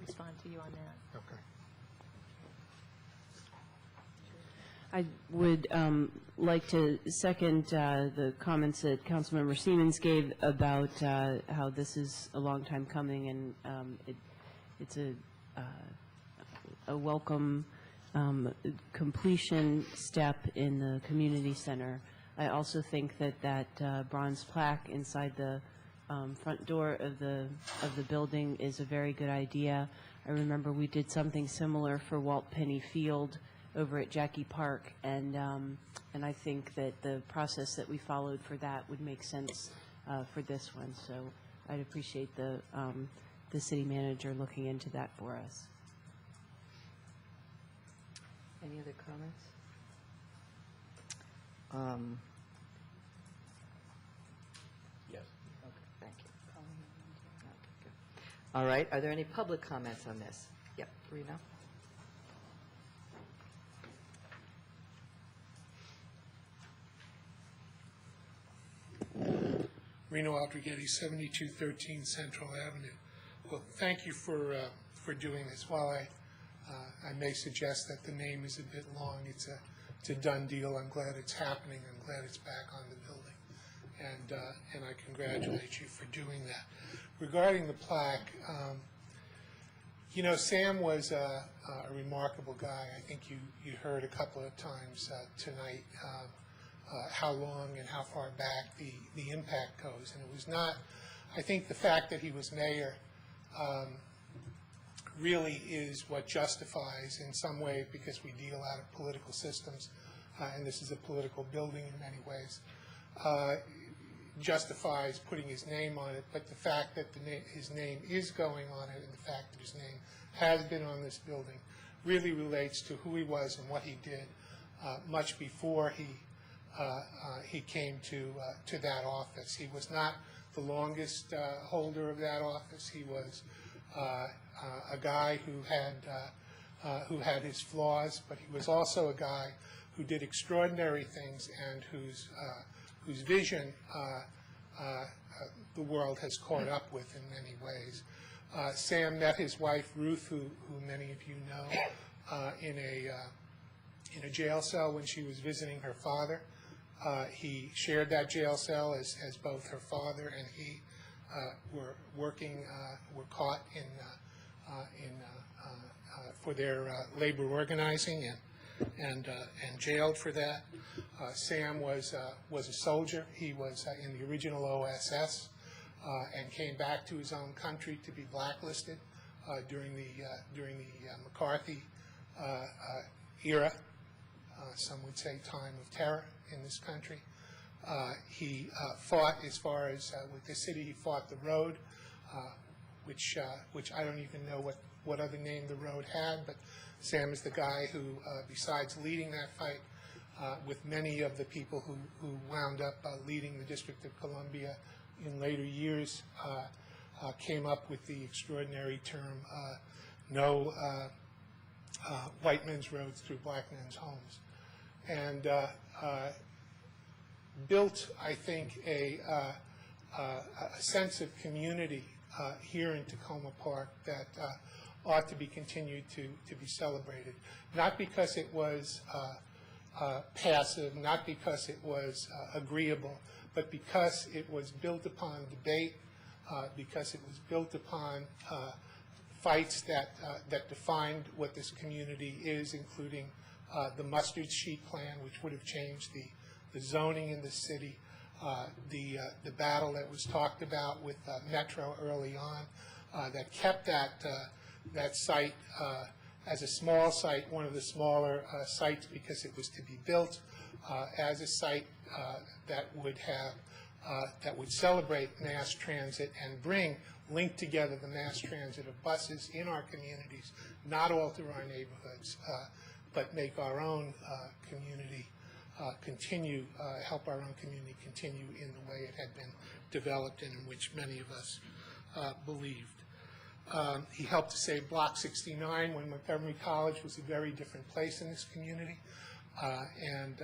respond to you on that. Okay. I would like to second the comments that Councilmember Siemens gave about how this is a long time coming, and it's a welcome completion step in the community center. I also think that that bronze plaque inside the front door of the building is a very good idea. I remember we did something similar for Walt Penny Field over at Jackie Park, and I think that the process that we followed for that would make sense for this one. So I'd appreciate the city manager looking into that for us. Any other comments? Yes. Okay, thank you. Okay, good. All right, are there any public comments on this? Yep, Reno. Reno Aldrighetti, 7213 Central Avenue. Well, thank you for doing this. While I may suggest that the name is a bit long, it's a done deal. I'm glad it's happening. I'm glad it's back on the building, and I congratulate you for doing that. Regarding the plaque, you know, Sam was a remarkable guy. I think you heard a couple of times tonight how long and how far back the impact goes. And it was not, I think the fact that he was mayor really is what justifies in some way, because we deal out of political systems, and this is a political building in many ways, justifies putting his name on it. But the fact that his name is going on it, and the fact that his name has been on this building, really relates to who he was and what he did much before he came to that office. He was not the longest holder of that office. He was a guy who had his flaws, but he was also a guy who did extraordinary things and whose vision the world has caught up with in many ways. Sam met his wife Ruth, who many of you know, in a jail cell when she was visiting her father. He shared that jail cell as both her father and he were caught for their labor organizing and jailed for that. Sam was a soldier. He was in the original OSS and came back to his own country to be blacklisted during the McCarthy era. Some would say time of terror in this country. He fought, as far as with the city, he fought the road, which I don't even know what other name the road had, but Sam is the guy who, besides leading that fight with many of the people who wound up leading the District of Columbia in later years, came up with the extraordinary term, no white men's roads through black men's homes. And built, I think, a sense of community here in Tacoma Park that ought to be continued to be celebrated. Not because it was passive, not because it was agreeable, but because it was built upon debate, because it was built upon fights that defined what this community is, including the mustard sheet plan, which would have changed the zoning in the city, the battle that was talked about with Metro early on, that kept that site as a small site, one of the smaller sites, because it was to be built as a site that would celebrate mass transit and link together the mass transit of buses in our communities, not alter our neighborhoods, but make our own community help our own community continue in the way it had been developed and in which many of us believed. He helped to save Block 69 when Montgomery College was a very different place in this community, and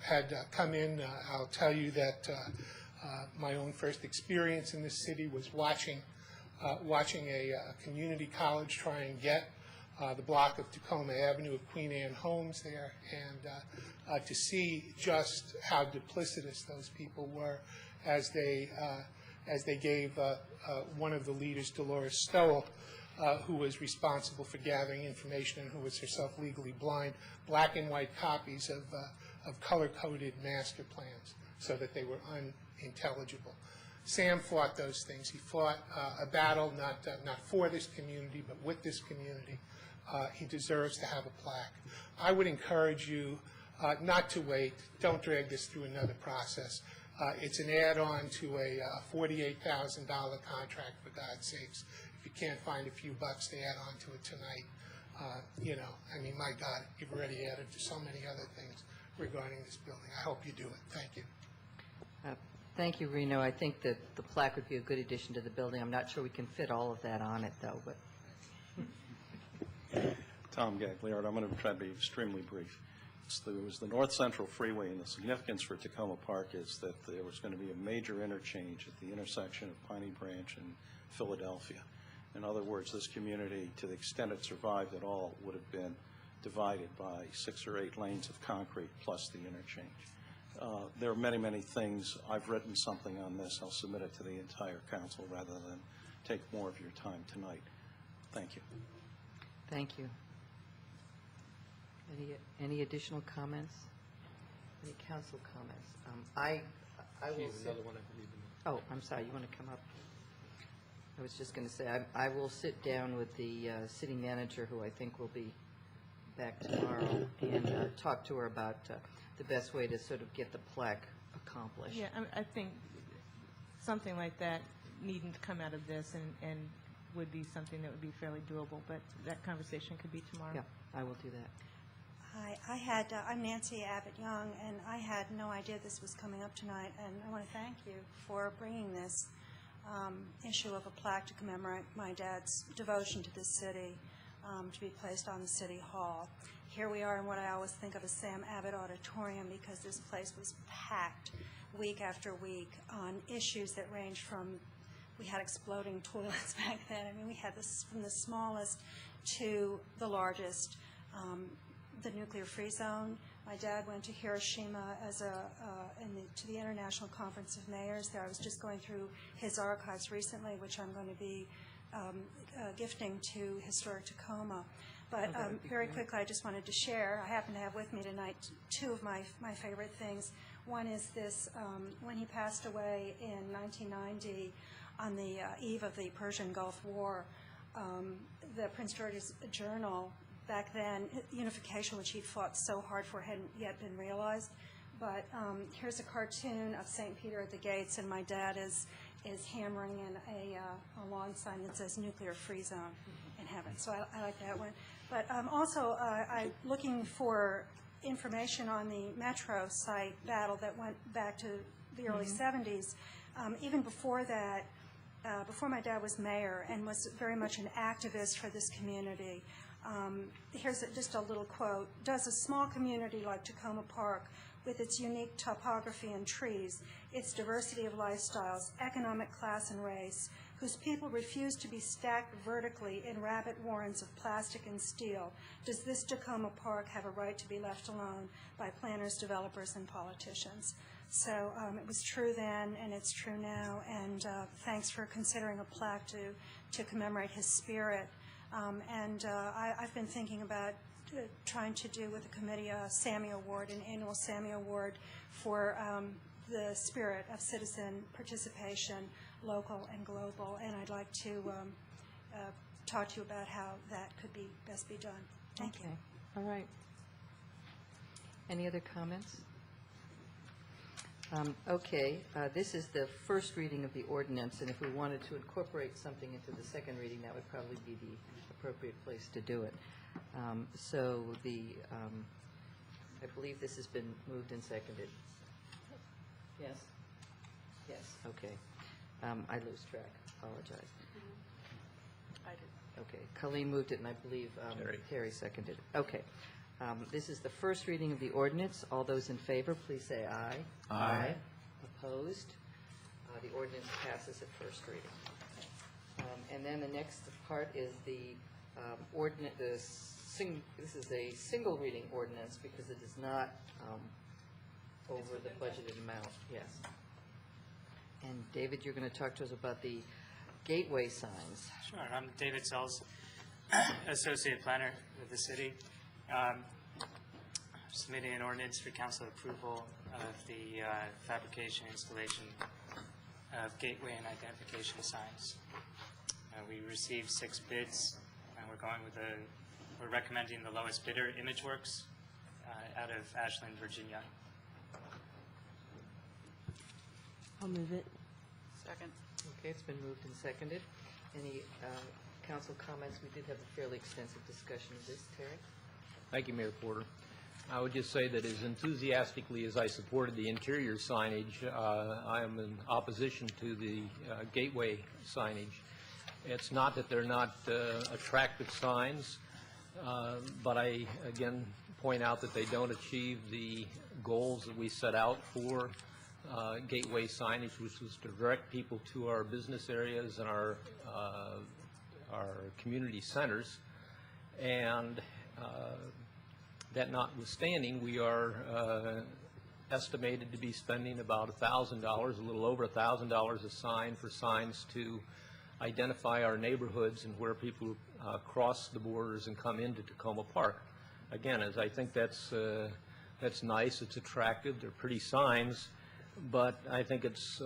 had come in. I'll tell you that my own first experience in this city was watching a community college try and get the block of Tacoma Avenue of Queen Anne homes there, and to see just how duplicitous those people were as they gave one of the leaders, Dolores Stowell, who was responsible for gathering information and who was herself legally blind, black and white copies of color-coded master plans so that they were unintelligible. Sam fought those things. He fought a battle not for this community, but with this community. He deserves to have a plaque. I would encourage you not to wait. Don't drag this through another process. It's an add-on to a $48,000 contract, for God's sakes. If you can't find a few bucks to add on to it tonight, I mean, my God, you've already added to so many other things regarding this building. I hope you do it. Thank you. Thank you, Reno. I think that the plaque would be a good addition to the building. I'm not sure we can fit all of that on it, though, but... Tom Gagliard. I'm going to try to be extremely brief. It was the North Central Freeway, and the significance for Tacoma Park is that there was going to be a major interchange at the intersection of Piney Branch and Philadelphia. In other words, this community, to the extent it survived at all, would have been divided by 6 or 8 lanes of concrete plus the interchange. There are many, many things. I've written something on this. I'll submit it to the entire council rather than take more of your time tonight. Thank you. Thank you. Any additional comments? Any council comments? I will sit. Oh, I'm sorry. You want to come up? I was just going to say I will sit down with the city manager, who I think will be back tomorrow, and talk to her about the best way to sort of get the plaque accomplished. Yeah, I think something like that needn't come out of this, and would be something that would be fairly doable. But that conversation could be tomorrow. Yeah, I will do that. Hi, I'm Nancy Abbott Young, and I had no idea this was coming up tonight, and I want to thank you for bringing this issue of a plaque to commemorate my dad's devotion to this city to be placed on the City Hall. Here we are in what I always think of as Sam Abbott Auditorium, because this place was packed week after week on issues that range from, we had exploding toilets back then. I mean, we had this from the smallest to the largest. The nuclear-free zone. My dad went to Hiroshima as to the International Conference of Mayors there. I was just going through his archives recently, which I'm going to be gifting to Historic Tacoma. But very quickly, I just wanted to share, I happen to have with me tonight 2 of my favorite things. One is this, when he passed away in 1990 on the eve of the Persian Gulf War, the Prince George's Journal, back then, unification, which he'd fought so hard for, hadn't yet been realized. But here's a cartoon of St. Peter at the gates, and my dad is hammering in a lawn sign that says nuclear-free zone in heaven. So I like that one. But also, I'm looking for information on the Metro site battle that went back to the early 70s. Even before that, before my dad was mayor and was very much an activist for this community, here's just a little quote. Does a small community like Tacoma Park with its unique topography and trees, its diversity of lifestyles, economic class and race, whose people refuse to be stacked vertically in rabbit warrens of plastic and steel, does this Tacoma Park have a right to be left alone by planners, developers, and politicians? So it was true then, and it's true now, and thanks for considering a plaque to commemorate his spirit. I've been thinking about trying to do with the committee a Sammy Award, an annual Sammy Award for the spirit of citizen participation, local and global, and I'd like to talk to you about how that could be best be done. Thank you. All right. Any other comments? Okay, this is the first reading of the ordinance, and if we wanted to incorporate something into the second reading, that would probably be the appropriate place to do it. So I believe this has been moved and seconded. Yes? Yes, okay. I lose track, apologize. I did. Okay, Colleen moved it, and I believe Terry seconded it. Okay. This is the first reading of the ordinance. All those in favor, please say aye. Aye. Opposed? The ordinance passes at first reading. And then the next part is the ordinance. This is a single reading ordinance because it is not over the budgeted amount. Yes. And David, you're going to talk to us about the gateway signs. Sure. I'm David Sells, Associate Planner with the city. Submitting an ordinance for council approval of the fabrication installation of gateway and identification signs. We received 6 bids, and we're recommending the lowest bidder, ImageWorks, out of Ashland, Virginia. I'll move it. Second. Okay, it's been moved and seconded. Any council comments? We did have a fairly extensive discussion of this. Terry? Thank you, Mayor Porter. I would just say that as enthusiastically as I supported the interior signage, I am in opposition to the gateway signage. It's not that they're not attractive signs, but I, again, point out that they don't achieve the goals that we set out for gateway signage, which was to direct people to our business areas and our community centers. And that notwithstanding, we are estimated to be spending about $1,000, a little over $1,000 a sign for signs to identify our neighborhoods and where people cross the borders and come into Tacoma Park. Again, as I think that's nice, it's attractive, they're pretty signs, but I think it's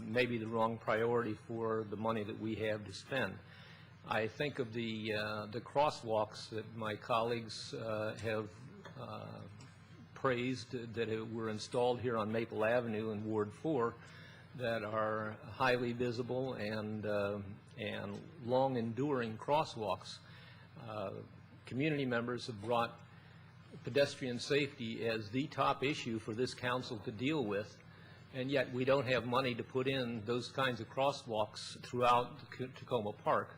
maybe the wrong priority for the money that we have to spend. I think of the crosswalks that my colleagues have praised that were installed here on Maple Avenue in Ward 4 that are highly visible and long-enduring crosswalks. Community members have brought pedestrian safety as the top issue for this council to deal with, and yet we don't have money to put in those kinds of crosswalks throughout Tacoma Park.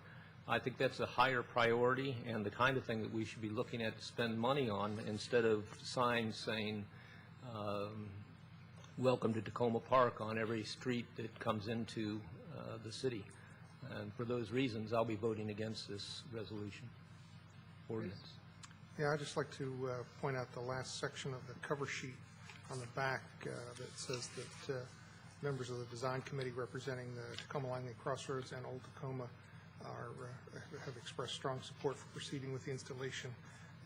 I think that's a higher priority and the kind of thing that we should be looking at to spend money on instead of signs saying, welcome to Tacoma Park on every street that comes into the city. And for those reasons, I'll be voting against this resolution ordinance. Yeah, I'd just like to point out the last section of the cover sheet on the back that says that members of the design committee representing the Tacoma Langley Crossroads and Old Tacoma have expressed strong support for proceeding with the installation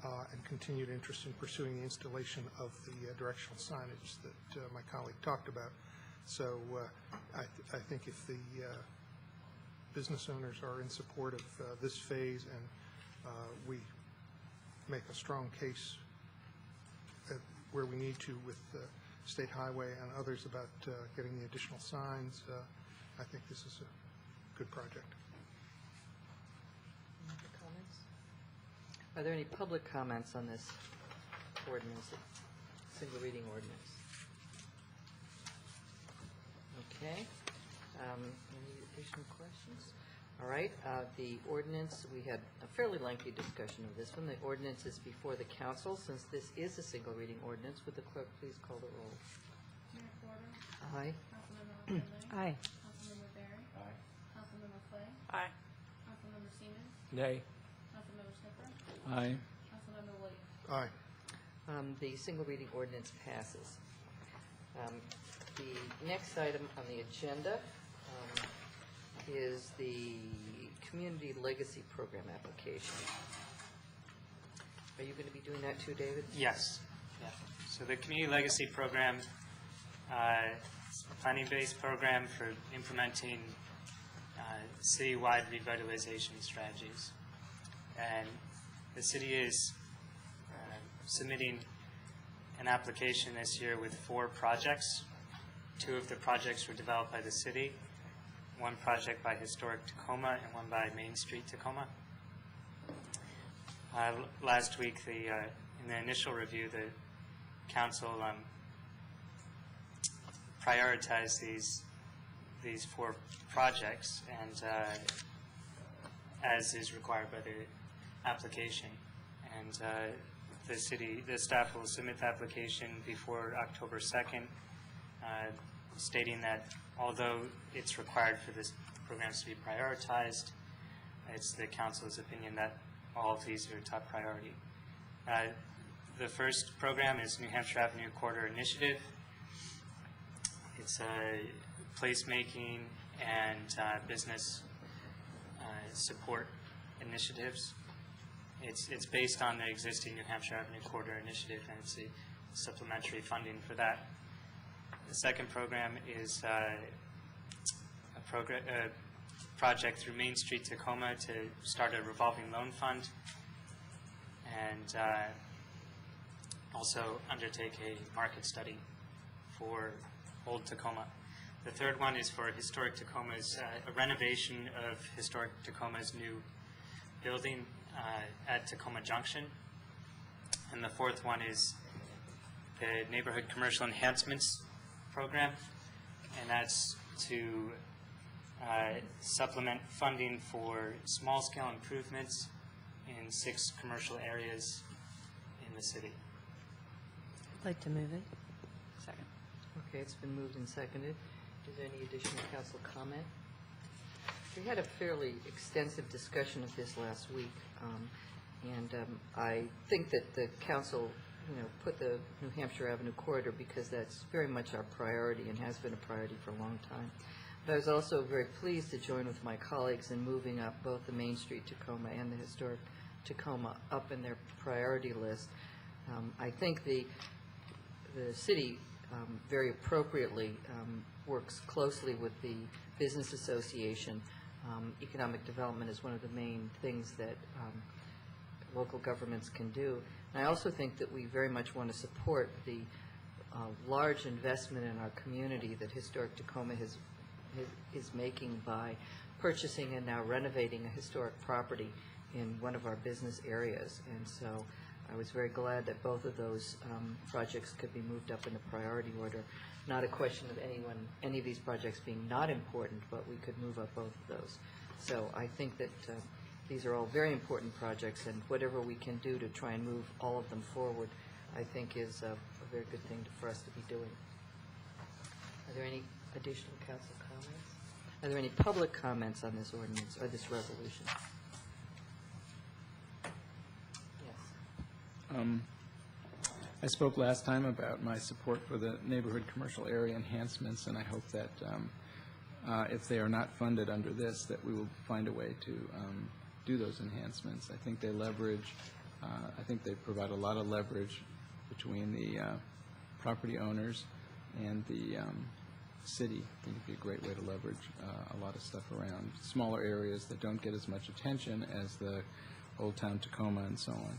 and continued interest in pursuing the installation of the directional signage that my colleague talked about. So I think if the business owners are in support of this phase and we make a strong case where we need to with State Highway and others about getting the additional signs, I think this is a good project. Are there any public comments on this ordinance, single reading ordinance? Okay. Any additional questions? All right, the ordinance, we had a fairly lengthy discussion of this one. The ordinance is before the council. Since this is a single reading ordinance, would the clerk please call the roll? Mayor Porter. Aye. Councilmember O'Kinley. Aye. Councilmember Barry. Aye. Councilmember Clay. Aye. Councilmember Siemens. Nay. Councilmember Snipper. Aye. Councilmember Williams. Aye. The single reading ordinance passes. The next item on the agenda is the Community Legacy Program application. Are you going to be doing that too, David? Yes. Yeah. So the Community Legacy Program is a planning-based program for implementing citywide revitalization strategies. And the city is submitting an application this year with 4 projects. 2 of the projects were developed by the city, 1 project by Historic Tacoma and 1 by Main Street Tacoma. Last week, in the initial review, the council prioritized these 4 projects, and as is required by the application. And the staff will submit the application before October 2nd, stating that although it's required for this programs to be prioritized, it's the council's opinion that all of these are top priority. The first program is New Hampshire Avenue Corridor Initiative. It's a placemaking and business support initiatives. It's based on the existing New Hampshire Avenue Corridor Initiative, and it's a supplementary funding for that. The second program is a project through Main Street Tacoma to start a revolving loan fund and also undertake a market study for Old Tacoma. The third one is for Historic Tacoma's, a renovation of Historic Tacoma's new building at Tacoma Junction. And the fourth one is the Neighborhood Commercial Enhancements Program, and that's to supplement funding for small-scale improvements in 6 commercial areas in the city. I'd like to move it. Second. Okay, it's been moved and seconded. Is there any additional council comment? We had a fairly extensive discussion of this last week, and I think that the council, put the New Hampshire Avenue corridor because that's very much our priority and has been a priority for a long time. But I was also very pleased to join with my colleagues in moving up both the Main Street Tacoma and the Historic Tacoma up in their priority list. I think the city very appropriately works closely with the Business Association. Economic development is one of the main things that local governments can do. And I also think that we very much want to support the large investment in our community that Historic Tacoma is making by purchasing and now renovating a historic property in one of our business areas. And so I was very glad that both of those projects could be moved up in the priority order. Not a question of any of these projects being not important, but we could move up both of those. So I think that these are all very important projects, and whatever we can do to try and move all of them forward, I think is a very good thing for us to be doing. Are there any additional council comments? Are there any public comments on this ordinance or this resolution? Yes. I spoke last time about my support for the neighborhood commercial area enhancements, and I hope that if they are not funded under this, that we will find a way to do those enhancements. I think they leverage, I think they provide a lot of leverage between the property owners and the city. I think it'd be a great way to leverage a lot of stuff around smaller areas that don't get as much attention as the Old Town Tacoma and so on.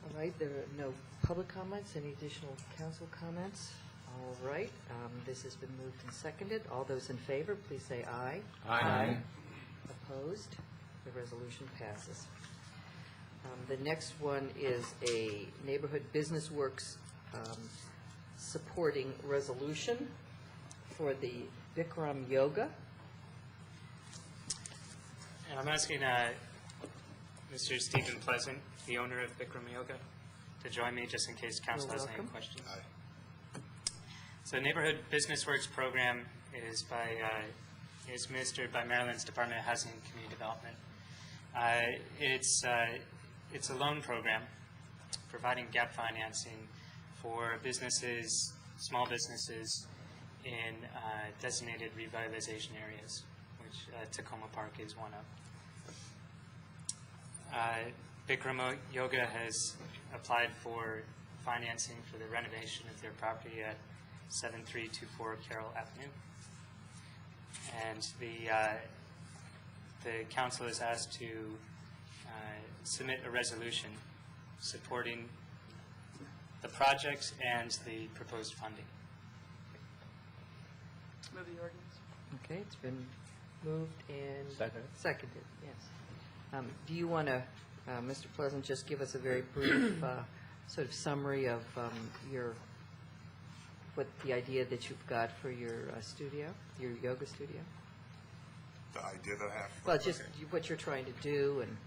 All right, there are no public comments. Any additional council comments? All right, this has been moved and seconded. All those in favor, please say aye. Aye. Opposed? The resolution passes. The next one is a Neighborhood Business Works supporting resolution for the Bikram Yoga. And I'm asking Mr. Stephen Pleasant, the owner of Bikram Yoga, to join me just in case council You're has any welcome. questions. So Neighborhood Business Works program is administered by Maryland's Department of Housing and Community Development. It's a loan program providing gap financing for businesses, small businesses in designated revitalization areas, which Tacoma Park is one of. Bikram Yoga has applied for financing for the renovation of their property at 7324 Carroll Avenue. And the council is asked to submit a resolution supporting the projects and the proposed funding. Move the ordinance. Okay, it's been moved and seconded, yes. Do you want to, Mr. Pleasant, just give us a very brief sort of summary of what the idea that you've got for your studio, your yoga studio? The idea that I have? Well, just what you're trying to do, and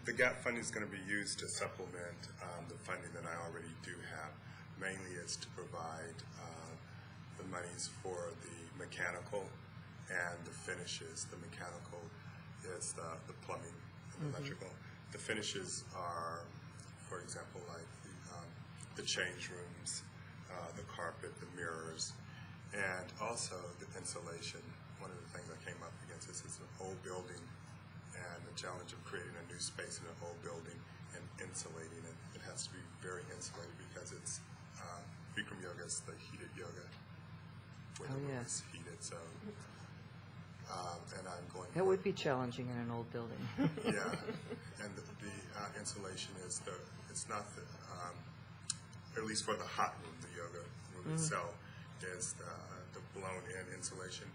the GAP funding is going to be used to supplement the funding that I already do have. Mainly it's to provide the monies for the mechanical and the finishes. The mechanical is the plumbing and electrical. The finishes are, for example, like the change rooms, the carpet, the mirrors, and also the insulation. One of the things I came up against is it's an old building, and the challenge of creating a new space in an old building and insulating it. It has to be very insulated because it's Bikram Yoga is the heated yoga where the room is heated. So, and I'm going. that would be challenging in an old building. Yeah, and the insulation is it's not the at least for the hot room, the yoga room itself is the blown-in insulation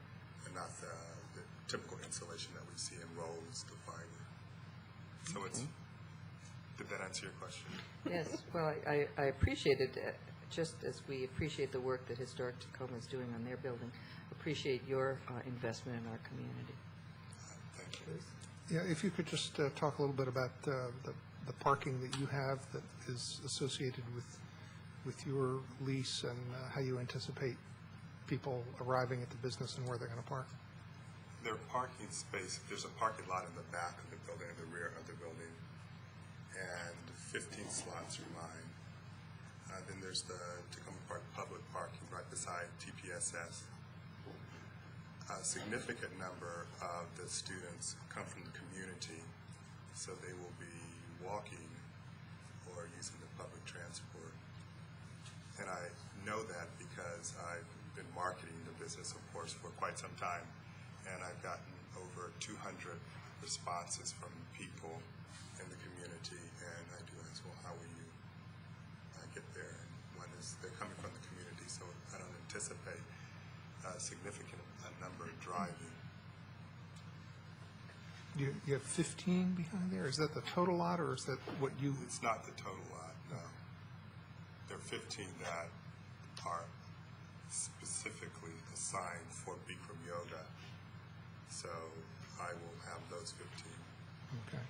and not the typical insulation that we see in rolls, the fiber. So did that answer your question? Yes, well, I appreciate it, just as we appreciate the work that Historic Tacoma is doing on their building, appreciate your investment in our community. Thank you. Yeah, if you could just talk a little bit about the parking that you have that is associated with your lease and how you anticipate people arriving at the business and where they're going to park. Their parking space, there's a parking lot in the back of the building and the rear of the building, and 15 slots are mine. Then there's the Tacoma Park public parking right beside TPSS. A significant number of the students come from the community, so they will be walking or using the public transport. And I know that because I've been marketing the business, of course, for quite some time, and I've gotten over 200 responses from people in the community, and I do ask, well, how will you get there? And one is they're coming from the community, so I don't anticipate a significant number driving. You have 15 behind there? Is that the total lot, or is that what you... It's not the total lot, no. There are 15 that are specifically assigned for Bikram Yoga, so I will have those 15. Okay,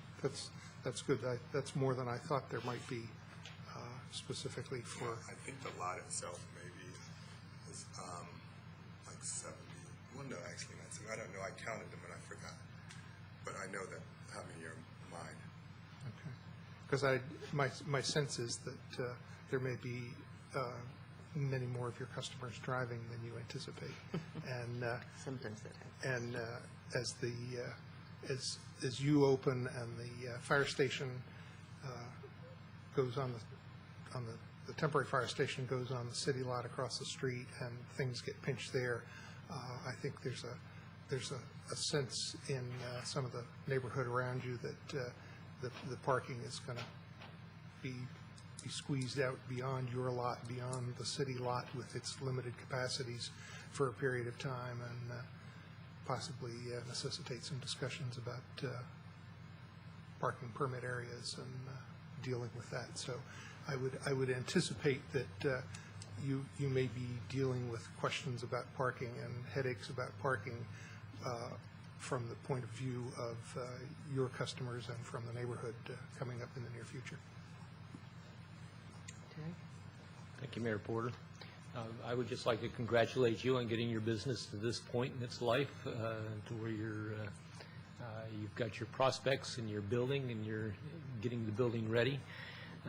that's good. That's more than I thought there might be specifically for... Yeah, I think the lot itself maybe is like 70. Well, no, actually not 70. I don't know. I counted them and I forgot. But I know that how many are mine. Okay. Because my sense is that there may be many more of your customers driving than you anticipate, and sometimes that happens. And as you open and the fire station goes on the temporary fire station goes on the city lot across the street, and things get pinched there, I think there's a sense in some of the neighborhood around you that the parking is going to be squeezed out beyond your lot, beyond the city lot with its limited capacities for a period of time, and possibly necessitate some discussions about parking permit areas and dealing with that. So I would anticipate that you may be dealing with questions about parking and headaches about parking from the point of view of your customers and from the neighborhood coming up in the near future. Thank you, Mayor Porter. I would just like to congratulate you on getting your business to this point in its life, to where you've got your prospects and your building, and you're getting the building ready.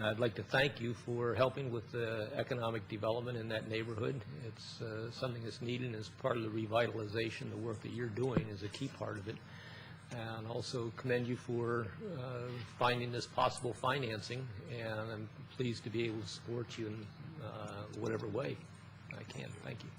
I'd like to thank you for helping with the economic development in that neighborhood. It's something that's needed, and as part of the revitalization, the work that you're doing is a key part of it. And also commend you for finding this possible financing, and I'm pleased to be able to support you in whatever way I can. Thank you.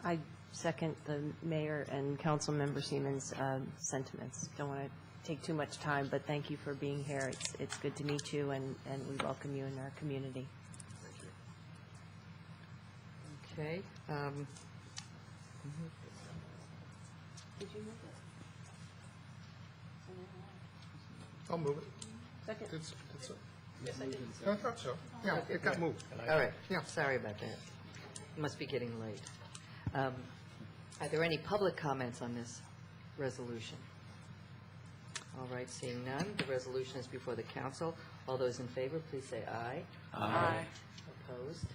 I second the mayor and council member Siemens' sentiments. Don't want to take too much time, but thank you for being here. It's good to meet you, and we welcome you in our community. Okay. Did you move it? I'll move it. Second. I thought so. Yeah, it got moved. All right. Yeah. Sorry about that. It must be getting late. Are there any public comments on this resolution? All right, seeing none, the resolution is before the council. All those in favor, please say aye. Aye. Opposed?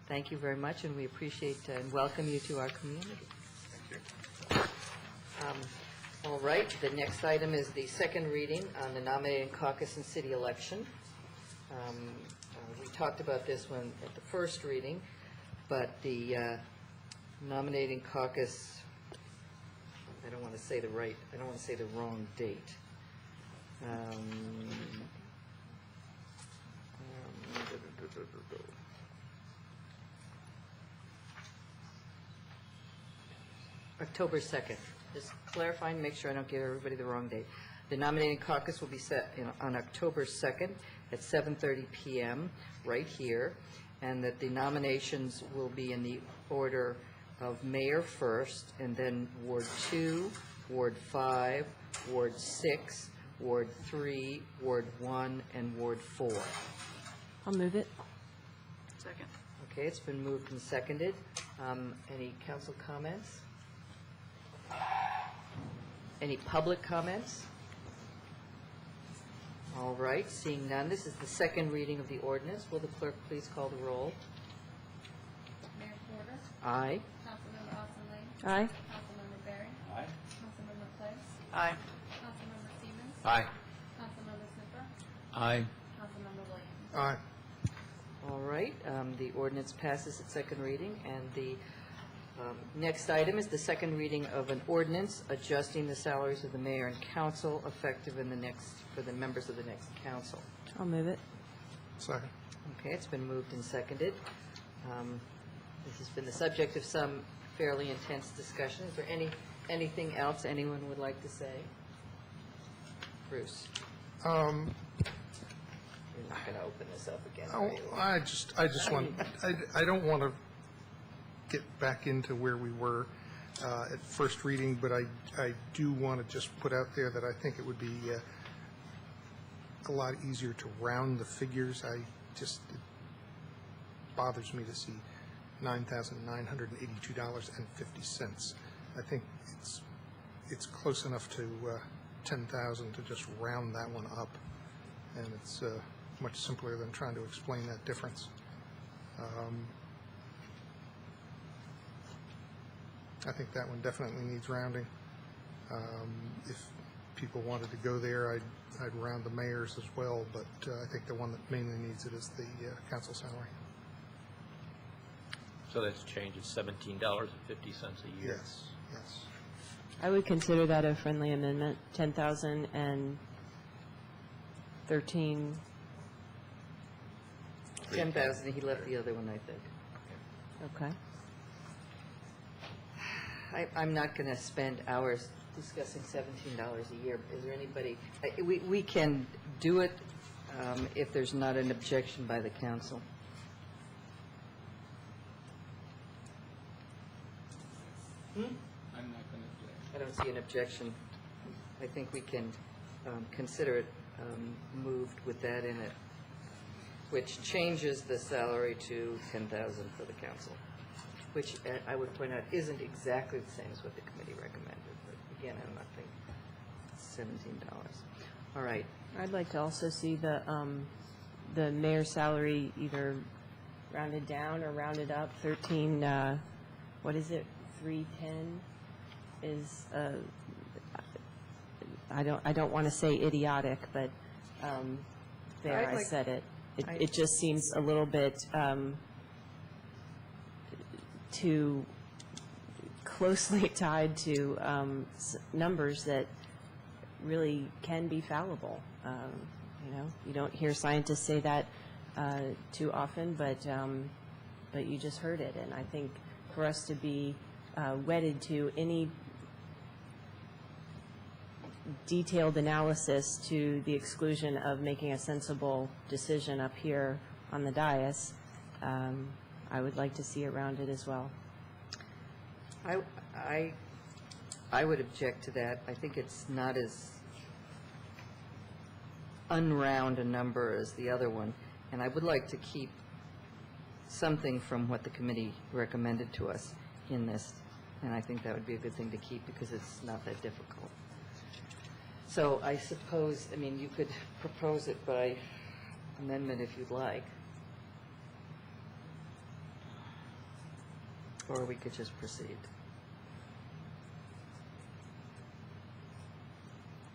Thank you very much, and we appreciate and welcome you to our community. Thank you. All right, the next item is the second reading on the nominating caucus and city election. We talked about this one at the first reading, but the nominating caucus, I don't want to say the wrong date. October 2nd. Just clarifying, make sure I don't give everybody the wrong date. The nominating caucus will be set on October 2nd at 7:30 p.m. right here, and that the nominations will be in the order of mayor first, and then Ward 2, Ward 5, Ward 6, Ward 3, Ward 1, and Ward 4. I'll move it. Second. Okay, it's been moved and seconded. Any council comments? Any public comments? All right, seeing none, this is the second reading of the ordinance. Will the clerk please call the roll? Mayor Porter? Aye. Councilmember Austin-Lane? Aye. Councilmember Berry? Aye. Councilmember Place? Aye. Councilmember Siemens? Aye. Councilmember Sniffer? Aye. Councilmember Williams? Aye. All right, the ordinance passes its second reading, and the next item is the second reading of an ordinance adjusting the salaries of the mayor and council effective for the members of the next council. I'll move it. Second. Okay, it's been moved and seconded. This has been the subject of some fairly intense discussion. Is there anything else anyone would like to say? Bruce? You're not going to open this up again, are you? I just want, I don't want to get back into where we were at first reading, but I do want to just put out there that I think it would be a lot easier to round the figures. It bothers me to see $9,982.50. I think it's close enough to 10,000 to just round that one up, and it's much simpler than trying to explain that difference. I think that one definitely needs rounding. If people wanted to go there, I'd round the mayor's as well, but I think the one that mainly needs it is the council salary. So that's changed. It's $17.50 a year. Yes, yes. I would consider that a friendly amendment. 10,013. 10,000, he left the other one, I think. Okay. I'm not going to spend hours discussing $17 a year. Is there anybody, we can do it if there's not an objection by the council. I'm not going to object. I don't see an objection. I think we can consider it moved with that in it. which changes the salary to 10,000 for the council, which I would point out isn't exactly the same as what the committee recommended. But again, I don't think $17. All right. I'd like to also see the mayor's salary either rounded down or rounded up. 13, what is it, 310 is, I don't want to say idiotic, but there, I said it. It just seems a little bit too closely tied to numbers that really can be fallible. You know, you don't hear scientists say that too often, but you just heard it. And I think for us to be wedded to any detailed analysis to the exclusion of making a sensible decision up here on the dais, I would like to see it rounded as well. I would object to that. I think it's not as unround a number as the other one, and I would like to keep something from what the committee recommended to us in this, and I think that would be a good thing to keep because it's not that difficult. So I suppose, I mean, you could propose it by amendment if you'd like, or we could just proceed.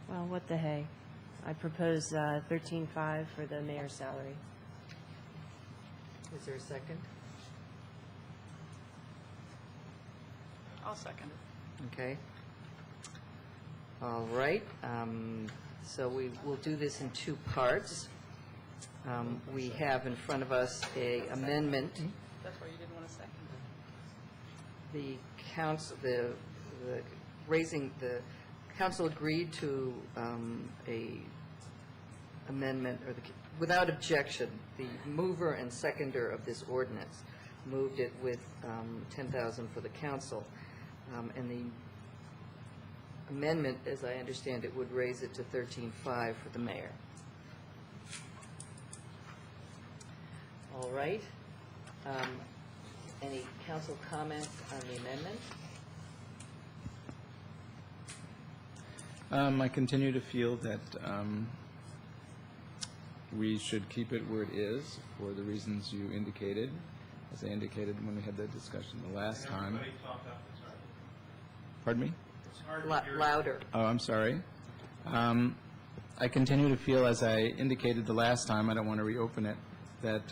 Well, what the hey? I propose 13.5 for the mayor's salary. Is there a second? I'll second it. Okay. All right. So we will do this in two parts. We have in front of us a amendment. That's why you didn't want to second it. The council, the council agreed to a amendment, or without objection, the mover and seconder of this ordinance moved it with 10,000 for the council, and the amendment, as I understand it, would raise it to 13.5 for the mayor. All right. Any council comments on the amendment? I continue to feel that we should keep it where it is for the reasons you indicated, as I indicated when we had the discussion the last time. Pardon me? Louder. Oh, I'm sorry. I continue to feel, as I indicated the last time, I don't want to reopen it, that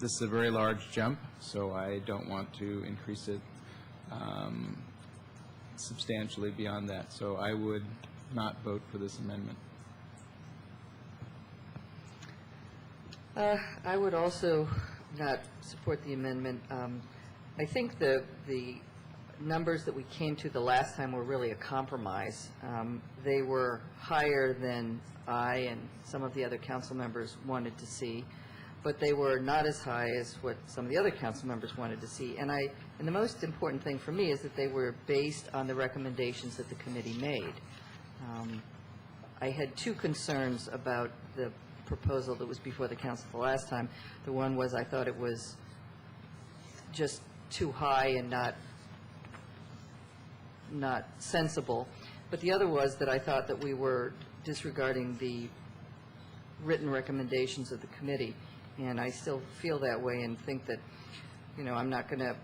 this is a very large jump, so I don't want to increase it substantially beyond that. So I would not vote for this amendment. I would also not support the amendment. I think the numbers that we came to the last time were really a compromise. They were higher than I and some of the other council members wanted to see, but they were not as high as what some of the other council members wanted to see. And the most important thing for me is that they were based on the recommendations that the committee made. I had two concerns about the proposal that was before the council the last time. The one was I thought it was just too high and not sensible. But the other was that I thought that we were disregarding the written recommendations of the committee. And I still feel that way and think that, you know, I'm not going to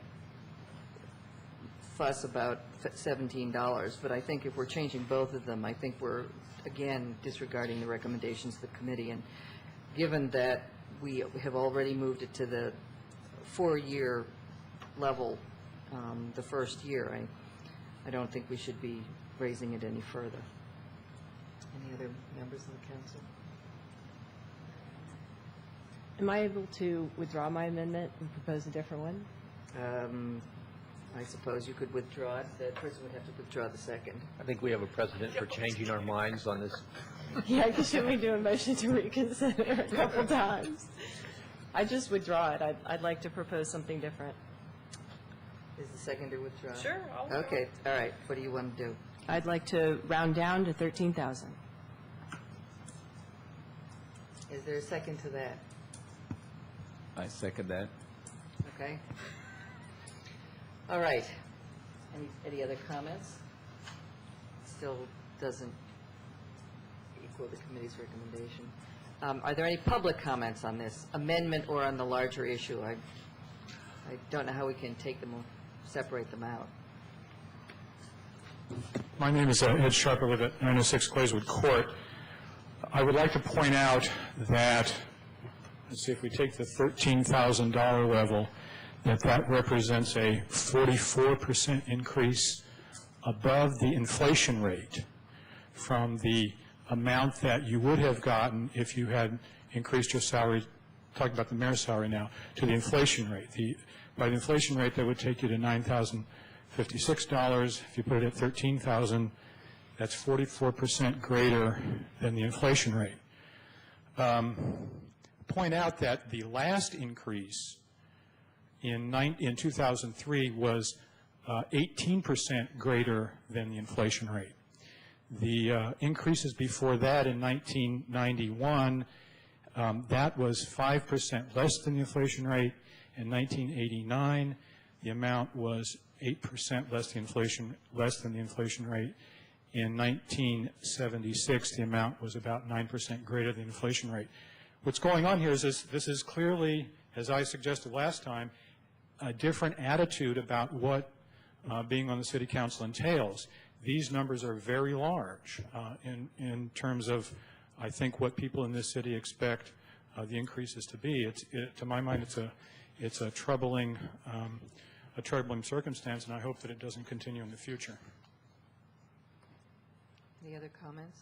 fuss about $17, but I think if we're changing both of them, I think we're, again, disregarding the recommendations of the committee. And given that we have already moved it to the 4-year level the first year, I don't think we should be raising it any further. Any other members of the council? Am I able to withdraw my amendment and propose a different one? I suppose you could withdraw it. The person would have to withdraw the second. I think we have a precedent for changing our minds on this. Yeah, should we do a motion to reconsider a couple times? I just withdraw it. I'd like to propose something different. Is the seconder withdrawn? Sure, I'll withdraw. Okay, all right. What do you want to do? I'd like to round down to 13,000. Is there a second to that? I second that. Okay. All right. Any other comments? Still doesn't equal the committee's recommendation. Are there any public comments on this amendment or on the larger issue? I don't know how we can take them, separate them out. My name is Ed Sharp. I live at 906 Clayswood Court. I would like to point out that, let's see, if we take the $13,000 level, that represents a 44% increase above the inflation rate from the amount that you would have gotten if you had increased your salary, talking about the mayor's salary now, to the inflation rate. By the inflation rate, that would take you to $9,056. If you put it at $13,000, that's 44% greater than the inflation rate. Point out that the last increase in 2003 was 18% greater than the inflation rate. The increases before that in 1991, that was 5% less than the inflation rate. In 1989, the amount was 8% less than the inflation rate. In 1976, the amount was about 9% greater than the inflation rate. What's going on here is this is clearly, as I suggested last time, a different attitude about what being on the city council entails. These numbers are very large in terms of, I think, what people in this city expect the increases to be. To my mind, it's a troubling circumstance, and I hope that it doesn't continue in the future. Any other comments?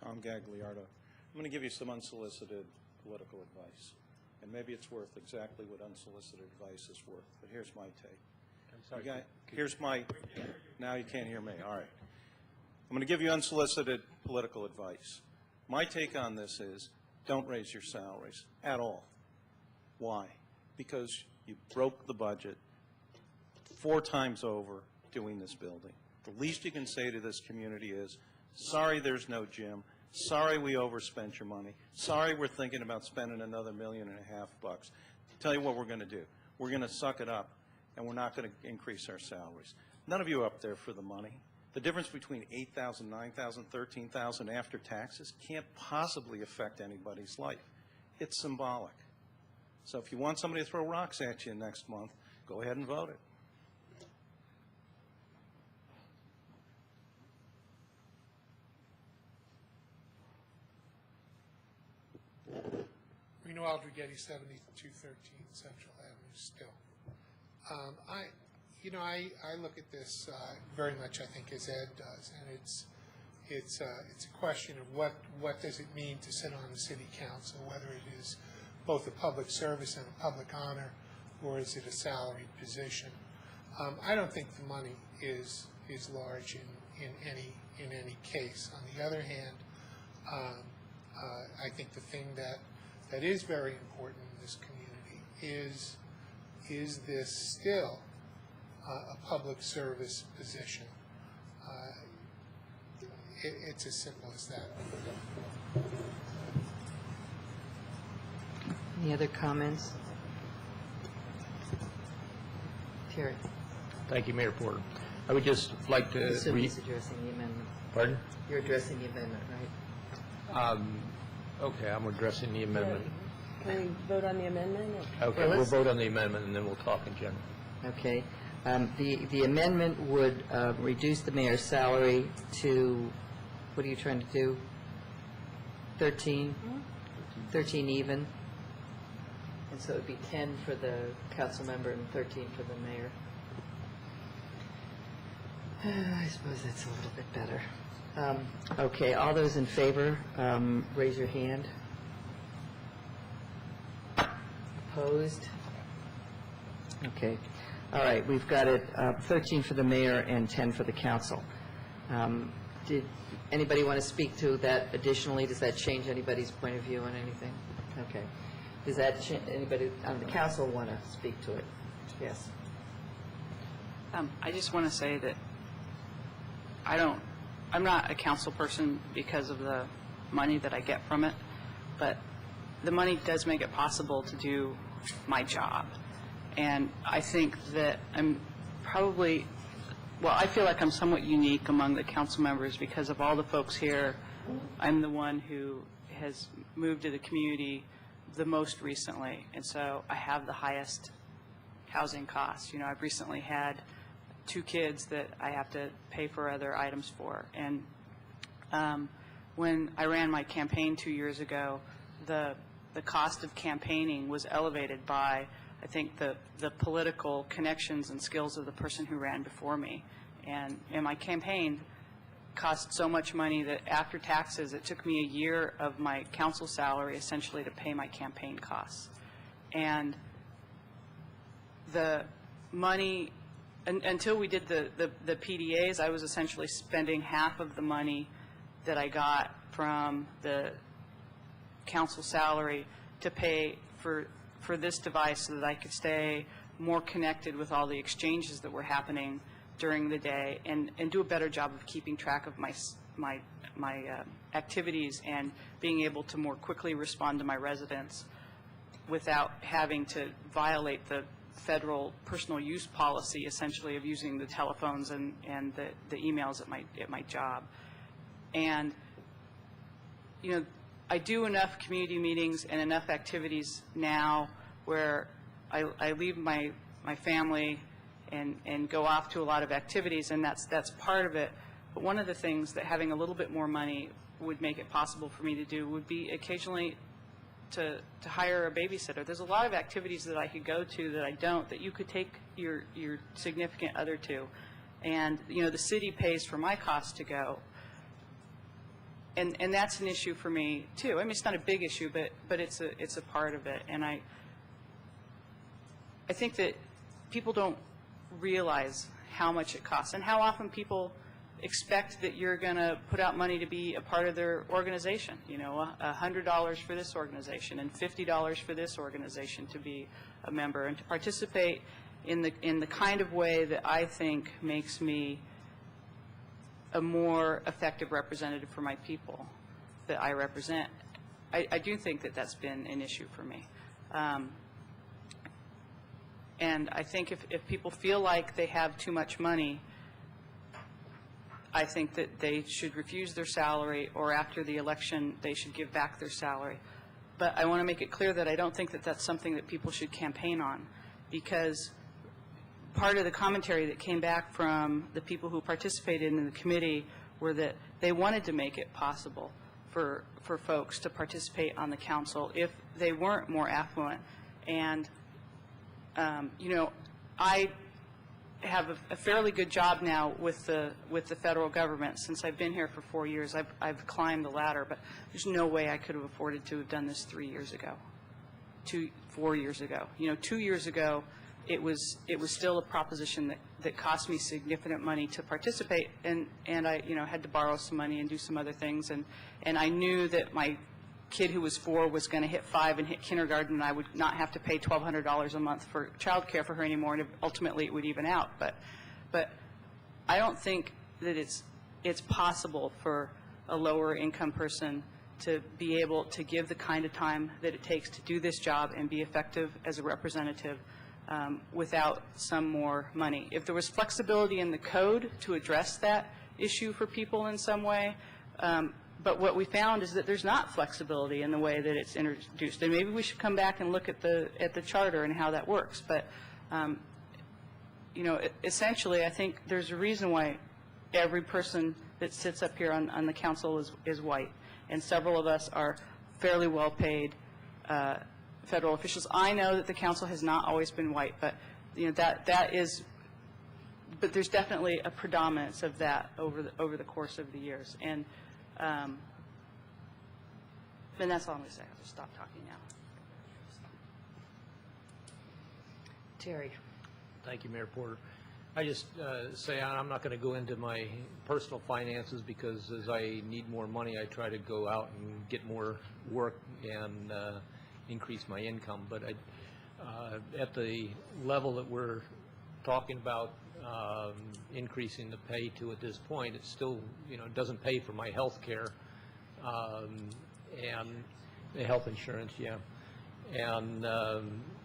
Tom Gagliardo. I'm going to give you some unsolicited political advice. And maybe it's worth exactly what unsolicited advice is worth. But here's my take. I'm sorry. Now you can't hear me. All right. I'm going to give you unsolicited political advice. My take on this is don't raise your salaries at all. Why? Because you broke the budget 4 times over doing this building. The least you can say to this community is, sorry there's no gym. Sorry we overspent your money. Sorry we're thinking about spending another $1.5 million. Tell you what we're going to do. We're going to suck it up, and we're not going to increase our salaries. None of you are up there for the money. The difference between $8,000, $9,000, $13,000 after taxes can't possibly affect anybody's life. It's symbolic. So if you want somebody to throw rocks at you next month, go ahead and vote it. Reno Aldrighetti, 7213 Central Avenue still. I look at this very much, I think, as Ed does, and it's a question of what does it mean to sit on the city council, whether it is both a public service and a public honor, or is it a salaried position. I don't think the money is large in any case. On the other hand, I think the thing that is very important in this community is this still a public service position. It's as simple as that. Any other comments? Terry. Thank you, Mayor Porter. I would just like to He's addressing the amendment. Pardon? You're addressing the amendment, right? Okay, I'm addressing the amendment. Can we vote on the amendment? Okay, we'll vote on the amendment, and then we'll talk in general. Okay. The amendment would reduce the mayor's salary to, what are you trying to do? 13? 13 even? And so it would be 10 for the council member and 13 for the mayor. I suppose that's a little bit better. Okay, all those in favor, raise your hand. Opposed? Okay. All right, we've got it 13 for the mayor and 10 for the council. Did anybody want to speak to that additionally? Does that change anybody's point of view on anything? Okay. Does that anybody on the council want to speak to it? Yes. I just want to say that I don't I'm not a council person because of the money that I get from it, but the money does make it possible to do my job. And I think that I'm probably, well, I feel like I'm somewhat unique among the council members because of all the folks here. I'm the one who has moved to the community the most recently, and so I have the highest housing costs. You know, I've recently had 2 kids that I have to pay for other items for. And when I ran my campaign 2 years ago, the cost of campaigning was elevated by, I think, the political connections and skills of the person who ran before me. And my campaign cost so much money that after taxes, it took me a year of my council salary essentially to pay my campaign costs. And the money, until we did the PDAs, I was essentially spending half of the money that I got from the council salary to pay for this device so that I could stay more connected with all the exchanges that were happening during the day and do a better job of keeping track of my activities and being able to more quickly respond to my residents without having to violate the federal personal use policy, essentially, of using the telephones and the emails at my job. And, you know, I do enough community meetings and enough activities now where I leave my family and go off to a lot of activities, and that's part of it. But one of the things that having a little bit more money would make it possible for me to do would be occasionally to hire a babysitter. There's a lot of activities that I could go to that I don't, that you could take your significant other to. And, you know, the city pays for my cost to go. And that's an issue for me, too. I mean, it's not a big issue, but it's a part of it. And I think that people don't realize how much it costs and how often people expect that you're going to put out money to be a part of their organization. You know, $100 for this organization and $50 for this organization to be a member and to participate in the kind of way that I think makes me a more effective representative for my people that I represent. I do think that that's been an issue for me. And I think if people feel like they have too much money, I think that they should refuse their salary, or after the election, they should give back their salary. But I want to make it clear that I don't think that that's something that people should campaign on, because part of the commentary that came back from the people who participated in the committee were that they wanted to make it possible for folks to participate on the council if they weren't more affluent. And, you know, I have a fairly good job now with the federal government. Since I've been here for 4 years, I've climbed the ladder, but there's no way I could have afforded to have done this 3 years ago, 4 years ago. You know, 2 years ago, it was still a proposition that cost me significant money to participate, and I, you know, had to borrow some money and do some other things, and I knew that my kid who was 4 was going to hit 5 and hit kindergarten, and I would not have to pay $1,200 a month for child care for her anymore, and ultimately it would even out. But I don't think that it's possible for a lower income person to be able to give the kind of time that it takes to do this job and be effective as a representative without some more money. If there was flexibility in the code to address that issue for people in some way, but what we found is that there's not flexibility in the way that it's introduced. And maybe we should come back and look at the charter and how that works. But, you know, essentially, I think there's a reason why every person that sits up here on the council is white. And several of us are fairly well-paid federal officials. I know that the council has not always been white, but, you know, that is, but there's definitely a predominance of that over the course of the years. And that's all I'm going to say. I'll just stop talking now. Terry. Thank you, Mayor Porter. I just say I'm not going to go into my personal finances, because as I need more money, I try to go out and get more work and increase my income. But at the level that we're talking about, increasing the pay to at this point. It still, doesn't pay for my health care and the health insurance, And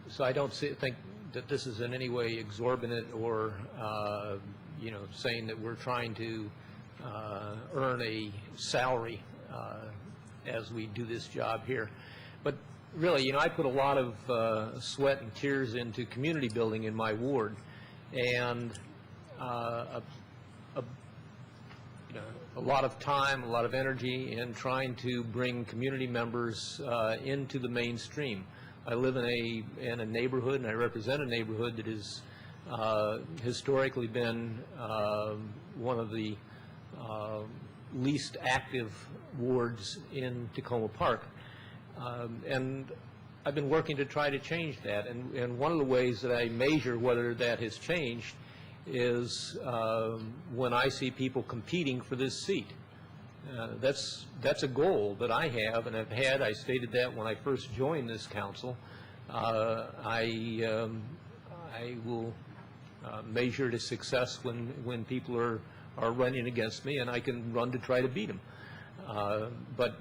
so I don't think that this is in any way exorbitant or, saying that we're trying to earn a salary as we do this job here. But really, I put a lot of sweat and tears into community building in my ward, and a lot of time, a lot of energy in trying to bring community members into the mainstream. I live in a neighborhood, and I represent a neighborhood that has historically been one of the least active wards in Tacoma Park. And I've been working to try to change that. And one of the ways that I measure whether that has changed is when I see people competing for this seat. That's a goal that I have and have had. I stated that when I first joined this council. I will measure it as success when people are running against me, and I can run to try to beat them. But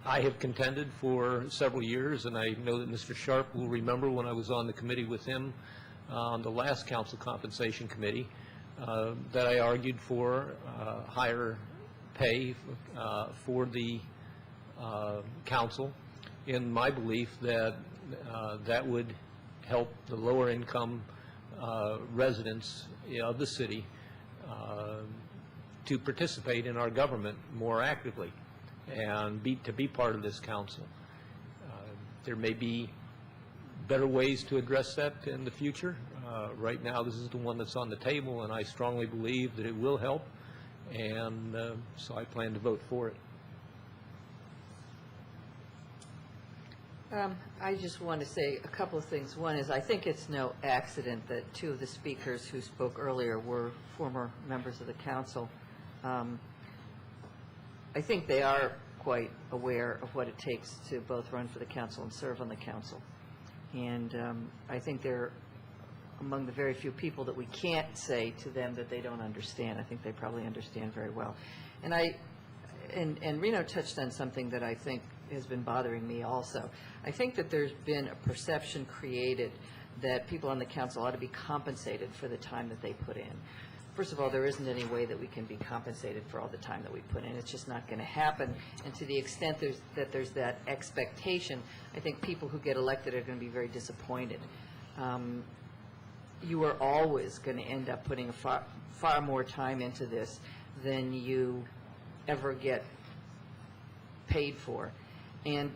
I have contended for several years, and I know that Mr. Sharp will remember when I was on the committee with him on the last council compensation committee that I argued for higher pay for the council, in my belief that that would help the lower income residents of the city to participate in our government more actively and to be part of this council. There may be better ways to address that in the future. Right now, this is the one that's on the table, and I strongly believe that it will help, and so I plan to vote for it. I just want to say a couple of things. One is I think it's no accident that two of the speakers who spoke earlier were former members of the council. I think they are quite aware of what it takes to both run for the council and serve on the council. And I think they're among the very few people that we can't say to them that they don't understand. I think they probably understand very well. And Reno touched on something that I think has been bothering me also. I think that there's been a perception created that people on the council ought to be compensated for the time that they put in. First of all, there isn't any way that we can be compensated for all the time that we put in. It's just not going to happen. And to the extent there's that expectation, I think people who get elected are going to be very disappointed. You are always going to end up putting far more time into this than you ever get paid for. And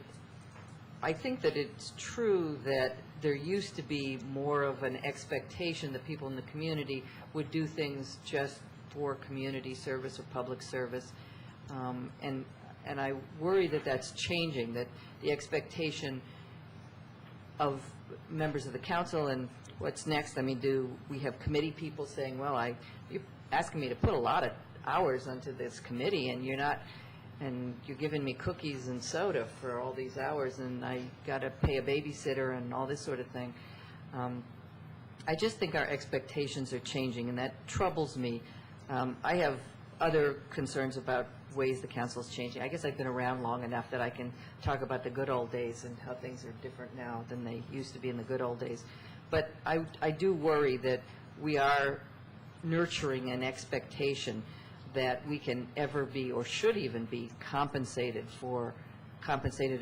I think that it's true that there used to be more of an expectation that people in the community would do things just for community service or public service. And I worry that that's changing, that the expectation of members of the council and what's next. I mean, do we have committee people saying, well, you're asking me to put a lot of hours onto this committee, and you're giving me cookies and soda for all these hours, and I got to pay a babysitter and all this sort of thing. I just think our expectations are changing, and that troubles me. I have other concerns about ways the council is changing. I guess I've been around long enough that I can talk about the good old days and how things are different now than they used to be in the good old days. But I do worry that we are nurturing an expectation that we can ever be or should even be compensated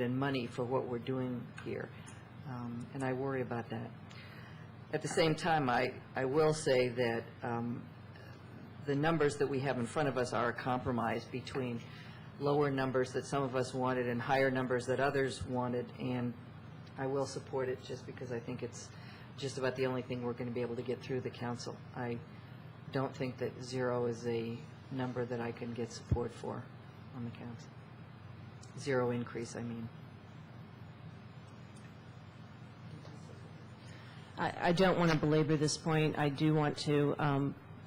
in money for what we're doing here. And I worry about that. At the same time, I will say that the numbers that we have in front of us are a compromise between lower numbers that some of us wanted and higher numbers that others wanted, and I will support it just because I think it's just about the only thing we're going to be able to get through the council. I don't think that 0 is a number that I can get support for on the council. 0 increase, I mean. I don't want to belabor this point. I do want to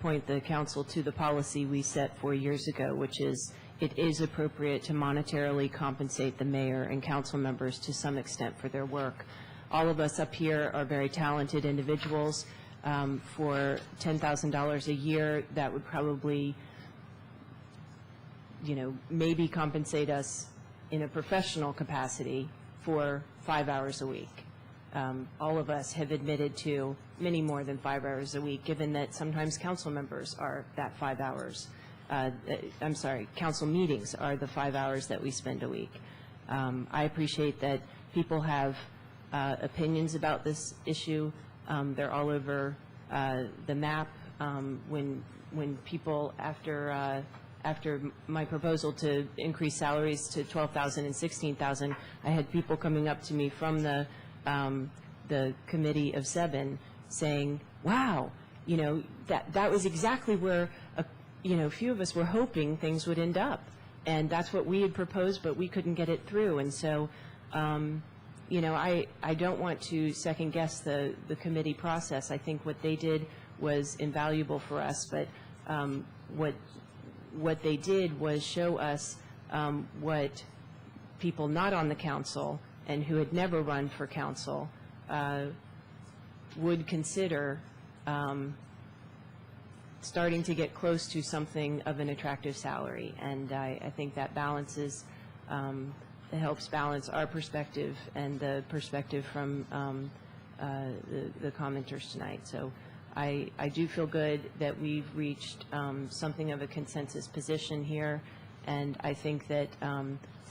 point the council to the policy we set 4 years ago, which is it is appropriate to monetarily compensate the mayor and council members to some extent for their work. All of us up here are very talented individuals. For $10,000 a year, that would probably, maybe compensate us in a professional capacity for 5 hours a week. All of us have admitted to many more than 5 hours a week, given that sometimes council members are that 5 hours. Council meetings are the 5 hours that we spend a week. I appreciate that people have opinions about this issue. They're all over the map. When people, after my proposal to increase salaries to $12,000 and $16,000, I had people coming up to me from the committee of 7 saying, "Wow, that was exactly where a few of us were hoping things would end up, and that's what we had proposed, but we couldn't get it through." And so, I don't want to second guess the committee process. I think what they did was invaluable for us, but what they did was show us what people not on the council and who had never run for council would consider starting to get close to something of an attractive salary. And I think that balances, it helps balance our perspective and the perspective from the commenters tonight. So I do feel good that we've reached something of a consensus position here, and I think that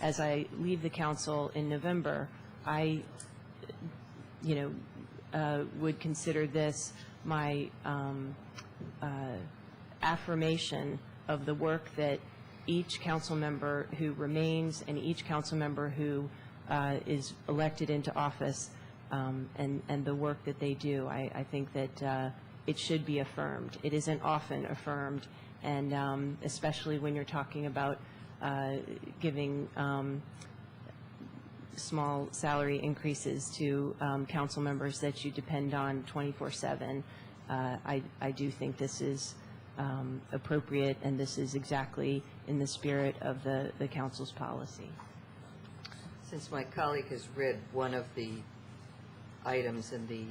as I leave the council in November, I, would consider this my affirmation of the work that each council member who remains and each council member who is elected into office and the work that they do. I think that it should be affirmed. It isn't often affirmed, and especially when you're talking about giving small salary increases to council members that you depend on 24/7. I do think this is appropriate, and this is exactly in the spirit of the council's policy. Since my colleague has read one of the items in the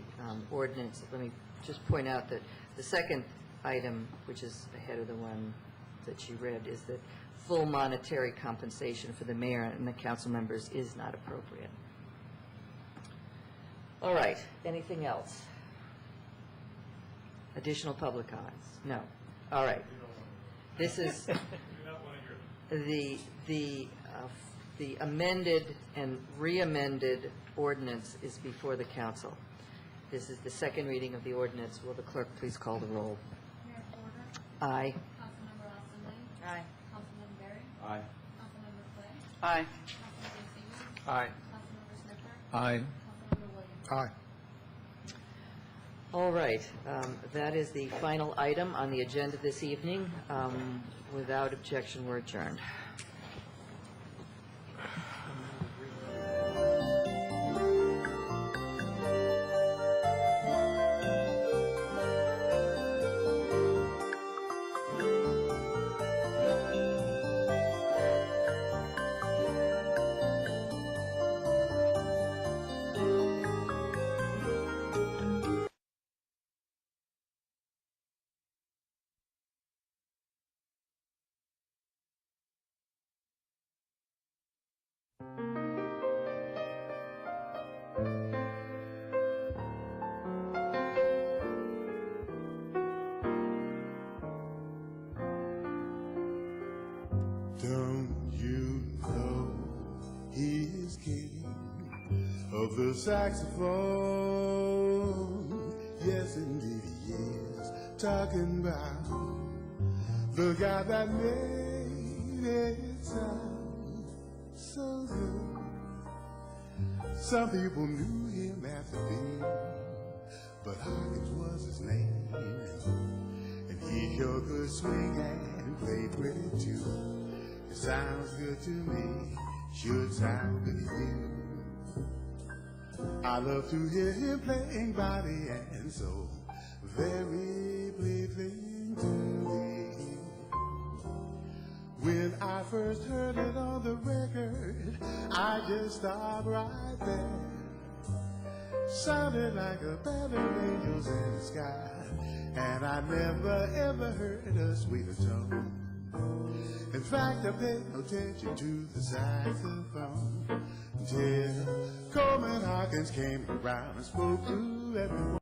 ordinance, let me just point out that the second item, which is ahead of the one that she read, is that full monetary compensation for the mayor and the council members is not appropriate. All right, anything else? Additional public comments? No. All right. This is the amended and re-amended ordinance is before the council. This is the second reading of the ordinance. Will the clerk please call the roll? Mayor Porter? Aye. Councilmember Austin Lee? Aye. Councilmember Berry? Aye. Councilmember Clay? Aye. Councilmember Siemens? Aye. Councilmember Sniffer? Aye. Councilmember Williams? Aye. All right. That is the final item on the agenda this evening. Without objection, we're adjourned. Don't you know he is king of the saxophone? Yes, indeed he is. Talking about the guy that made it sound so good. Some people knew him as a bee, but Hawkins was his name, and he sure could swing and play pretty too. It sounds good to me, should sound good to you. I love to hear him playing body and soul, very pleasing to me. When I first heard it on the record, I just stopped right there. sounded like a band of angels in the sky. And I never ever heard a sweeter tone. In fact, I paid no attention to the saxophone until Coleman Hawkins came around and spoke to everyone.